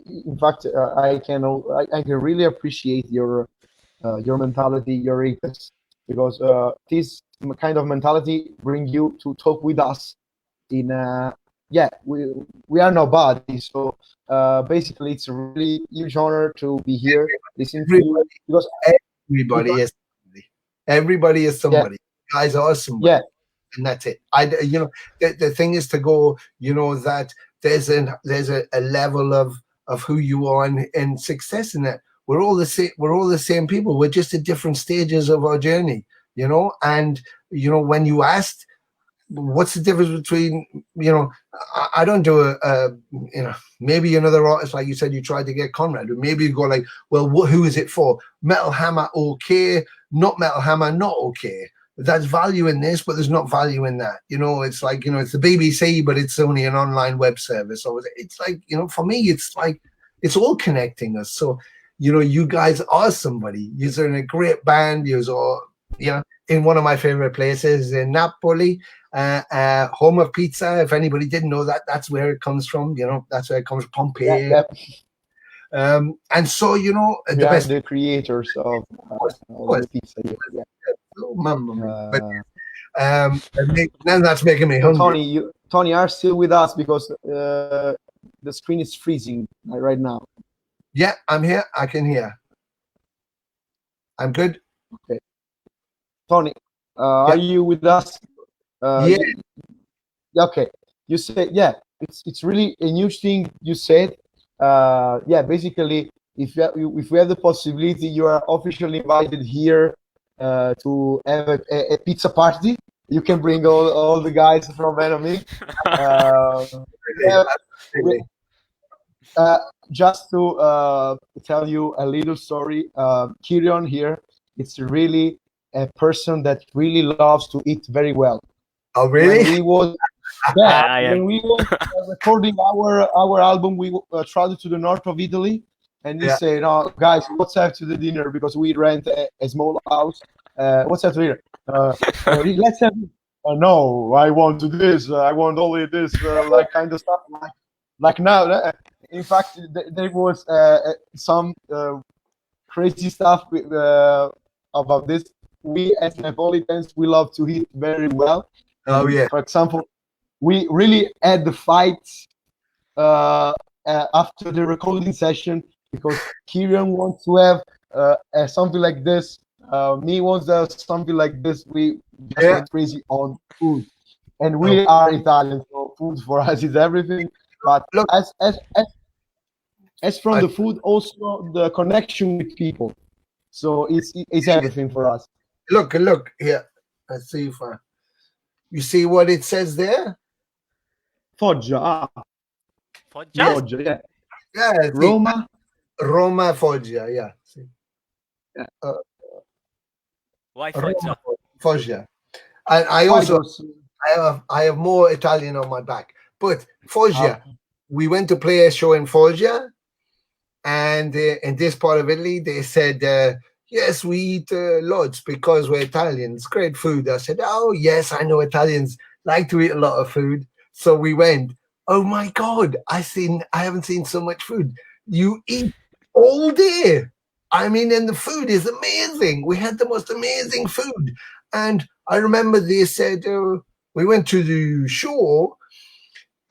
In fact, I can really appreciate your mentality, your ethos, because this kind of mentality bring you to talk with us. We are nobody, so basically it's a really huge honor to be here listening to you, because everybody is somebody. guys are awesome. Yeah. And that's it. You know, the thing is to go, you know, that there's a level of who you are and success in that. We're all the same. We're all the same people. We're just at different stages of our journey, you know. And you know, when you asked, what's the difference between, you know, I don't do you know, maybe another artist, like you said, you tried to get Conrad, or maybe you go like, well, who is it for? Metal Hammer, okay. Not Metal Hammer, not okay. That's value in this, but there's not value in that. You know, it's like, you know, it's the BBC, but it's only an online web service. So it's like, you know, for me, it's like, it's all connecting us. So, you know, you guys are somebody. You're in a great band. You're all, you know, in one of my favorite places in Napoli, home of pizza. If anybody didn't know that, that's where it comes from. You know, that's where it comes from, Pompeii. Yeah. And so, you know, the best, the creators of the pizza. Yeah. Oh, mamma mia. But then that's making me hungry. Tony, are still with us because the screen is freezing right now. Yeah, I'm here. I can hear. I'm good. Okay. Tony, are you with us? Yeah. Okay. You said, yeah, it's really a new thing you said. Yeah, basically, if we have the possibility, you are officially invited here to have a pizza party. You can bring all the guys from Venom Inc. Just to tell you a little story, Kirion here, it's really a person that really loves to eat very well. Oh, really? When we were recording our album, we traveled to the north of Italy, and we say, "No, guys, let's have to the dinner because we rent a small house. What's have to dinner? Let's have." No, I want to do this. I want only this, like kind of stuff. Like now, in fact, there was some crazy stuff about this. We as Neapolitans, we love to eat very well. Oh yeah. For example, we really had the fights after the recording session because Kirion wants to have something like this. Me wants something like this. We just went crazy on food, and we are Italian, so food for us is everything. But look, as from the food, also the connection with people. So it's everything for us. Look here. Let's see if you see what it says there. Foggia. Foggia? Yeah. Yeah. Roma Foggia. Yeah. See. Why Foggia? Foggia. And I also I have more Italian on my back. But Foggia, we went to play a show in Foggia, and in this part of Italy, they said, yes, we eat loads because we're Italians. Great food. I said, oh, yes, I know Italians like to eat a lot of food. So we went, oh, my God, I haven't seen so much food. You eat all day. I mean, and the food is amazing. We had the most amazing food. And I remember they said, we went to the show,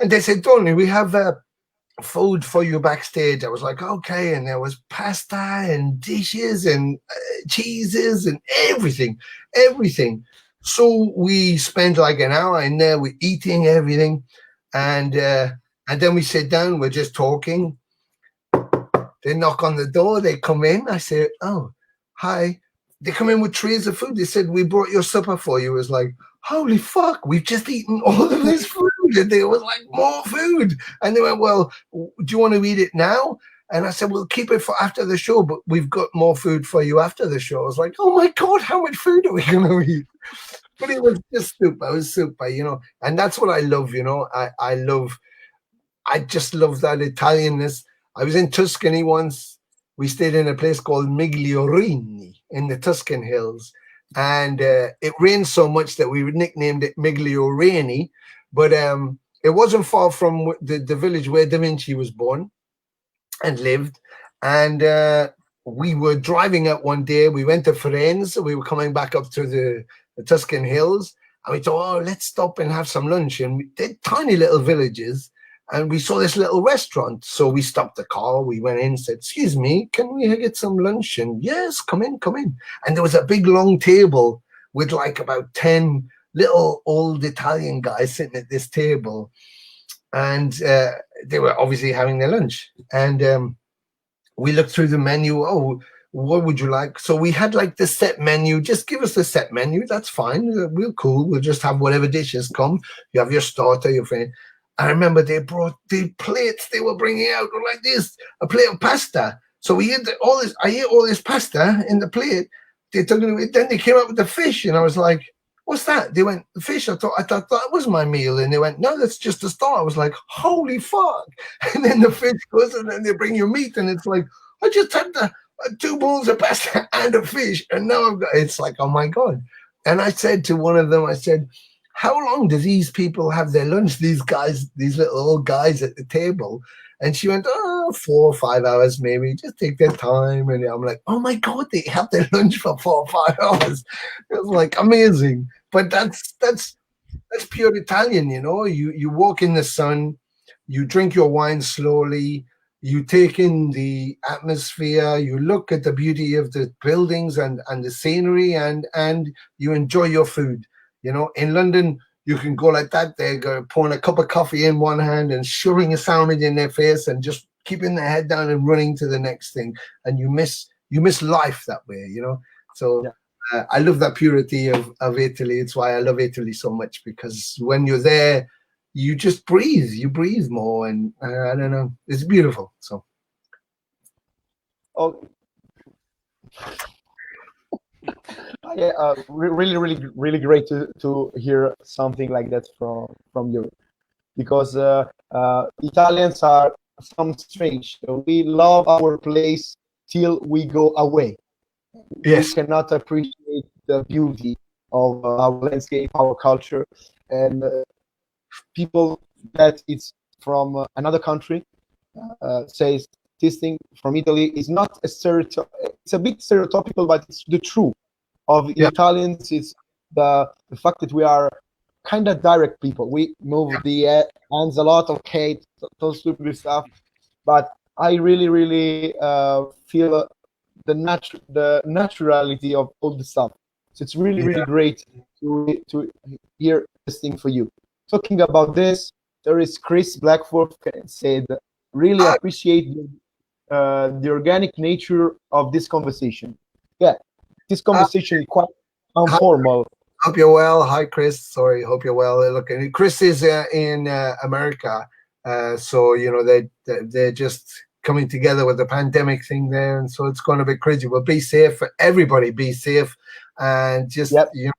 and they said, Tony, we have food for you backstage. I was like, okay. And there was pasta and dishes and cheeses and everything. So we spent like an hour in there, we're eating everything. And then we sit down, we're just talking. They knock on the door, they come in. I said, oh, hi. They come in with trays of food. They said, we brought your supper for you. It was like, holy fuck, we've just eaten all of this food. And there was like more food. And they went, well, do you want to eat it now? And I said, we'll keep it for after the show, but we've got more food for you after the show. I was like, oh my God, how much food are we going to eat? But it was just super. It was super, you know. And that's what I love, you know. I just love that Italianness. I was in Tuscany once. We stayed in a place called Migliorini in the Tuscan hills. And it rained so much that we nicknamed it Migliorini. But it wasn't far from the village where Da Vinci was born and lived. And we were driving up one day. We went to Firenze. We were coming back up to the Tuscan hills. And we thought, oh, let's stop and have some lunch. And they're tiny little villages. And we saw this little restaurant. So we stopped the car. We went in and said, excuse me, can we get some lunch? And yes, come in. And there was a big long table with like about 10 little old Italian guys sitting at this table, and they were obviously having their lunch. And we looked through the menu. Oh, what would you like? So we had like the set menu. Just give us the set menu. That's fine. We're cool. We'll just have whatever dishes come. You have your starter, your friend. I remember they brought the plates they were bringing out were like this, a plate of pasta. So we ate all this. I ate all this pasta in the plate. They took it away. Then they came up with the fish, and I was like, "What's that?" They went, "The fish." I thought that was my meal, and they went, "No, that's just the start." I was like, "Holy fuck!" And then the fish goes, and then they bring you meat, and it's like, I just had the 2 bowls of pasta and a fish, and now I've got. It's like, oh my god! And I said to one of them, I said, how long do these people have their lunch? These guys, these little old guys at the table. And she went, 4 or 5 hours, maybe. Just take their time. And I'm like, oh my god, they have their lunch for 4 or 5 hours. It was like amazing. But that's pure Italian, you know. You walk in the sun, you drink your wine slowly, you take in the atmosphere, you look at the beauty of the buildings and the scenery, and you enjoy your food. You know, in London, you can go like that. They're pouring a cup of coffee in one hand and shoving a sandwich in their face and just keeping their head down and running to the next thing. And you miss life that way, you know. So I love that purity of Italy. It's why I love Italy so much, because when you're there, you just breathe. You breathe more, and I don't know. It's beautiful. So. Oh. Yeah, really great to hear something like that from you, because Italians are some strange. We love our place till we go away. Yes. We cannot appreciate the beauty of our landscape, our culture, and people that it's from another country says this thing from Italy is not a stereotype. It's a bit stereotypical, but it's the truth of Italians. It's the fact that we are kind of direct people. We move the hands a lot, okay, those stupid stuff. But I really feel the naturality of all the stuff. So it's really great to hear this thing for you. Talking about this, there is Chris Blackford said, really appreciate the organic nature of this conversation. Yeah, this conversation is quite informal. Hope you're well. Hi, Chris. Sorry, hope you're well. Look, Chris is in America, so you know they're just coming together with the pandemic thing there, and so it's going to be crazy. But be safe, everybody. Be safe, and just you know,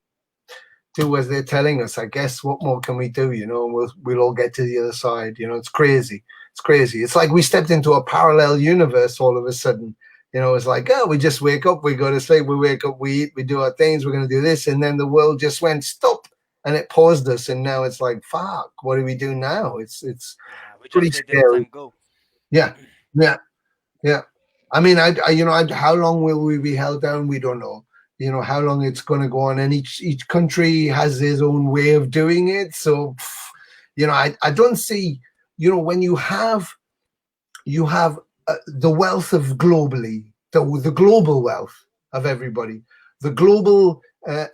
do as they're telling us. I guess what more can we do? You know, we'll all get to the other side. You know, it's crazy. It's crazy. It's like we stepped into a parallel universe all of a sudden. You know, it's like, oh, we just wake up, we go to sleep, we wake up, we eat, we do our things, we're going to do this. And then the world just went stop and it paused us. And now it's like, fuck, what do we do now? It's pretty scary. Yeah. I mean, how long will we be held down? We don't know. You know, how long it's going to go on. And each country has its own way of doing it. So, you know, I don't see, you know, when you have the wealth of globally, the global wealth of everybody, the global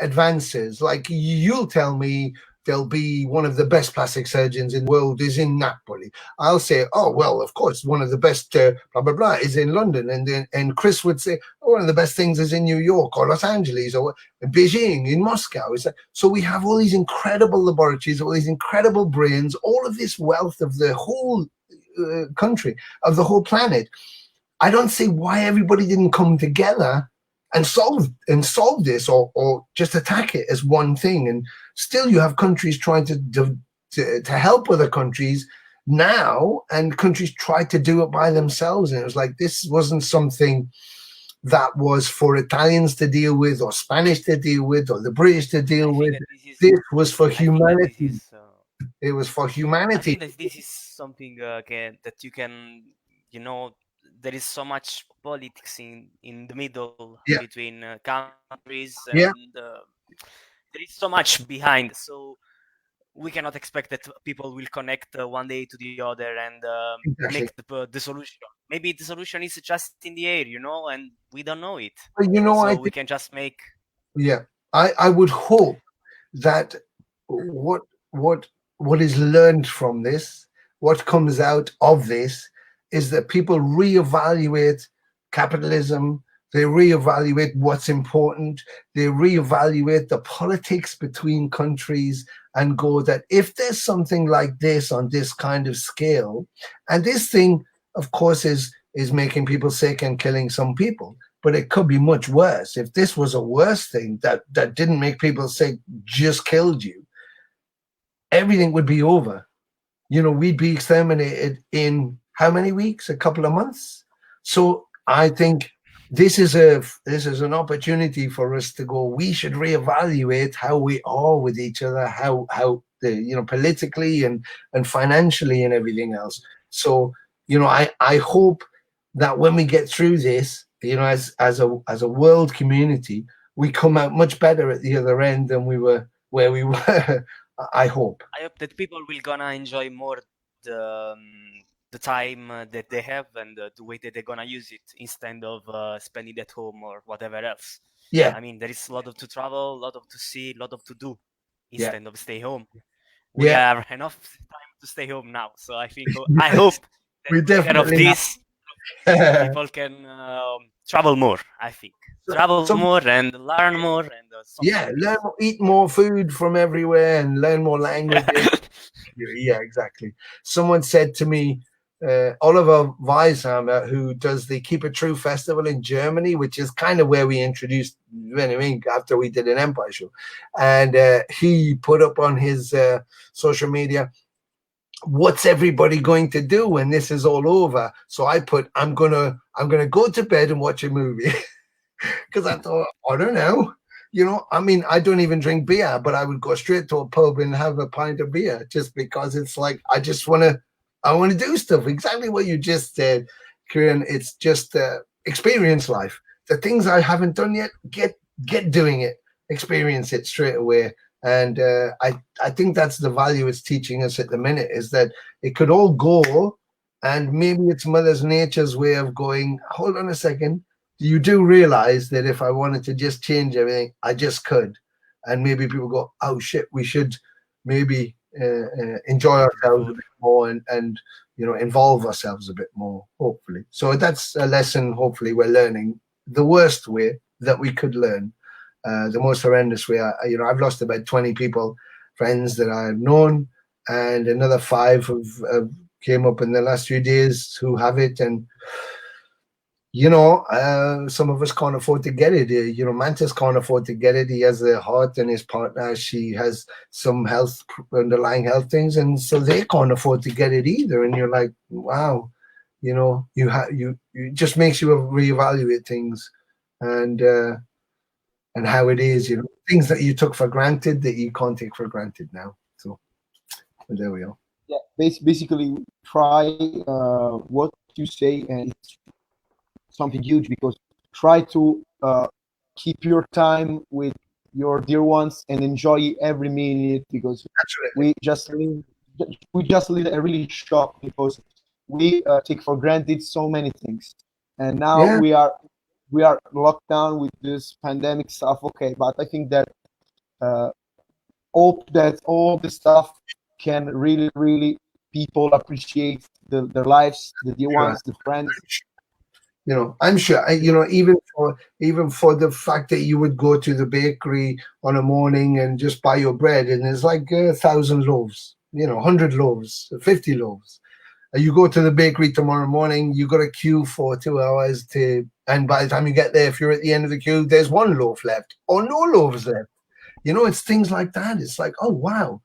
advances. Like you'll tell me there'll be one of the best plastic surgeons in the world is in Napoli. I'll say, oh, well, of course, one of the best blah, blah, blah is in London. And Chris would say, oh, one of the best things is in New York or Los Angeles or Beijing, in Moscow. So we have all these incredible laboratories, all these incredible brains, all of this wealth of the whole country, of the whole planet. I don't see why everybody didn't come together and solve this, or just attack it as one thing. And still, you have countries trying to help other countries now, and countries try to do it by themselves. And it was like, this wasn't something that was for Italians to deal with, or Spanish to deal with, or the British to deal with. This was for humanity. It was for humanity. I think that this is something that you can, you know, there is so much politics in the middle between countries, and there is so much behind. So we cannot expect that people will connect one day to the other and make the solution. Maybe the solution is just in the air, you know, and we don't know it. But you know, so we can just make. Yeah. I would hope that what what is learned from this, what comes out of this, is that people reevaluate capitalism. They reevaluate what's important. They reevaluate the politics between countries and go that if there's something like this on this kind of scale, and this thing, of course, is making people sick and killing some people, but it could be much worse. If this was a worse thing that didn't make people sick, just killed you, everything would be over. You know, we'd be exterminated in how many weeks? A couple of months. So I think this is an opportunity for us to go. We should reevaluate how we are with each other, how the politically and financially and everything else. So I hope that when we get through this, as a world community, we come out much better at the other end than we were where we were. I hope. I hope that people will gonna enjoy more the time that they have and the way that they're gonna use it instead of spending at home or whatever else. Yeah. I mean, there is a lot of to travel, a lot of to see, a lot of to do instead of stay home. We have enough time to stay home now, so I think I hope that we definitely of this people can travel more. I think travel more and learn more and learn more, eat more food from everywhere and learn more languages. Yeah, exactly. Someone said to me, Oliver Weisheimer, who does the Keep It True festival in Germany, which is kind of where we introduced Venom Inc. after we did an M-Pire show, and he put up on his social media, what's everybody going to do when this is all over? So I put, I'm gonna go to bed and watch a movie. Because I thought, I don't know, I mean, I don't even drink beer, but I would go straight to a pub and have a pint of beer just because it's like I want to do stuff. Exactly what you just said, Kieran. It's just experience life. The things I haven't done yet, get doing it, experience it straight away. And I think that's the value it's teaching us at the minute, is that it could all go, and maybe it's Mother Nature's way of going, hold on a second. You do realize that if I wanted to just change everything, I just could. And maybe people go, oh shit, we should maybe enjoy ourselves a bit more and involve ourselves a bit more, hopefully. So that's a lesson, hopefully, we're learning. The worst way that we could learn, the most horrendous way. I've lost about 20 people, friends that I've known, and another 5 have came up in the last few days who have it. And some of us can't afford to get it. Mantis can't afford to get it. He has a heart, and his partner, she has some underlying health things, and so they can't afford to get it either. And you're like, wow, it just makes you reevaluate things and how it is. Things that you took for granted that you can't take for granted now. So there we are. Yeah, basically try what you say, and it's something huge, because try to keep your time with your dear ones and enjoy every minute, because we just live a really shock, because we take for granted so many things, and now we are locked down with this pandemic stuff. Okay, but I think that hope that all this stuff can really people appreciate their lives, the dear ones, the friends. I'm sure, even for the fact that you would go to the bakery on a morning and just buy your bread, and there's like 1,000 loaves, 100 loaves, 50 loaves. You go to the bakery tomorrow morning, you got a queue for 2 hours and by the time you get there, if you're at the end of the queue, there's 1 loaf left or no loaves left. It's things like that. It's like, oh, wow.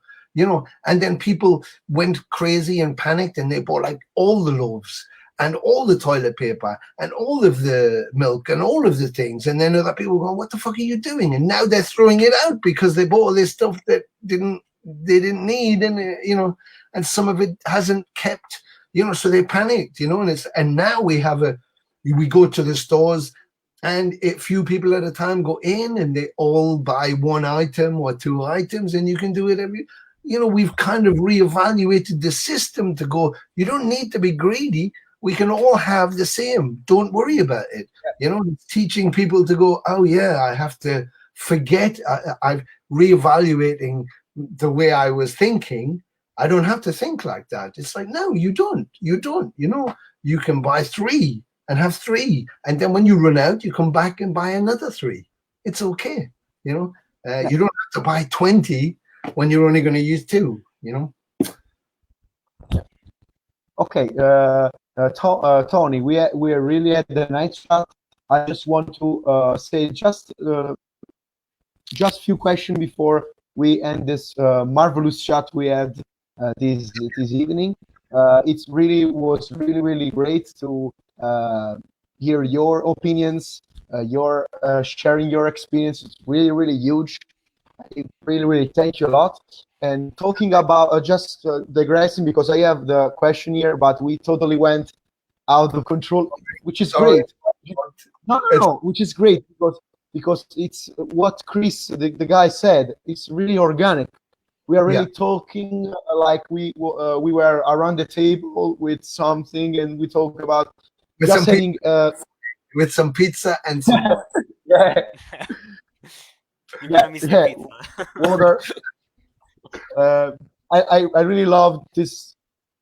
And then people went crazy and panicked, and they bought like all the loaves and all the toilet paper and all of the milk and all of the things. And then other people go, what the fuck are you doing? And now they're throwing it out because they bought all this stuff that they didn't need. And, and some of it hasn't kept, so they panicked, and now we go to the stores, and a few people at a time go in and they all buy 1 item or 2 items, and you can do it we've kind of reevaluated the system to go, you don't need to be greedy. We can all have the same. Don't worry about it. Teaching people to go, oh yeah, I have to forget. I've reevaluating the way I was thinking. I don't have to think like that. It's like, no, you don't. You don't. You know, you can buy 3 and have 3, and then when you run out, you come back and buy another 3. It's okay. You know, you don't have to buy 20 when you're only going to use 2. You know. Okay, Tony, we are really at the night chat. I just want to say just few questions before we end this marvelous chat we had this evening. It was really great to hear your opinions, your sharing your experience. It's really huge. I really thank you a lot. And talking about just digressing, because I have the question here, but we totally went out of control, which is great. No, which is great because it's what Chris, the guy, said. It's really organic. We are really talking like we were around the table with something, and we talk about with just saying with some pizza and some yeah. You're gonna miss the pizza. Water. I really love this.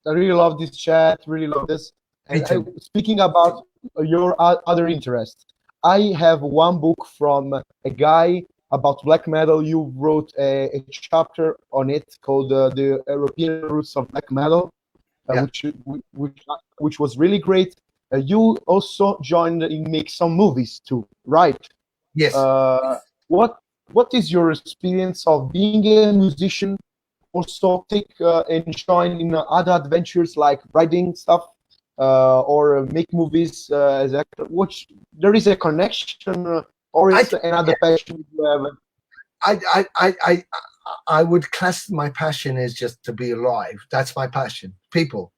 I really love this chat. Really love this. And speaking about your other interests, I have one book from a guy about black metal. You wrote a chapter on it called "The European Roots of Black Metal," which was really great. You also joined in make some movies too, right? Yes. What is your experience of being a musician? Also take and join in other adventures like writing stuff or make movies as actor. Which there is a connection, or is another passion you have? I would class my passion as just to be alive. That's my passion. People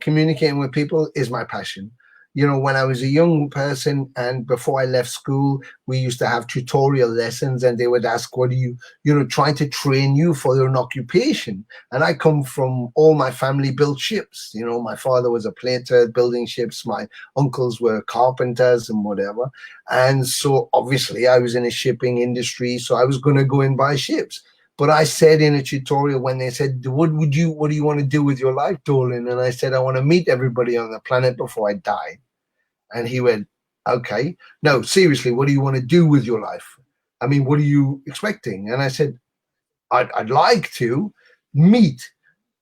communicating with people is my passion. You know, when I was a young person and before I left school, we used to have tutorial lessons, and they would ask, what are you know, trying to train you for an occupation. And I come from, all my family built ships. You know, my father was a plater building ships. My uncles were carpenters and whatever. And so obviously I was in a shipping industry, so I was going to go and buy ships. But I said in a tutorial, when they said, what do you want to do with your life, Dolan? And I said, I want to meet everybody on the planet before I die. And he went, okay. No, seriously, what do you want to do with your life? I mean, what are you expecting? And I said, I'd like to meet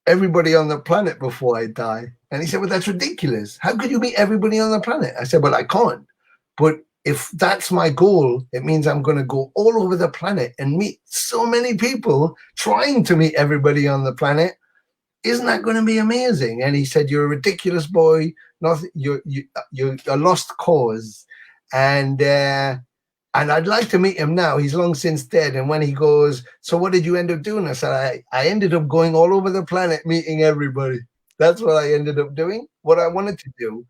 everybody on the planet before I die. And he said, well, that's ridiculous. How could you meet everybody on the planet? I said, well, I can't. But if that's my goal, it means I'm going to go all over the planet and meet so many people trying to meet everybody on the planet. Isn't that going to be amazing? And he said, you're a ridiculous boy. You're a lost cause. And I'd like to meet him now. He's long since dead. And when he goes, so what did you end up doing? I said, I ended up going all over the planet, meeting everybody. That's what I ended up doing, what I wanted to do.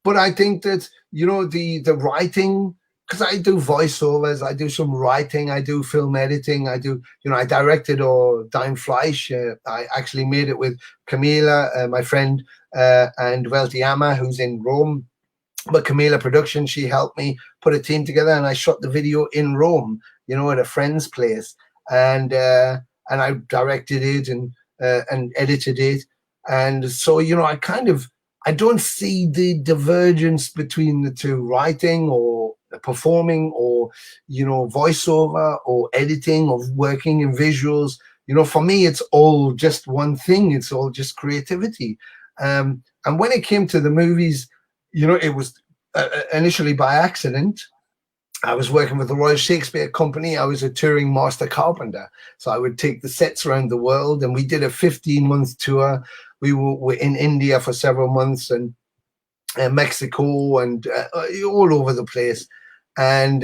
But I think that, you know, the writing, because I do voiceovers, I do some writing, I do film editing, I do, you know, I directed or Dein Fleisch. I actually made it with Camila, my friend, and Weltiama, who's in Rome. But Camila Production, she helped me put a team together, and I shot the video in Rome, you know, at a friend's place. And I directed it and edited it. And so, you know, I don't see the divergence between the two, writing or performing or, you know, voiceover or editing or working in visuals. You know, for me, it's all just one thing. It's all just creativity. And when it came to the movies, you know, it was initially by accident. I was working with the Royal Shakespeare Company. I was a touring master carpenter. So I would take the sets around the world, and we did a 15-month tour. We were in India for several months, and Mexico, and all over the place. And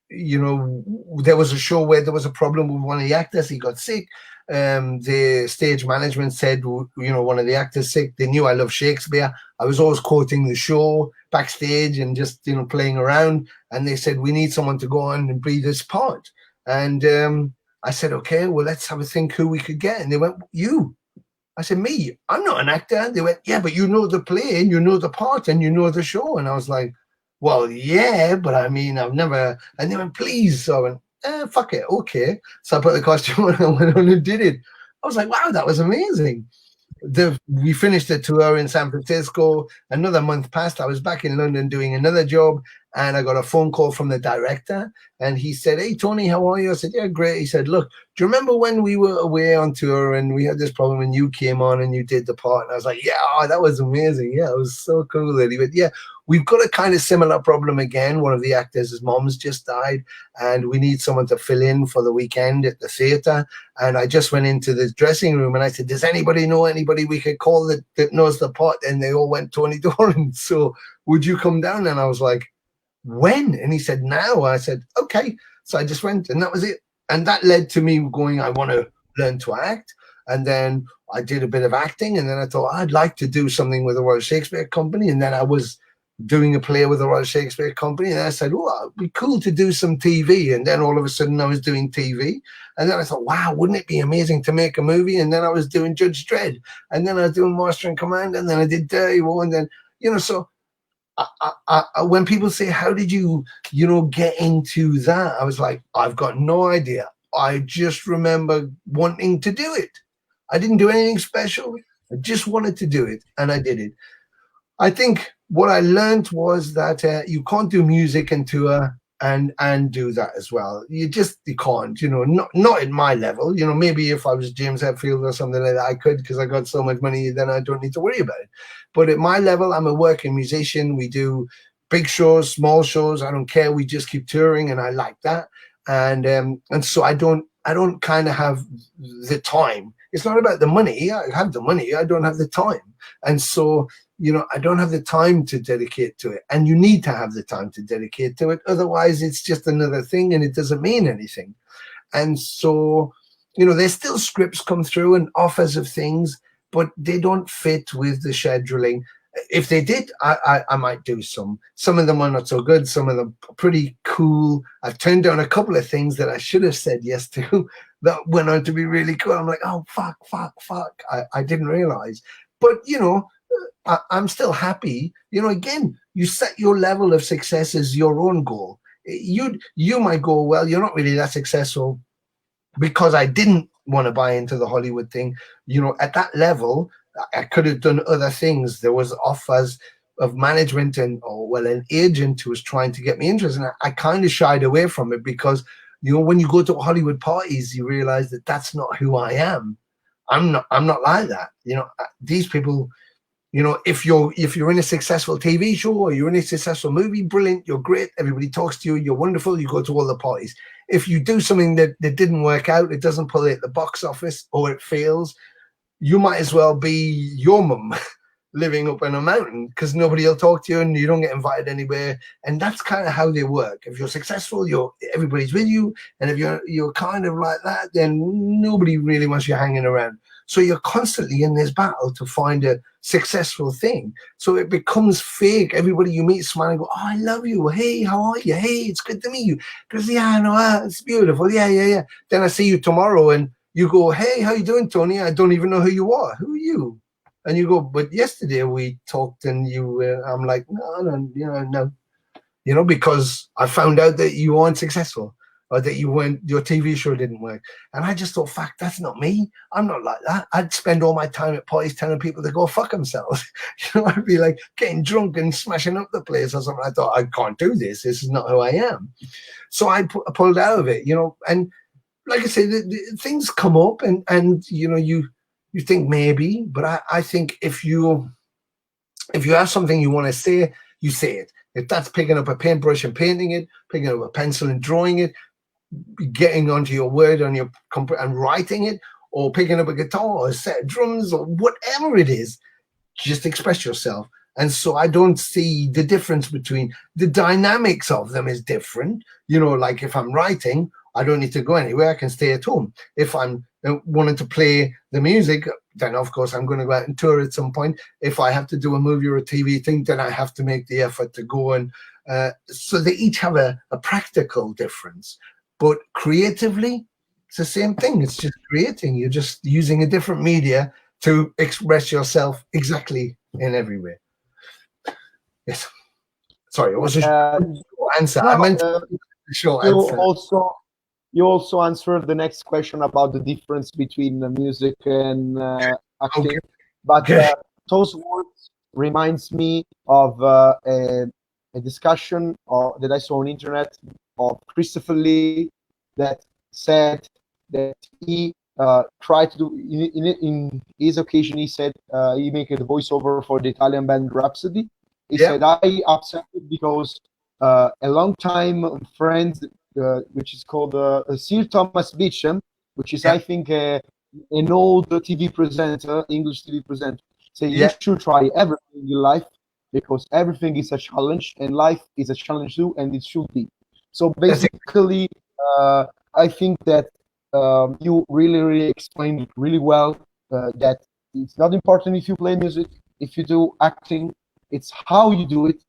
you know, there was a show where there was a problem with one of the actors. He got sick. The stage management said, you know, one of the actors sick. They knew I love Shakespeare. I was always quoting the show backstage and just, you know, playing around. And they said, we need someone to go on and be this part. And I said, okay, well, let's have a think who we could get. And they went, you. I said, me? I'm not an actor. They went, yeah, but you know the play and you know the part and you know the show. And I was like, well, yeah, but I mean, and they went, please. So I went, fuck it, okay. So I put the costume on and went on and did it. I was like, wow, that was amazing. We finished the tour in San Francisco. Another month passed. I was back in London doing another job, and I got a phone call from the director, and he said, hey, Tony, how are you? I said, yeah, great. He said, look, do you remember when we were away on tour and we had this problem and you came on and you did the part? And I was like, yeah, oh, that was amazing. Yeah, it was so cool. And he went, yeah, we've got a kind of similar problem again. One of the actors' mom's just died, and we need someone to fill in for the weekend at the theater. And I just went into the dressing room and I said, does anybody know anybody we could call that knows the part? And they all went, Tony Dolan. So would you come down? And I was like, when? And he said, now. I said, okay. So I just went, and that was it. And that led to me going, I want to learn to act. And then I did a bit of acting. And then I thought, I'd like to do something with the Royal Shakespeare Company. And then I was doing a play with the Royal Shakespeare Company. And I said, oh, it'd be cool to do some TV. And then all of a sudden I was doing TV. And then I thought, wow, wouldn't it be amazing to make a movie? And then I was doing Judge Dredd. And then I was doing Master and Command. And then I did Dirty War. And then, so when people say, how did you, get into that? I was like, I've got no idea. I just remember wanting to do it. I didn't do anything special. I just wanted to do it. And I did it. I think what I learned was that you can't do music and tour and do that as well. You can't, not at my level. Maybe if I was James Hetfield or something like that, I could, because I got so much money, then I don't need to worry about it. But at my level, I'm a working musician. We do big shows, small shows. I don't care. We just keep touring, and I like that. And so I don't kind of have the time. It's not about the money. I have the money. I don't have the time. And so, I don't have the time to dedicate to it. And you need to have the time to dedicate to it. Otherwise, it's just another thing and it doesn't mean anything. And so, there's still scripts come through and offers of things, but they don't fit with the scheduling. If they did, I might do some. Some of them are not so good. Some of them are pretty cool. I've turned down a couple of things that I should have said yes to that went on to be really cool. I'm like, oh, fuck. I didn't realize. But, I'm still happy. Again, you set your level of success as your own goal. You might go, well, you're not really that successful because I didn't want to buy into the Hollywood thing. At that level, I could have done other things. There was offers of management and an agent who was trying to get me interested. And I kind of shied away from it because, when you go to Hollywood parties, you realize that that's not who I am. I'm not like that. These people, if you're in a successful TV show or you're in a successful movie, brilliant, you're great, everybody talks to you, you're wonderful, you go to all the parties. If you do something that didn't work out, it doesn't pull it at the box office or it fails, you might as well be your mum living up in a mountain because nobody will talk to you and you don't get invited anywhere. And that's kind of how they work. If you're successful, everybody's with you. And if you're kind of like that, then nobody really wants you hanging around. So you're constantly in this battle to find a successful thing. So it becomes fake. Everybody you meet smile and go, oh, I love you. Hey, how are you? Hey, it's good to meet you. Because, yeah, no, it's beautiful. Yeah. Then I see you tomorrow and you go, hey, how you doing, Tony? I don't even know who you are. Who are you? And you go, but yesterday we talked and I'm like, no, because I found out that you weren't successful or that your TV show didn't work. And I just thought, fuck, that's not me. I'm not like that. I'd spend all my time at parties telling people to go fuck themselves. I'd be like getting drunk and smashing up the place or something. I thought, I can't do this. This is not who I am. So I pulled out of it, and like I say, the things come up and you think maybe, but I think if you have something you want to say, you say it. If that's picking up a paintbrush and painting it, picking up a pencil and drawing it, getting onto your word on your and writing it, or picking up a guitar or a set of drums or whatever it is, just express yourself. And so I don't see the difference between the dynamics of them is different. Like if I'm writing, I don't need to go anywhere. I can stay at home. If I'm wanting to play the music, then of course I'm going to go out and tour at some point. If I have to do a movie or a TV thing, then I have to make the effort to go. And so they each have a practical difference. But creatively, it's the same thing. It's just creating. You're just using a different media to express yourself exactly in every way. Yes. Sorry, it was a short answer. No, I meant a short answer. You also answered the next question about the difference between music and acting. Okay. But those words reminds me of a discussion that I saw on internet of Christopher Lee that said that he tried to do in his occasion. He said he made a voiceover for the Italian band Rhapsody. He said, I accepted because a long time friend, which is called Sir Thomas Beecham, which is I think an old TV presenter, English TV presenter, say you should try everything in life because everything is a challenge and life is a challenge too, and it should be. So basically, I think that you really explained it really well, that it's not important if you play music, if you do acting, it's how you do it,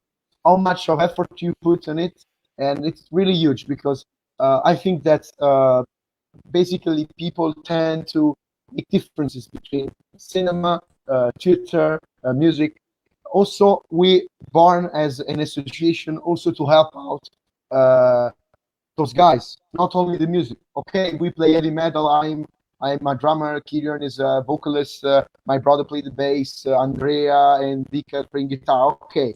how much of effort you put on it, and it's really huge because I think that basically people tend to make differences between cinema, theater, music. Also, we born as an association also to help out those guys, not only the music. Okay, we play heavy metal. I'm a drummer. Kieran is a vocalist. My brother played the bass. Andrea and Vika playing guitar. Okay,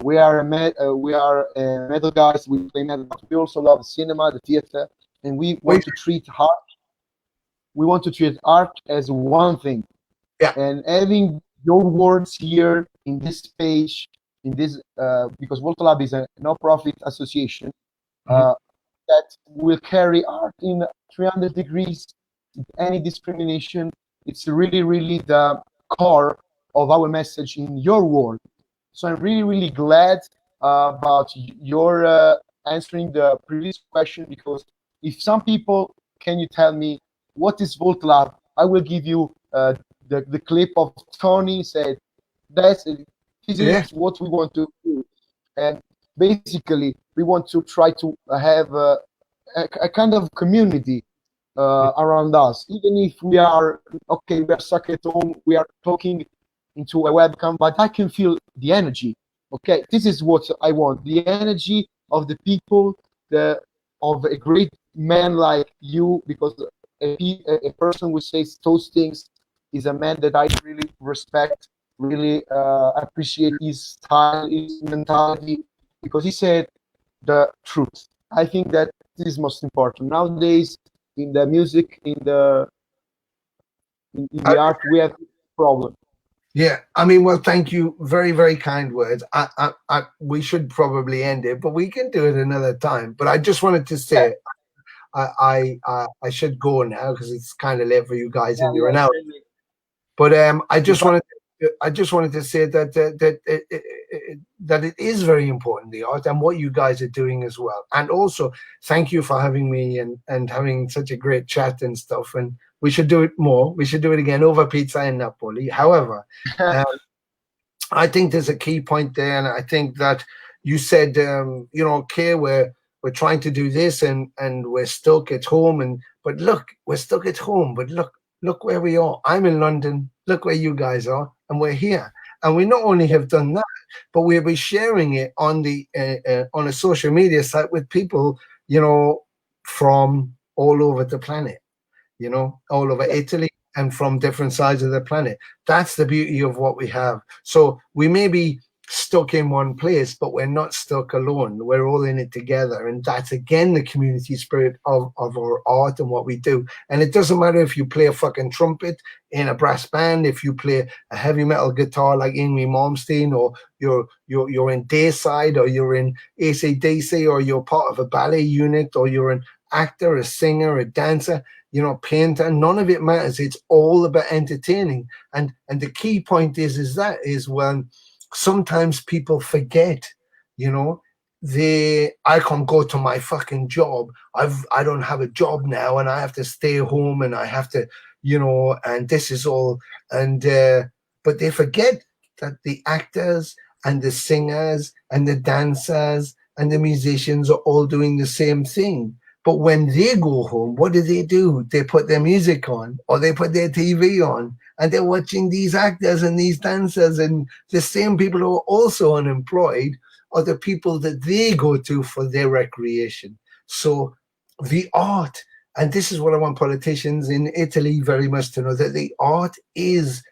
we are metal guys. We play metal. But we also love the cinema, the theater, and we want to treat art. We want to treat art as one thing. Yeah. And having your words here in this page, in this because Volta Lab is a no-profit association. That will carry art in 300 degrees, any discrimination. It's really the core of our message in your world. So I'm really glad about your answering the previous question, because if some people, can you tell me what is Volt Lab? I will give you the clip of Tony said, this is what we want to do. And basically, we want to try to have a kind of community around us. Even if we are, okay, we are stuck at home, we are talking into a webcam, but I can feel the energy. Okay, this is what I want, the energy of the people, of a great man like you, because a person who says those things is a man that I really respect, really appreciate his style, his mentality, because he said the truth. I think that this is most important nowadays in the music, in the art. We have a problem. Yeah, I mean, well, thank you, very kind words. We should probably end it, but we can do it another time. But I just wanted to say, I should go now because it's kind of late for you guys, and you're an hour. But I just wanted to say that it is very important, the art, and what you guys are doing as well. And also, thank you for having me and having such a great chat and stuff. And we should do it more. We should do it again over pizza in Napoli. However, I think there's a key point there, and I think that you said, okay, we're trying to do this, and we're stuck at home, but look, we're stuck at home, but look where we are. I'm in London. Look where you guys are, and we're here. And we not only have done that, but we'll be sharing it on a social media site with people, from all over the planet, all over Italy and from different sides of the planet. That's the beauty of what we have. So we may be stuck in one place, but we're not stuck alone. We're all in it together. And that's, again, the community spirit of our art and what we do. And it doesn't matter if you play a fucking trumpet in a brass band, if you play a heavy metal guitar like Yngwie Malmsteen, or you're in Dayside, or you're in AC/DC, or you're part of a ballet unit, or you're an actor, a singer, a dancer, painter. None of it matters. It's all about entertaining. And the key point is when sometimes people forget, I can't go to my fucking job. I don't have a job now, and I have to stay home, and I have to, and this is all. And but they forget that the actors and the singers and the dancers and the musicians are all doing the same thing. But when they go home, what do? They put their music on, or they put their TV on, and they're watching these actors and these dancers, and the same people who are also unemployed are the people that they go to for their recreation. So the art, and this is what I want politicians in Italy very much to know, that the art is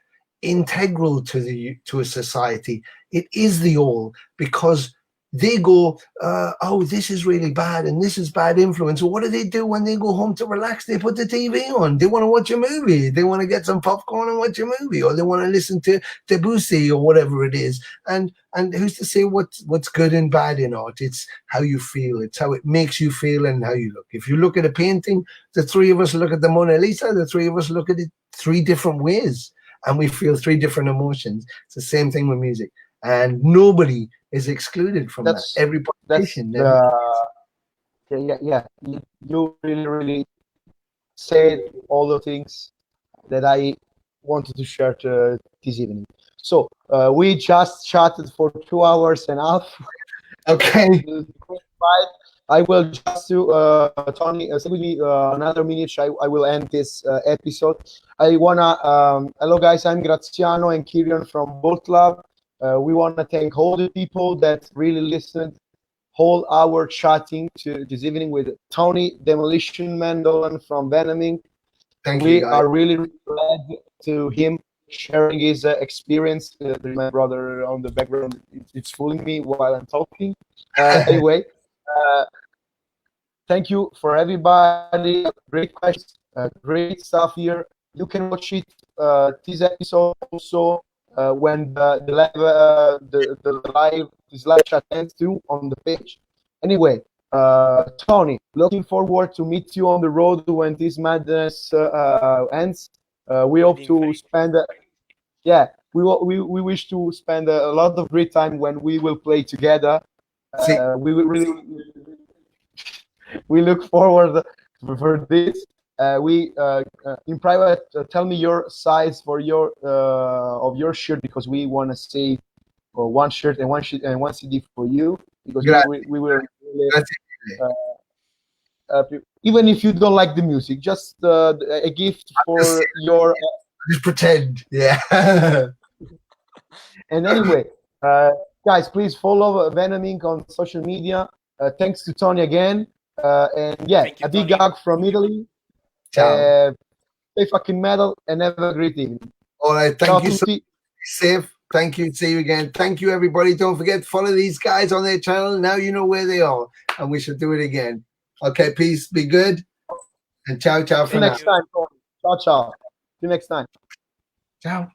integral to a society. It is the all, because they go, oh, this is really bad and this is bad influence. So what do when they go home to relax? They put the TV on. They want to watch a movie. They want to get some popcorn and watch a movie, or they want to listen to Debussy or whatever it is. And who's to say what's good and bad in art? It's how you feel. It's how it makes you feel and how you look. If you look at a painting, the three of us look at the Mona Lisa, the three of us look at it three different ways, and we feel three different emotions. It's the same thing with music. And nobody is excluded from that. Every politician. Yeah. You really said all the things that I wanted to share this evening. So we just chatted for 2 hours and a half. Okay. I will just do Tony, simply another minute. I will end this episode. I wanna hello guys, I'm Graziano and Kirian from Volt Lab. We want to thank all the people that really listened whole hour chatting to this evening with Tony Demolition Man Dolan from Venom Inc. We are really glad to him sharing his experience. My brother on the background, it's fooling me while I'm talking. Anyway, thank you for everybody. Great questions, great stuff here. You can watch it this episode also when this live chat ends too on the page. Anyway, Tony, looking forward to meet you on the road when this madness ends. We hope to spend. We wish to spend a lot of great time when we will play together. We will really we look forward for this. In private, tell me your size for your of your shirt, because we want to say one shirt and one CD for you, because we will even if you don't like the music, just a gift for your just pretend, yeah. And anyway, guys, please follow Venom Inc on social media. Thanks to Tony again, and yeah, a big hug from Italy. Stay fucking metal and have a great evening. All right, thank you. Be safe. Thank you. See you again. Thank you, everybody. Don't forget to follow these guys on their channel. Now you know where they are, and we should do it again. Okay, peace. Be good, and ciao, ciao for now. See you next time. Ciao, ciao. See you next time. Ciao.